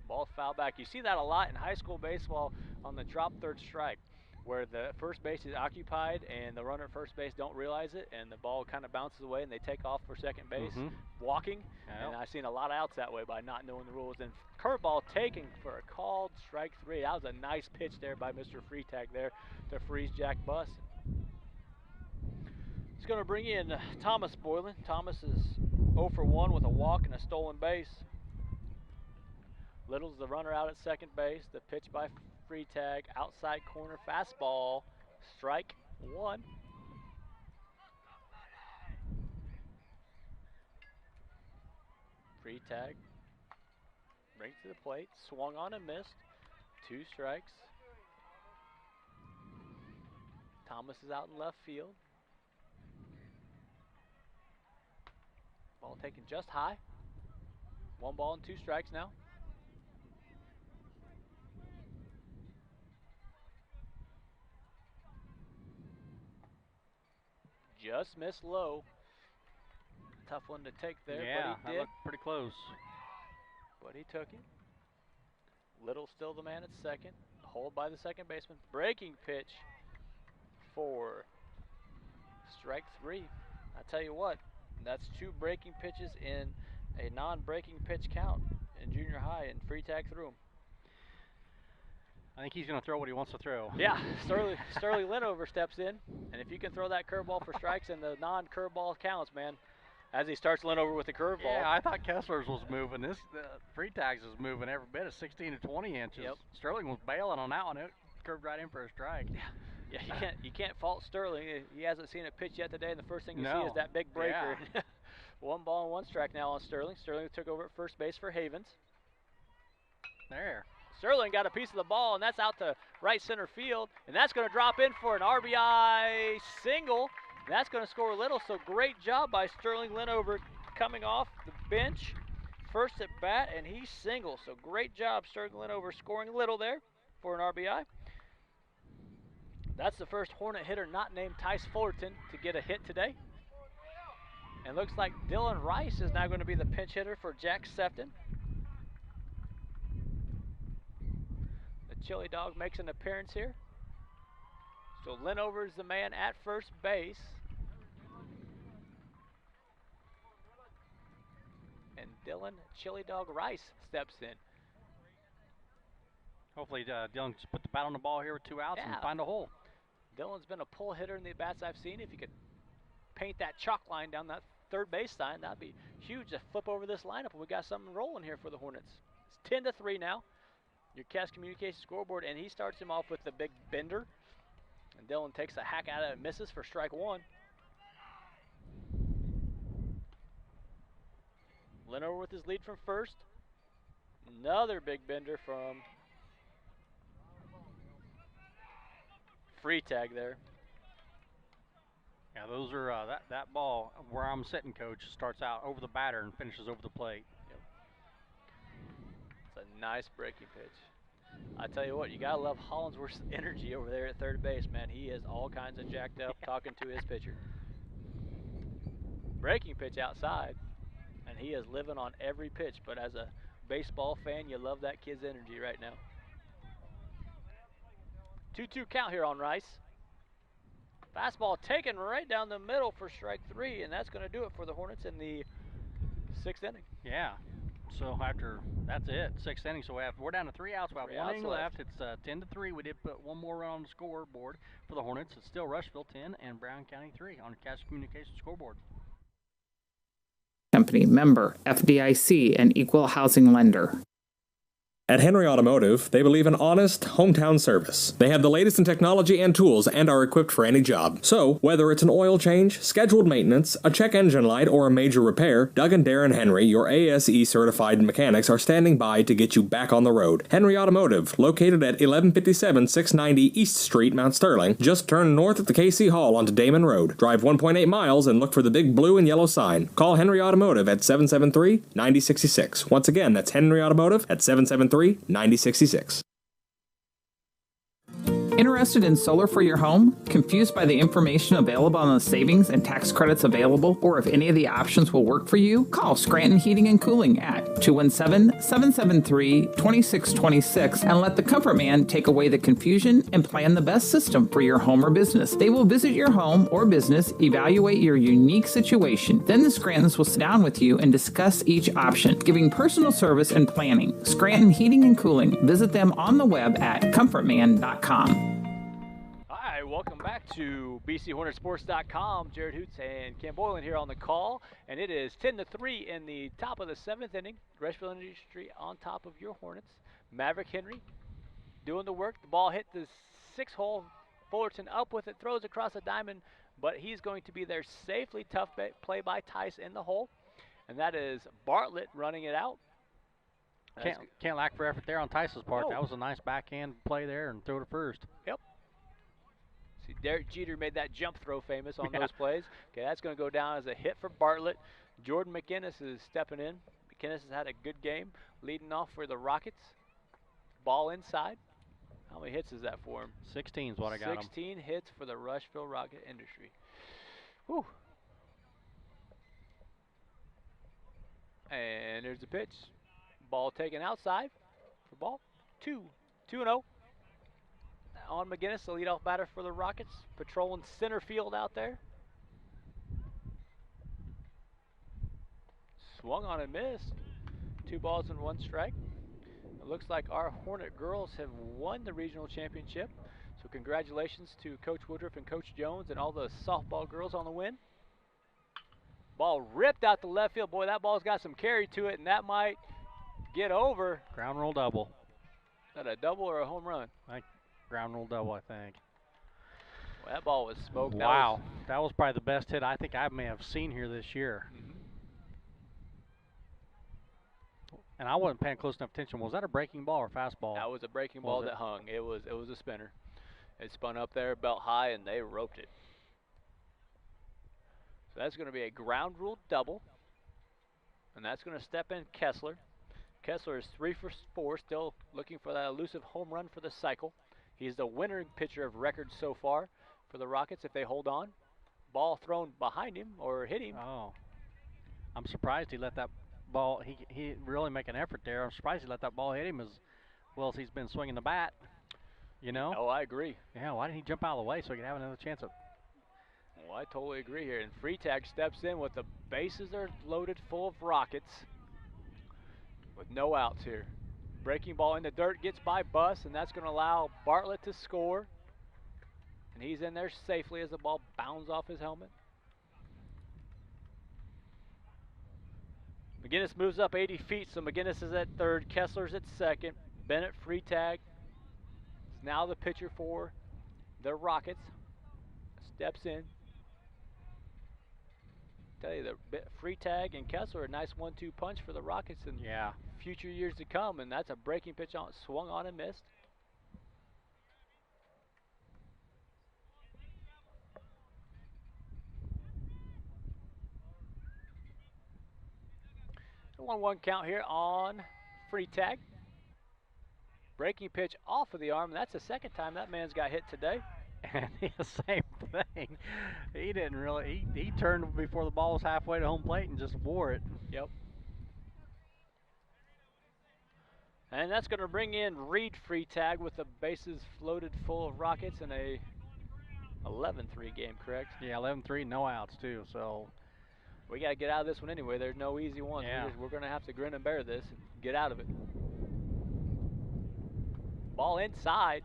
Speaker 2: Ball foul back. You see that a lot in high school baseball on the drop third strike, where the first base is occupied and the runner at first base don't realize it, and the ball kind of bounces away and they take off for second base, walking. Yep. And I've seen a lot of outs that way by not knowing the rules. And curveball taking for a called strike 3. That was a nice pitch there by Mr. Freetag there to freeze Jack Buss. He's going to bring in Thomas Boylan. Thomas is 0 for 1 with a walk and a stolen base. Little's the runner out at second base. The pitch by Freetag, outside corner fastball, strike 1. Freetag brings to the plate, swung on and missed. 2 strikes. Thomas is out in left field. Ball taken just high. 1 ball and 2 strikes now. Just missed low. Tough one to take there,
Speaker 3: yeah,
Speaker 2: but he did.
Speaker 3: Looked pretty close.
Speaker 2: But he took it. Little still the man at second. Hold by the second baseman. Breaking pitch for strike 3. I tell you what, that's 2 breaking pitches in a non-breaking pitch count in junior high, and Freetag threw him.
Speaker 3: I think he's going to throw what he wants to throw.
Speaker 2: Yeah, Sterling Linover steps in, and if you can throw that curveball for strikes in the non-curveball counts, man, as he starts Linover with the curveball.
Speaker 3: Yeah, I thought Kessler's was moving. This Freetag's is moving every bit of 16 to 20 inches.
Speaker 2: Yep.
Speaker 3: Sterling was bailing on that one. It curved right in for a strike.
Speaker 2: Yeah, you can't fault Sterling. He hasn't seen a pitch yet today, and the first thing you see is that big breaker. Yeah. 1 ball and 1 strike now on Sterling. Sterling took over at first base for Havens.
Speaker 3: There.
Speaker 2: Sterling got a piece of the ball, and that's out to right center field, and that's going to drop in for an RBI single. And that's going to score Little, so great job by Sterling Linover coming off the bench, first at bat, and he singles. So great job, Sterling Linover scoring Little there for an RBI. That's the first Hornet hitter not named Tice Fullerton to get a hit today. And looks like Dylan Rice is now going to be the pinch hitter for Jack Sefton. Chili Dog makes an appearance here. So Linover is the man at first base. And Dylan Chili Dog Rice steps in.
Speaker 3: Hopefully Dylan just put the bat on the ball here with 2 outs and find a hole.
Speaker 2: Dylan's been a pull hitter in the bats I've seen. If you could paint that chalk line down that third base sign, that'd be huge to flip over this lineup. We got something rolling here for the Hornets. It's 10-3 now. Your Cass Communications scoreboard, and he starts him off with the big bender. And Dylan takes a hack at it and misses for strike 1. Linover with his lead from first. Another big bender from Freetag there.
Speaker 3: Yeah, those are that ball where I'm sitting, Coach, starts out over the batter and finishes over the plate.
Speaker 2: Yep. It's a nice breaking pitch. I tell you what, you gotta love Hollinsworth's energy over there at third base, man. He is all kinds of jacked up talking to his pitcher. Breaking pitch outside, and he is living on every pitch. But as a baseball fan, you love that kid's energy right now. 2-2 count here on Rice. Fastball taken right down the middle for strike 3, and that's going to do it for the Hornets in the 6th inning.
Speaker 3: Yeah. So after that's it, 6th inning. So we're down to 3 outs. We have 1 inning left. It's 10-3. We did put 1 more run on the scoreboard for the Hornets. It's still Rushville 10 and Brown County 3 on the Cass Communications scoreboard.
Speaker 4: Company member, FDIC, and equal housing lender.
Speaker 11: At Henry Automotive, they believe in honest, hometown service. They have the latest in technology and tools and are equipped for any job. So, whether it's an oil change, scheduled maintenance, a check engine light, or a major repair, Doug and Darren Henry, your ASE certified mechanics, are standing by to get you back on the road. Henry Automotive, located at 1157 690 East Street, Mount Sterling. Just turn north at the KC Hall onto Damon Road. Drive 1.8 miles and look for the big blue and yellow sign. Call Henry Automotive at 773-9066. Once again, that's Henry Automotive at 773-9066.
Speaker 4: Interested in solar for your home? Confused by the information available on the savings and tax credits available, or if any of the options will work for you? Call Scranton Heating and Cooling at 217-773-2626 and let the Comfort Man take away the confusion and plan the best system for your home or business. They will visit your home or business, evaluate your unique situation. Then the Scrantons will sit down with you and discuss each option, giving personal service and planning. Scranton Heating and Cooling. Visit them on the web at comfortman.com.
Speaker 2: Welcome back to BCHornetsports.com. Jared Hoots and Ken Boylan here on the call, and it is 10-3 in the top of the 7th inning. Rushville Industry on top of your Hornets. Maverick Henry doing the work. The ball hit the 6-hole. Fullerton up with it, throws across the diamond, but he's going to be there safely. Tough play by Tice in the hole, and that is Bartlett running it out.
Speaker 3: Can't lack for effort there on Tice's part.
Speaker 2: No.
Speaker 3: That was a nice backhand play there and throw to first.
Speaker 2: Yep. Derek Jeter made that jump throw famous on those plays. Okay, that's going to go down as a hit for Bartlett. Jordan McInnes is stepping in. McInnes has had a good game, leading off for the Rockets. Ball inside. How many hits is that for him?
Speaker 3: 16 is what I got
Speaker 2: 16 hits for the Rushville Rocket Industry. Whew. And there's the pitch. Ball taken outside for ball 2. 2-0. On McGinnis, the leadoff batter for the Rockets, patrolling center field out there. Swung on and missed. 2 balls and 1 strike. It looks like our Hornet girls have won the regional championship. So congratulations to Coach Woodruff and Coach Jones and all the softball girls on the win. Ball ripped out the left field. Boy, that ball's got some carry to it, and that might get over.
Speaker 3: Ground rule double.
Speaker 2: Is that a double or a home run?
Speaker 3: Ground rule double, I think.
Speaker 2: Well, that ball was smoked.
Speaker 3: Wow, that was probably the best hit I think I may have seen here this year. And I wasn't paying close enough attention. Was that a breaking ball or fastball?
Speaker 2: That was a breaking ball that hung. It was a spinner. It spun up there, belt high, and they roped it. So that's going to be a ground rule double. And that's going to step in Kessler. Kessler is 3 for 4, still looking for that elusive home run for the cycle. He's the winning pitcher of record so far for the Rockets if they hold on. Ball thrown behind him or hit him.
Speaker 3: Oh, I'm surprised he let that ball. He really make an effort there. I'm surprised he let that ball hit him as well as he's been swinging the bat. You know?
Speaker 2: Oh, I agree.
Speaker 3: Yeah, why didn't he jump out of the way so he could have another chance of?
Speaker 2: Well, I totally agree here. And Freetag steps in with the bases are loaded full of Rockets with no outs here. Breaking ball in the dirt, gets by Buss, and that's going to allow Bartlett to score. And he's in there safely as the ball bounds off his helmet. McGinnis moves up 80 feet, so McGinnis is at third. Kessler's at second. Bennett Freetag is now the pitcher for the Rockets. Steps in. Tell you, the Freetag and Kessler, a nice 1-2 punch for the Rockets in future years to come, and that's a breaking pitch on, swung on and missed. A 1-1 count here on Freetag. Breaking pitch off of the arm, and that's the second time that man's got hit today.
Speaker 3: And the same thing. He didn't really. He turned before the ball was halfway to home plate and just wore it.
Speaker 2: Yep. And that's going to bring in Reed Freetag with the bases loaded full of Rockets in a 11-3 game, correct?
Speaker 3: Yeah, 11-3, no outs too. So
Speaker 2: we got to get out of this one anyway. There's no easy ones.
Speaker 3: Yeah.
Speaker 2: We're going to have to grin and bear this and get out of it. Ball inside.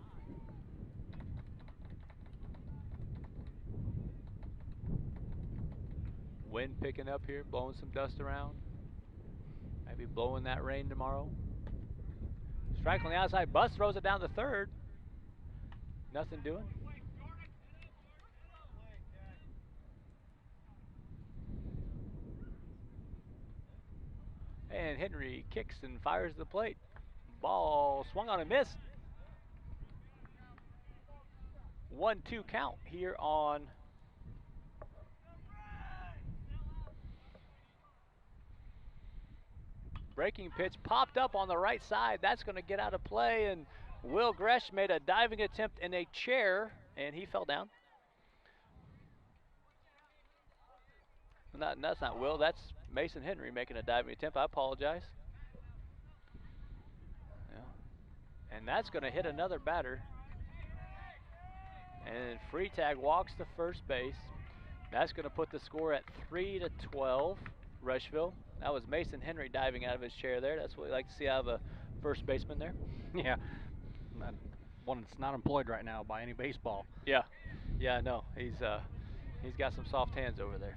Speaker 2: Wind picking up here, blowing some dust around. Maybe blowing that rain tomorrow. Strike on the outside. Bus throws it down to third. Nothing doing. And Henry kicks and fires the plate. Ball swung on and missed. 1-2 count here on breaking pitch. Popped up on the right side. That's going to get out of play, and Will Gresh made a diving attempt in a chair, and he fell down. That's not Will. That's Mason Henry making a diving attempt. I apologize. Yeah. And that's going to hit another batter. And Freitag walks to first base. That's going to put the score at 3-12, Rushville. That was Mason Henry diving out of his chair there. That's what we like to see out of a first baseman there.
Speaker 3: Yeah. One that's not employed right now by any baseball.
Speaker 2: Yeah. Yeah, no. He's got some soft hands over there.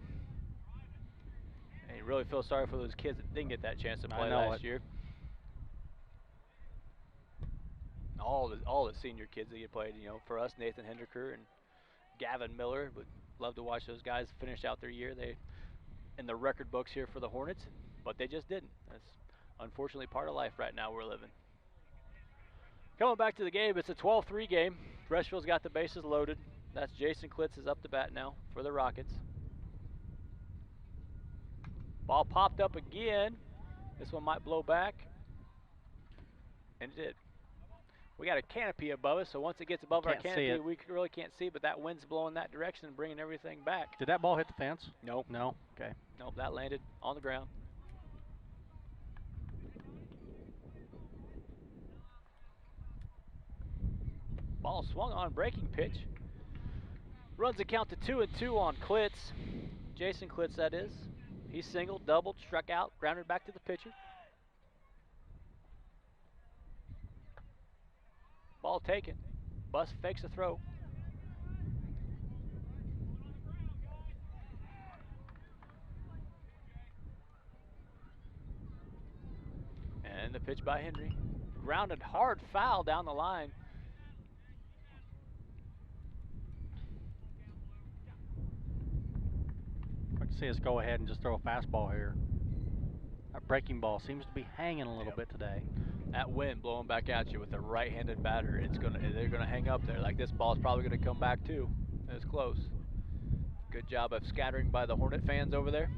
Speaker 2: And you really feel sorry for those kids that didn't get that chance to play last year. All the senior kids that you played, you know, for us, Nathan Hendricker and Gavin Miller, would love to watch those guys finish out their year. They in the record books here for the Hornets, but they just didn't. That's unfortunately part of life right now we're living. Coming back to the game, it's a 12-3 game. Rushville's got the bases loaded. That's Jason Klitz is up to bat now for the Rockets. Ball popped up again. This one might blow back. And it did. We got a canopy above us, so once it gets above our canopy, we really can't see, but that wind's blowing that direction and bringing everything back.
Speaker 3: Did that ball hit the fence?
Speaker 2: Nope.
Speaker 3: No? Okay.
Speaker 2: Nope, that landed on the ground. Ball swung on, breaking pitch. Runs the count to 2-2 on Klitz. Jason Klitz, that is. He singled, doubled, struck out, grounded back to the pitcher. Ball taken. Bus fakes a throw. And the pitch by Henry. Grounded hard foul down the line.
Speaker 3: I can see us go ahead and just throw a fastball here. That breaking ball seems to be hanging a little bit today.
Speaker 2: That wind blowing back at you with a right-handed batter, they're gonna hang up there. Like this ball's probably gonna come back too. It's close. Good job of scattering by the Hornet fans over there.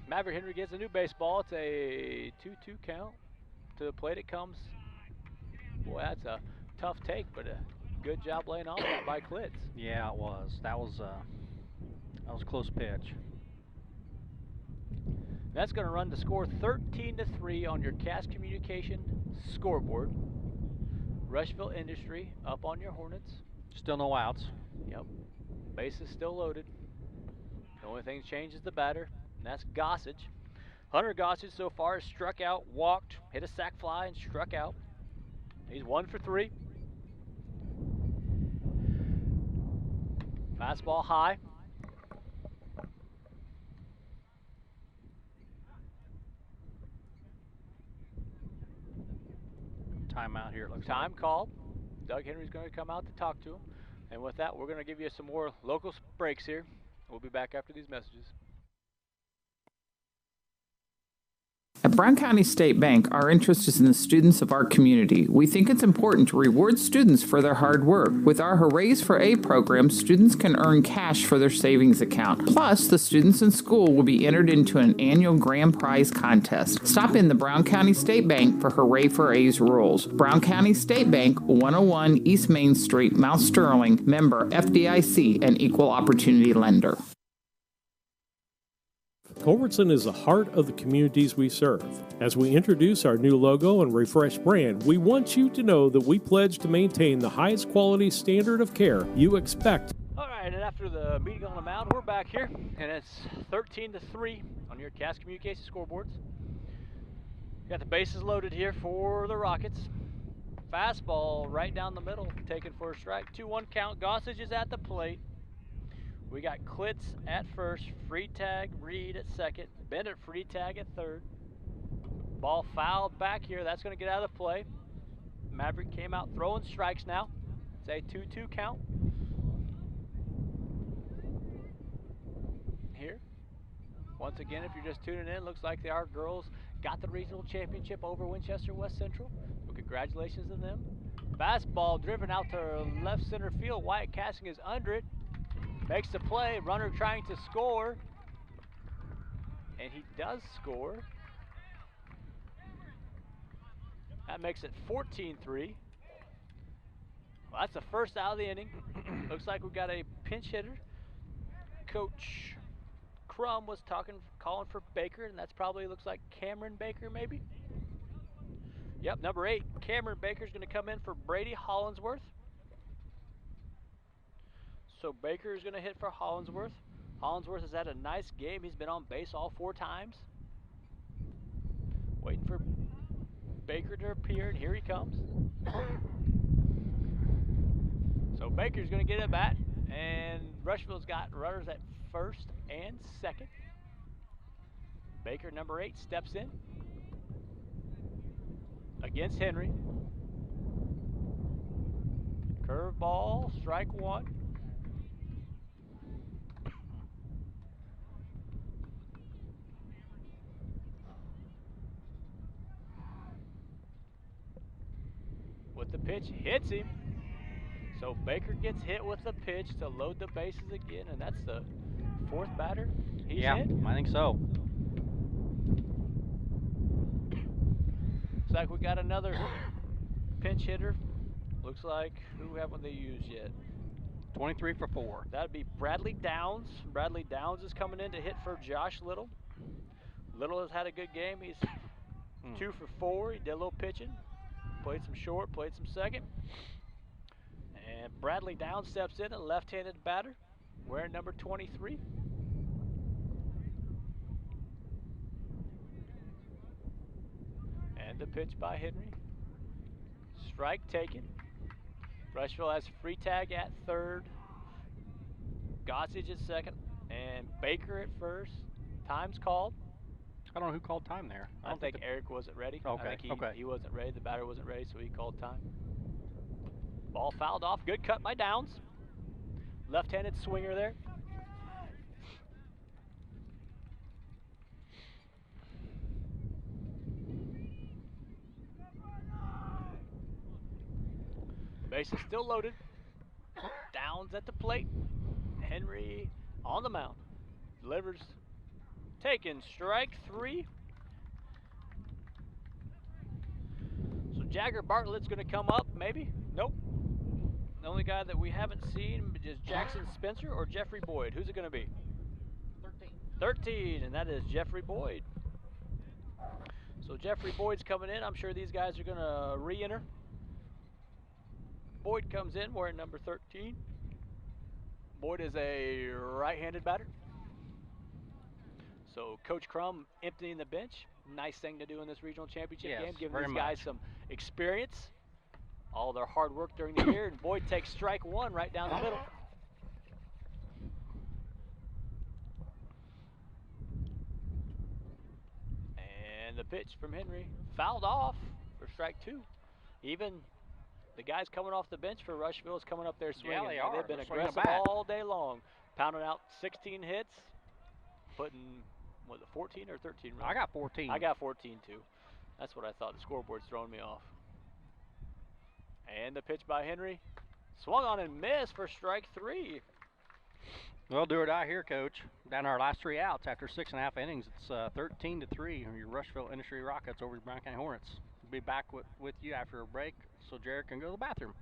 Speaker 2: Maverick Henry gets a new baseball. It's a 2-2 count. To the plate it comes. Boy, that's a tough take, but a good job laying off that by Klitz.
Speaker 3: Yeah, it was. That was a close pitch.
Speaker 2: That's going to run the score 13-3 on your Cass Communication scoreboard. Rushville Industry up on your Hornets.
Speaker 3: Still no outs.
Speaker 2: Yep. Base is still loaded. The only thing changed is the batter, and that's Gossage. Hunter Gossage so far has struck out, walked, hit a sac fly, and struck out. He's 1 for 3. Fastball high.
Speaker 3: Timeout here, it looks
Speaker 2: Time called. Doug Henry's going to come out to talk to him. And with that, we're going to give you some more local breaks here. We'll be back after these messages.
Speaker 4: At Brown County State Bank, our interest is in the students of our community. We think it's important to reward students for their hard work. With our Hoorays for A program, students can earn cash for their savings account. Plus, the students in school will be entered into an annual grand prize contest. Stop in the Brown County State Bank for Hooray for A's rules. Brown County State Bank, 101 East Main Street, Mount Sterling, member FDIC, and equal opportunity lender.
Speaker 1: Culbertson is the heart of the communities we serve. As we introduce our new logo and refreshed brand, we want you to know that we pledge to maintain the highest quality standard of care you expect.
Speaker 2: All right, and after the meeting on the mound, we're back here, and it's 13-3 on your Cass Communications scoreboards. Got the bases loaded here for the Rockets. fastball right down the middle, taken for a strike. 2-1 count. Gossage is at the plate. We got Klitz at first, Freitag, Reed at second, Bennett Freitag at third. Ball fouled back here. That's going to get out of the play. Maverick came out throwing strikes now. It's a 2-2 count. Here. Once again, if you're just tuning in, looks like our girls got the regional championship over Winchester West Central. Well, congratulations to them. Fastball driven out to left center field. Wyatt Casting is under it. Makes the play. Runner trying to score. And he does score. That makes it 14-3. Well, that's the first out of the inning. Looks like we got a pinch hitter. Coach Crum was calling for Baker, and that's probably looks like Cameron Baker, maybe. Yep, number 8, Cameron Baker's going to come in for Brady Hollinsworth. So Baker is going to hit for Hollinsworth. Hollinsworth has had a nice game. He's been on base all 4 times. Waiting for Baker to appear, and here he comes. So Baker's going to get at bat, and Rushville's got runners at first and second. Baker, number 8, steps in against Henry. Curveball, strike 1. With the pitch, hits him. So Baker gets hit with the pitch to load the bases again, and that's the 4th batter he's hit.
Speaker 3: I think so.
Speaker 2: Looks like we got another pinch hitter. Looks like, who haven't they used yet?
Speaker 3: 23 for 4.
Speaker 2: That'd be Bradley Downs. Bradley Downs is coming in to hit for Josh Little. Little has had a good game. He's 2 for 4. He did a little pitching. Played some short, played some second. And Bradley Downs steps in, a left-handed batter, wearing number 23. And the pitch by Henry. Strike taken. Rushville has Freitag at third, Gossage at second, and Baker at first. Time's called.
Speaker 3: I don't know who called time there.
Speaker 2: I think Eric wasn't ready.
Speaker 3: Okay.
Speaker 2: I think he wasn't ready. The batter wasn't ready, so he called time. Ball fouled off. Good cut by Downs. Left-handed swinger there. Base is still loaded. Downs at the plate. Henry on the mound. Delivers. Taken, strike 3. So Jagger Bartlett's going to come up, maybe? Nope. The only guy that we haven't seen is Jackson Spencer or Jeffrey Boyd. Who's it going to be? 13, and that is Jeffrey Boyd. So Jeffrey Boyd's coming in. I'm sure these guys are going to re-enter. Boyd comes in wearing number 13. Boyd is a right-handed batter. So Coach Crum emptying the bench. Nice thing to do in this regional championship game, giving these guys some experience. All their hard work during the year, and Boyd takes strike 1 right down the middle. And the pitch from Henry fouled off for strike 2. Even the guys coming off the bench for Rushville is coming up there swinging.
Speaker 3: Yeah, they are.
Speaker 2: They've been aggressive all day long, pounding out 16 hits, putting, was it 14 or 13 runs?
Speaker 3: I got 14.
Speaker 2: I got 14 too. That's what I thought. The scoreboard's throwing me off. And the pitch by Henry. Swung on and missed for strike 3.
Speaker 3: Well, do or die here, Coach. Down our last 3 outs after 6.5 innings. It's 13-3. Your Rushville Industry Rockets over the Brown County Hornets. We'll be back with you after a break so Jared can go to the bathroom.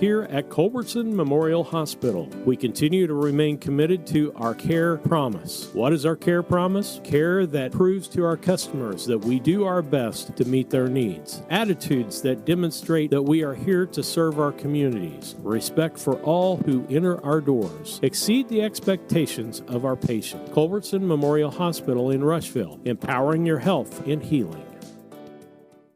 Speaker 1: Here at Culbertson Memorial Hospital, we continue to remain committed to our care promise. What is our care promise? Care that proves to our customers that we do our best to meet their needs. Attitudes that demonstrate that we are here to serve our communities. Respect for all who enter our doors. Exceed the expectations of our patient. Culbertson Memorial Hospital in Rushville, empowering your health and healing.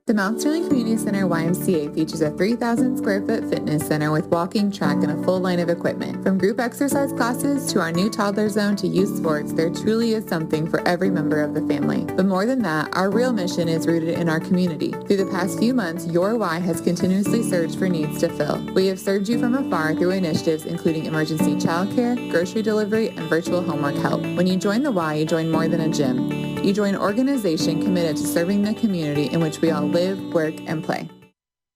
Speaker 5: The Mount Sterling Community Center YMCA features a 3,000 square foot fitness center with walking track and a full line of equipment. From group exercise classes to our new toddler zone to youth sports, there truly is something for every member of the family. But more than that, our real mission is rooted in our community. Through the past few months, your Y has continuously searched for needs to fill. We have served you from afar through initiatives including emergency childcare, grocery delivery, and virtual homework help. When you join the Y, you join more than a gym. You join an organization committed to serving the community in which we all live, work, and play.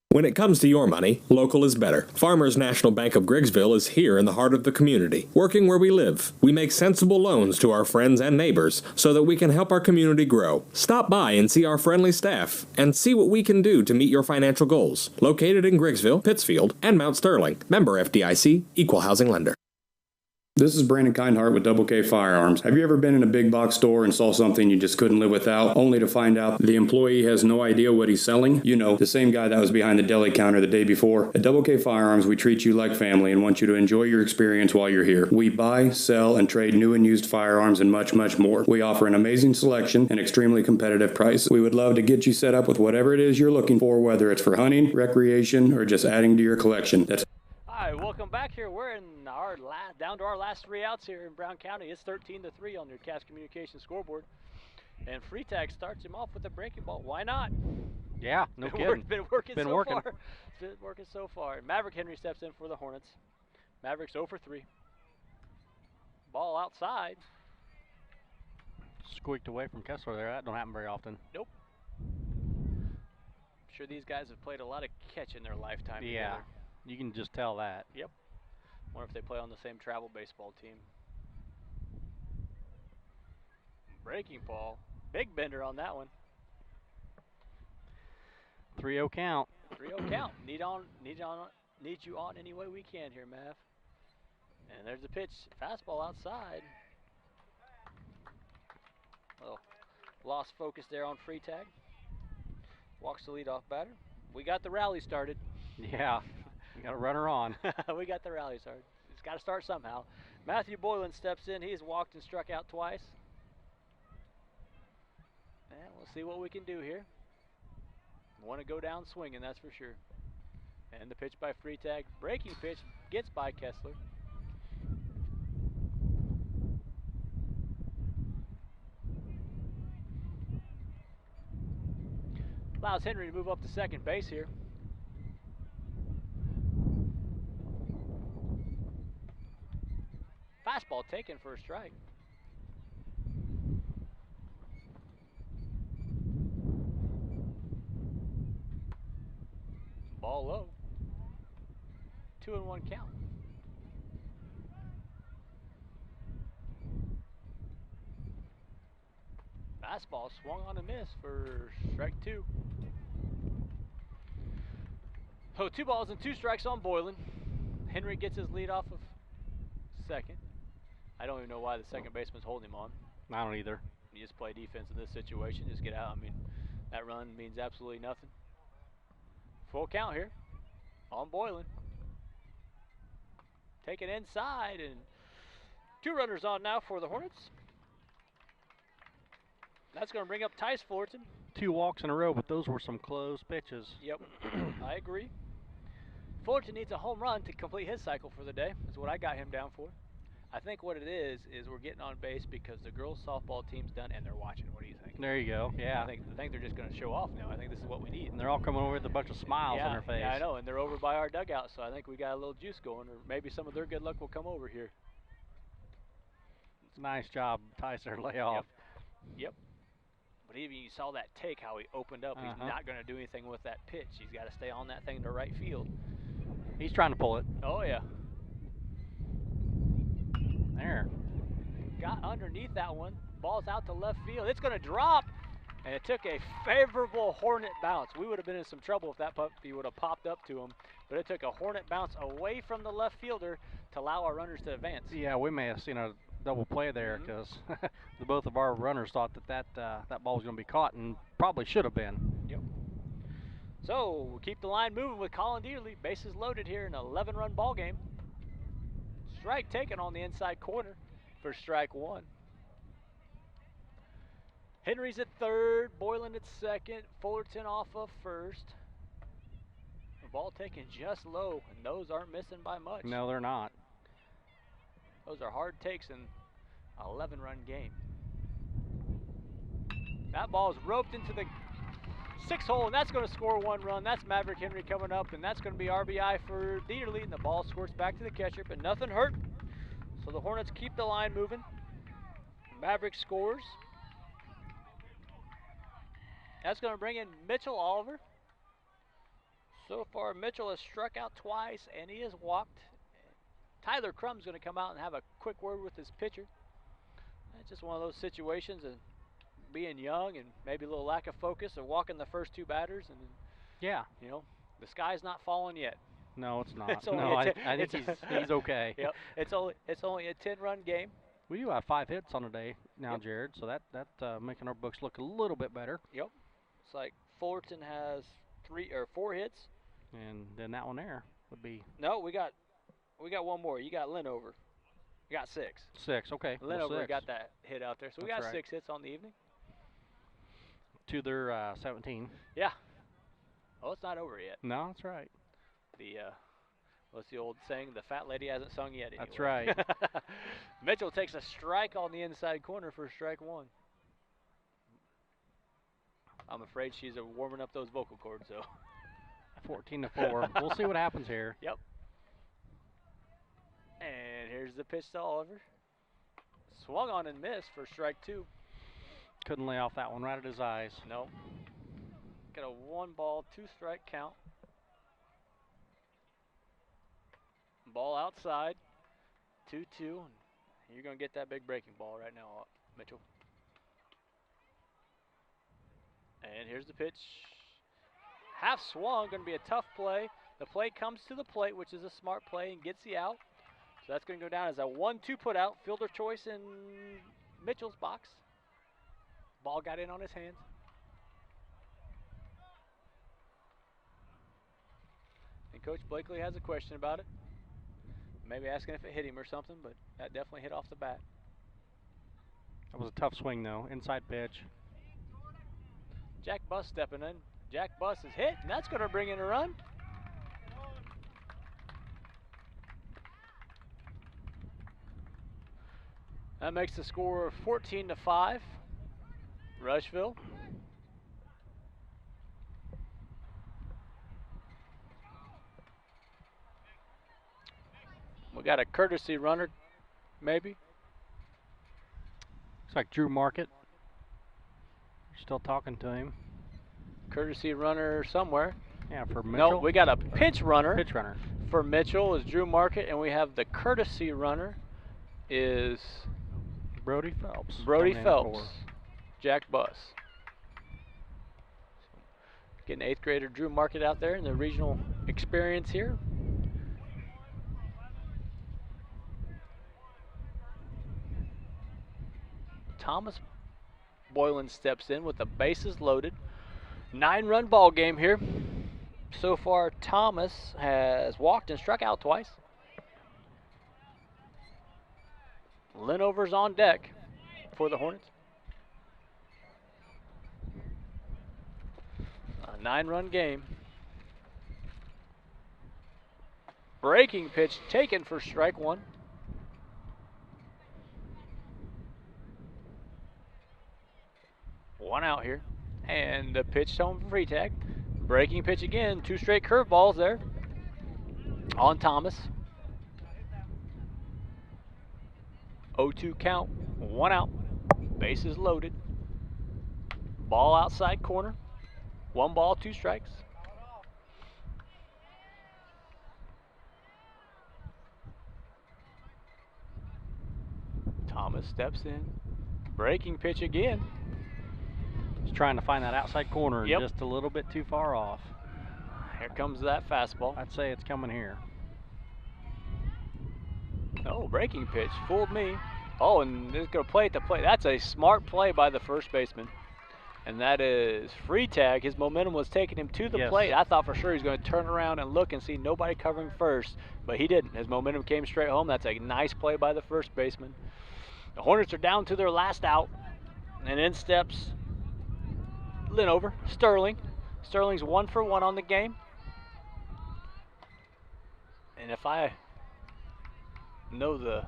Speaker 11: When it comes to your money, local is better. Farmers National Bank of Griggsville is here in the heart of the community, working where we live. We make sensible loans to our friends and neighbors so that we can help our community grow. Stop by and see our friendly staff and see what we can do to meet your financial goals. Located in Griggsville, Pittsfield, and Mount Sterling. Member FDIC, Equal Housing Lender.
Speaker 6: This is Brandon Kindhart with Double K Firearms. Have you ever been in a big box store and saw something you just couldn't live without, only to find out the employee has no idea what he's selling? You know, the same guy that was behind the deli counter the day before. At Double K Firearms, we treat you like family and want you to enjoy your experience while you're here. We buy, sell, and trade new and used firearms and much, much more. We offer an amazing selection and extremely competitive prices. We would love to get you set up with whatever it is you're looking for, whether it's for hunting, recreation, or just adding to your collection.
Speaker 2: All right, welcome back here. We're in our down to our last 3 outs here in Brown County. It's 13-3 on your Cass Communications scoreboard. And Freetag starts him off with a breaking ball. Why not?
Speaker 3: Yeah, no kidding.
Speaker 2: It's been working so far. It's been working so far. Maverick Henry steps in for the Hornets. Mavericks 0 for 3. Ball outside.
Speaker 3: Squeaked away from Kessler there. That don't happen very often.
Speaker 2: Nope. I'm sure these guys have played a lot of catch in their lifetime together.
Speaker 3: You can just tell that.
Speaker 2: Yep. Wonder if they play on the same travel baseball team. Breaking ball. Big bender on that one.
Speaker 3: 3-0 count.
Speaker 2: 3-0 count. Need you on any way we can here, Mav. And there's the pitch. Fastball outside. Well, lost focus there on Freetag. Walks the leadoff batter. We got the rally started.
Speaker 3: Yeah. We got a runner on.
Speaker 2: We got the rally started. It's got to start somehow. Matthew Boylan steps in. He's walked and struck out twice. And we'll see what we can do here. Want to go down swinging, that's for sure. And the pitch by Freetag. Breaking pitch gets by Kessler. Allows Henry to move up to second base here. Fastball taken for a strike. Ball low. 2-1 count. Fastball swung on a miss for strike 2. So 2 balls and 2 strikes on Boylan. Henry gets his lead off of second. I don't even know why the second baseman's holding him on.
Speaker 3: I don't either.
Speaker 2: You just play defense in this situation. Just get out. I mean, that run means absolutely nothing. Full count here on Boylan. Taken inside, and 2 runners on now for the Hornets. That's going to bring up Tice Fullerton.
Speaker 3: 2 walks in a row, but those were some close pitches.
Speaker 2: Yep, I agree. Fullerton needs a home run to complete his cycle for the day. That's what I got him down for. I think what it is we're getting on base because the girls' softball team's done and they're watching. What do you think?
Speaker 3: There you go. Yeah.
Speaker 2: I think they're just going to show off now. I think this is what we need.
Speaker 3: And they're all coming over with a bunch of smiles on their face.
Speaker 2: Yeah, I know. And they're over by our dugout, so I think we got a little juice going, or maybe some of their good luck will come over here.
Speaker 3: Nice job, Tyser, lay off.
Speaker 2: Yep. But even you saw that take, how he opened up. He's not going to do anything with that pitch. He's got to stay on that thing to right field.
Speaker 3: He's trying to pull it.
Speaker 2: Oh, yeah.
Speaker 3: There.
Speaker 2: Got underneath that one. Ball's out to left field. It's going to drop. And it took a favorable Hornet bounce. We would have been in some trouble if that puppy would have popped up to him. But it took a Hornet bounce away from the left fielder to allow our runners to advance.
Speaker 3: Yeah, we may have seen a double play there because both of our runners thought that ball was going to be caught and probably should have been.
Speaker 2: Yep. So we'll keep the line moving with Colin Dearly. Bases loaded here in an 11-run ball game. Strike taken on the inside corner for strike 1. Henry's at third, Boylan at second, Fullerton off of first. The ball taken just low, and those aren't missing by much.
Speaker 3: No, they're not.
Speaker 2: Those are hard takes in an 11-run game. That ball is roped into the 6 hole, and that's going to score 1 run. That's Maverick Henry coming up, and that's going to be RBI for Dieterle, and the ball squirts back to the catcher, but nothing hurt. So the Hornets keep the line moving. Maverick scores. That's going to bring in Mitchell Oliver. So far, Mitchell has struck out twice, and he has walked. Tyler Crumb's going to come out and have a quick word with his pitcher. It's just one of those situations, and being young and maybe a little lack of focus of walking the first 2 batters, and
Speaker 3: yeah,
Speaker 2: you know, the sky's not falling yet.
Speaker 3: No, it's not.
Speaker 2: It's
Speaker 3: No, I think he's okay.
Speaker 2: Yep, it's only a 10-run game.
Speaker 3: We do have 5 hits on the day now, yep. Jared, so that making our books look a little bit better.
Speaker 2: Yep, it's like Fullerton has 3 or 4 hits,
Speaker 3: and then that one there would be.
Speaker 2: No, we got one more. You got Linover. You got 6.
Speaker 3: 6, okay.
Speaker 2: Linover got that hit out there, so we got 6 hits on the evening.
Speaker 3: To their 17.
Speaker 2: Yeah. Oh, it's not over yet.
Speaker 3: No, that's right.
Speaker 2: What's the old saying? The fat lady hasn't sung yet. Anyway.
Speaker 3: That's right.
Speaker 2: Mitchell takes a strike on the inside corner for strike 1. I'm afraid she's warming up those vocal cords, though.
Speaker 3: 14-4. We'll see what happens here.
Speaker 2: Yep. And here's the pitch to Oliver. Swung on and missed for strike 2.
Speaker 3: Couldn't lay off that one right at his eyes.
Speaker 2: No. Got a 1-ball, 2-strike count. Ball outside, 2-2. You're going to get that big breaking ball right now, Mitchell. And here's the pitch. Half swung, going to be a tough play. The play comes to the plate, which is a smart play, and gets the out. So that's going to go down as a 1-2 put out. Fielder choice in Mitchell's box. Ball got in on his hands. And Coach Blakely has a question about it. Maybe asking if it hit him or something, but that definitely hit off the bat.
Speaker 3: That was a tough swing, though. Inside pitch.
Speaker 2: Jack Buss stepping in. Jack Buss is hit, and that's going to bring in a run. That makes the score 14-5. Rushville. We got a courtesy runner, maybe.
Speaker 3: Looks like Drew Market. Still talking to him.
Speaker 2: Courtesy runner somewhere.
Speaker 3: Yeah, for Mitchell.
Speaker 2: No, we got a pinch runner.
Speaker 3: Pitch runner.
Speaker 2: For Mitchell is Drew Market, and we have the courtesy runner is
Speaker 3: Brody Phelps.
Speaker 2: Brody Phelps. Jack Buss. Getting 8th grader Drew Market out there in the regional experience here. Thomas Boylan steps in with the bases loaded. 9-run ball game here. So far, Thomas has walked and struck out twice. Linover's on deck for the Hornets. A 9-run game. Breaking pitch taken for strike 1. One out here. And the pitch home for Freitag. Breaking pitch again. 2 straight curveballs there on Thomas. 0-2 count. 1 out. Bases loaded. Ball outside corner. 1 ball, 2 strikes. Thomas steps in. Breaking pitch again.
Speaker 3: He's trying to find that outside corner, just a little bit too far off.
Speaker 2: Here comes that fastball.
Speaker 3: I'd say it's coming here.
Speaker 2: Oh, breaking pitch. Fooled me. Oh, and it's going to play at the plate. That's a smart play by the first baseman. And that is Freitag. His momentum was taking him to the plate. I thought for sure he was going to turn around and look and see nobody covering first, but he didn't. His momentum came straight home. That's a nice play by the first baseman. The Hornets are down to their last out, and in steps Linover, Sterling. Sterling's 1 for 1 on the game. And if I know the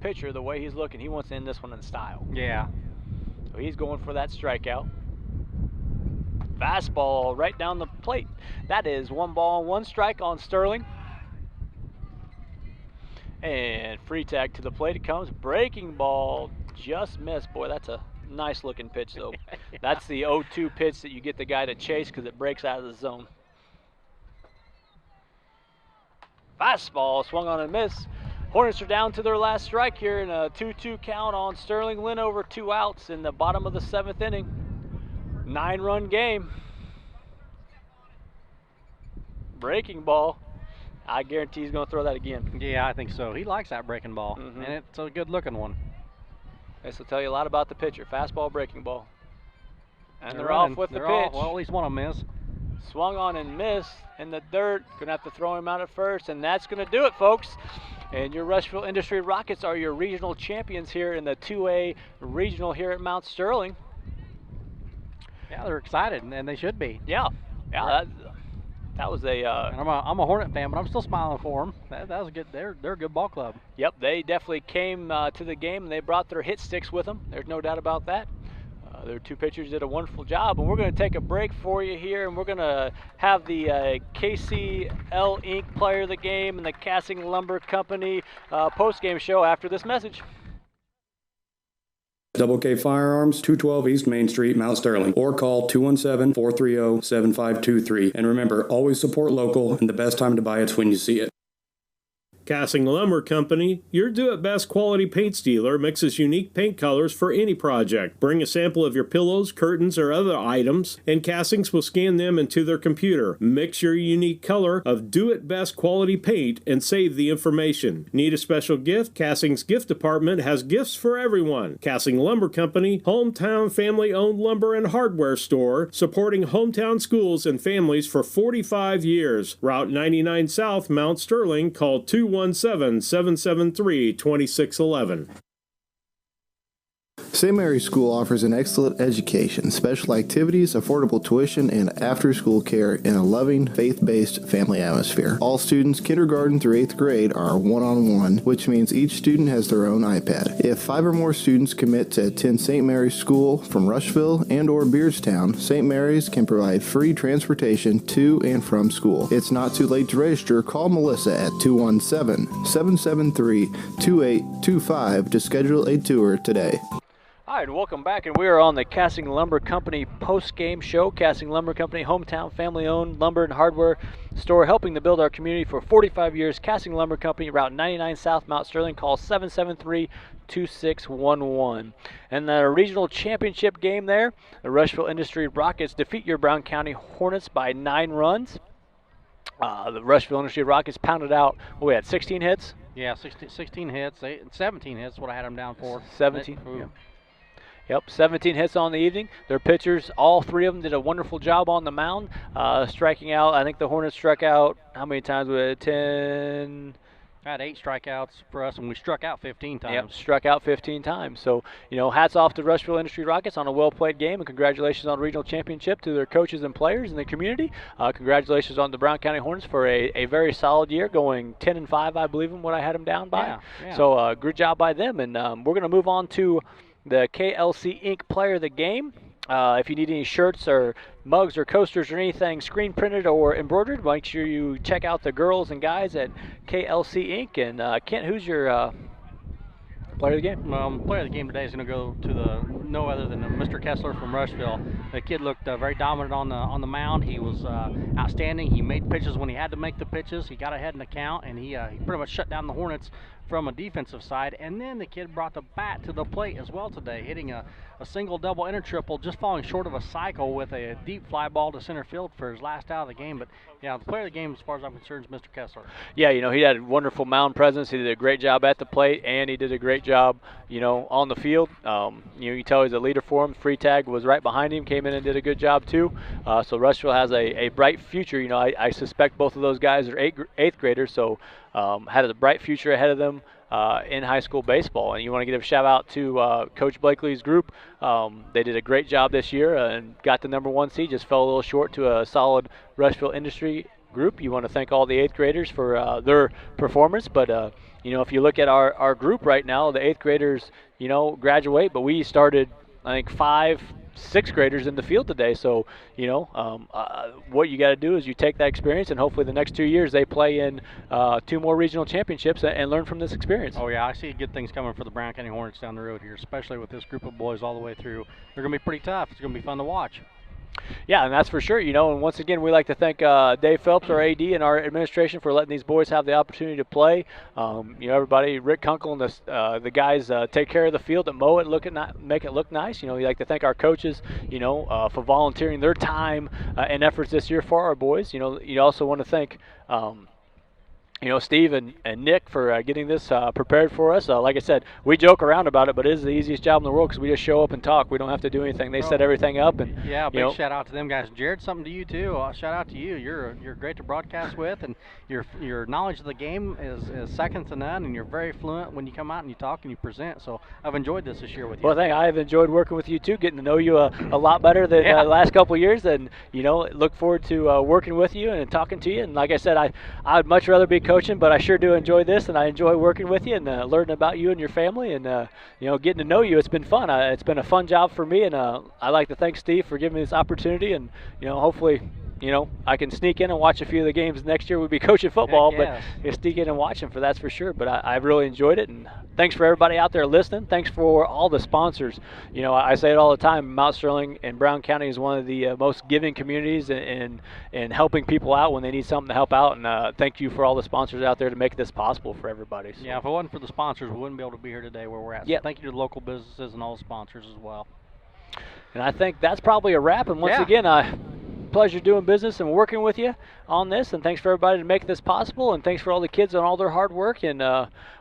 Speaker 2: pitcher, the way he's looking, he wants to end this one in style.
Speaker 3: Yeah.
Speaker 2: So he's going for that strikeout. Fastball right down the plate. That is 1 ball, 1 strike on Sterling. And free tag to the plate it comes. Breaking ball, just missed. Boy, that's a nice looking pitch though. Yeah. That's the 0-2 pitch that you get the guy to chase because it breaks out of the zone. Fastball swung on and missed. Hornets are down to their last strike here in a 2-2 count on Sterling Linover. 2 outs in the bottom of the 7th inning. 9-run game. Breaking ball. I guarantee he's going to throw that again.
Speaker 3: Yeah, I think so. He likes that breaking ball, and it's a good-looking one.
Speaker 2: This will tell you a lot about the pitcher. Fastball, breaking ball. And they're off with the pitch.
Speaker 3: Well, at least one of them is.
Speaker 2: Swung on and missed in the dirt. Going to have to throw him out at first, and that's going to do it, folks. And your Rushville Industry Rockets are your regional champions here in the 2A regional here at Mount Sterling.
Speaker 3: Yeah, they're excited, and they should be.
Speaker 2: Yeah. That was a.
Speaker 3: And I'm a Hornet fan, but I'm still smiling for them. That was good. They're a good ball club.
Speaker 2: Yep, they definitely came to the game and they brought their hit sticks with them. There's no doubt about that. Their 2 pitchers did a wonderful job, and we're going to take a break for you here, and we're going to have the KCL Inc. Player of the Game and the Casting Lumber Company post-game show after this message.
Speaker 6: Double K Firearms, 212 East Main Street, Mount Sterling, or call 217-430-7523. And remember, always support local, and the best time to buy it's when you see it.
Speaker 1: Casting Lumber Company, your do-it-best quality paint dealer, mixes unique paint colors for any project. Bring a sample of your pillows, curtains, or other items, and Castings will scan them into their computer. Mix your unique color of do-it-best quality paint and save the information. Need a special gift? Castings Gift Department has gifts for everyone. Casting Lumber Company, hometown family-owned lumber and hardware store, supporting hometown schools and families for 45 years. Route 99 South, Mount Sterling. Call 217-773-2611.
Speaker 8: St. Mary's School offers an excellent education, special activities, affordable tuition, and after-school care in a loving, faith-based family atmosphere. All students, kindergarten through 8th grade, are one-on-one, which means each student has their own iPad. If 5 or more students commit to attend St. Mary's School from Rushville and or Beardstown, St. Mary's can provide free transportation to and from school. It's not too late to register. Call Melissa at 217-773-2825 to schedule a tour today.
Speaker 2: All right, welcome back, and we are on the Casting Lumber Company post-game show. Casting Lumber Company, hometown family-owned lumber and hardware store, helping to build our community for 45 years. Casting Lumber Company, Route 99 South, Mount Sterling. Call 773-2611. And the regional championship game there, the Rushville Industry Rockets defeat your Brown County Hornets by 9 runs. The Rushville Industry Rockets pounded out, we had 16 hits?
Speaker 3: Yeah, 16 hits, 17 hits, what I had them down for.
Speaker 2: 17, yeah. Yep, 17 hits on the evening. Their pitchers, all 3 of them, did a wonderful job on the mound, striking out. I think the Hornets struck out, how many times? We had 10.
Speaker 3: I had 8 strikeouts for us, and we struck out 15 times.
Speaker 2: Yep, struck out 15 times. So, hats off to Rushville Industry Rockets on a well-played game, and congratulations on the regional championship to their coaches and players in the community. Congratulations on the Brown County Hornets for a very solid year, going 10-5, I believe, in what I had them down by.
Speaker 3: Yeah.
Speaker 2: So, good job by them, and we're going to move on to the KLC Inc. Player of the Game. If you need any shirts or mugs or coasters or anything screen printed or embroidered, make sure you check out the girls and guys at KLC Inc. And Kent, who's your player of the game?
Speaker 3: Player of the game today is going to go to no other than Mr. Kessler from Rushville. The kid looked very dominant on the mound. He was outstanding. He made pitches when he had to make the pitches. He got ahead in the count, and he pretty much shut down the Hornets from a defensive side. And then the kid brought the bat to the plate as well today, hitting a single, double, and a triple, just falling short of a cycle with a deep fly ball to center field for his last out of the game. But yeah, the player of the game, as far as I'm concerned, is Mr. Kessler.
Speaker 2: Yeah, he had wonderful mound presence. He did a great job at the plate, and he did a great job, on the field. You tell he's a leader for him. Free tag was right behind him, came in and did a good job too. So Rushville has a bright future. I suspect both of those guys are 8th graders, so had a bright future ahead of them. in high school baseball. And you want to give a shout out to Coach Blakely's group. They did a great job this year and got the #1 seed, just fell a little short to a solid Rushville Industry group. You want to thank all the 8th graders for their performance, but if you look at our group right now, the 8th graders graduate, but we started I think 5 6th graders in the field today. So what you got to do is you take that experience, and hopefully the next 2 years they play in 2 more regional championships and learn from this experience.
Speaker 3: Oh yeah, I see good things coming for the Brown County Hornets down the road here, especially with this group of boys all the way through. They're going to be pretty tough. It's going to be fun to watch.
Speaker 2: Yeah, and that's for sure. And once again, we like to thank Dave Phelps, our AD, and our administration for letting these boys have the opportunity to play. Everybody, Rick Kunkel and the guys take care of the field and mow it, make it look nice. We like to thank our coaches, for volunteering their time and efforts this year for our boys. You also want to thank Steve and Nick for getting this prepared for us. Like I said, we joke around about it, but it is the easiest job in the world because we just show up and talk. We don't have to do anything. They set everything up. And
Speaker 3: yeah, big shout out to them guys. Jared, something to you too. Shout out to you. You're great to broadcast with, and your knowledge of the game is second to none, and you're very fluent when you come out and you talk and you present. So I've enjoyed this year with you.
Speaker 2: Well, I've enjoyed working with you too, getting to know you a lot better than the last couple of years, and look forward to working with you and talking to you. And like I said, I'd much rather be coaching, but I sure do enjoy this, and I enjoy working with you and learning about you and your family, and getting to know you. It's been fun. It's been a fun job for me, and I'd like to thank Steve for giving me this opportunity, and hopefully I can sneak in and watch a few of the games next year. We'll be coaching football, but you sneak in and watch them, that's for sure. But I've really enjoyed it, and thanks for everybody out there listening. Thanks for all the sponsors. I say it all the time, Mount Sterling and Brown County is one of the most giving communities and helping people out when they need something to help out. And thank you for all the sponsors out there to make this possible for everybody. So.
Speaker 3: Yeah, if it wasn't for the sponsors, we wouldn't be able to be here today where we're at. So thank you to the local businesses and all the sponsors as well.
Speaker 2: And I think that's probably a wrap. And once again, pleasure doing business and working with you on this, and thanks for everybody to make this possible, and thanks for all the kids on all their hard work. And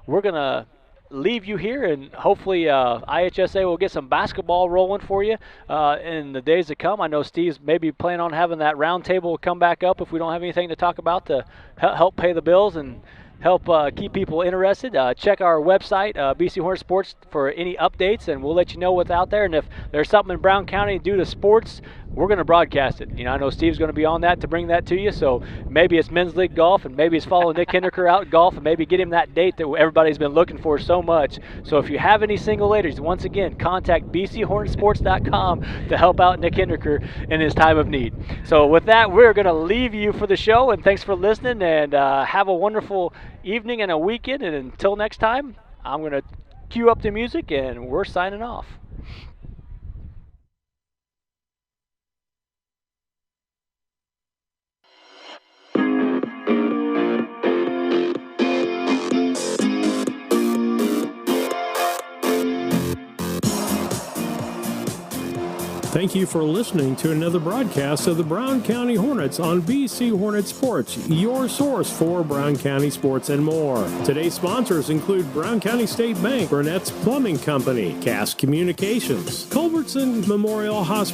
Speaker 2: we're gonna leave you here, and hopefully IHSA will get some basketball rolling for you in the days to come. I know Steve's maybe planning on having that round table come back up if we don't have anything to talk about to help pay the bills and help keep people interested. Check our website, BC Hornet Sports, for any updates, and we'll let you know what's out there. And if there's something in Brown County due to sports, we're going to broadcast it. I know Steve's going to be on that to bring that to you. So maybe it's men's league golf, and maybe it's following Nick Hinderker out in golf, and maybe get him that date that everybody's been looking for so much. So if you have any single ladies, once again, contact bchornetsports.com to help out Nick Hinderker in his time of need. So with that, we're going to leave you for the show, and thanks for listening, and have a wonderful evening and a weekend. And until next time, I'm going to cue up the music, and we're signing off.
Speaker 1: Thank you for listening to another broadcast of the Brown County Hornets on BC Hornet Sports, your source for Brown County sports and more. Today's sponsors include Brown County State Bank, Burnett's Plumbing Company, Cass Communications, Culbertson Memorial Hospital,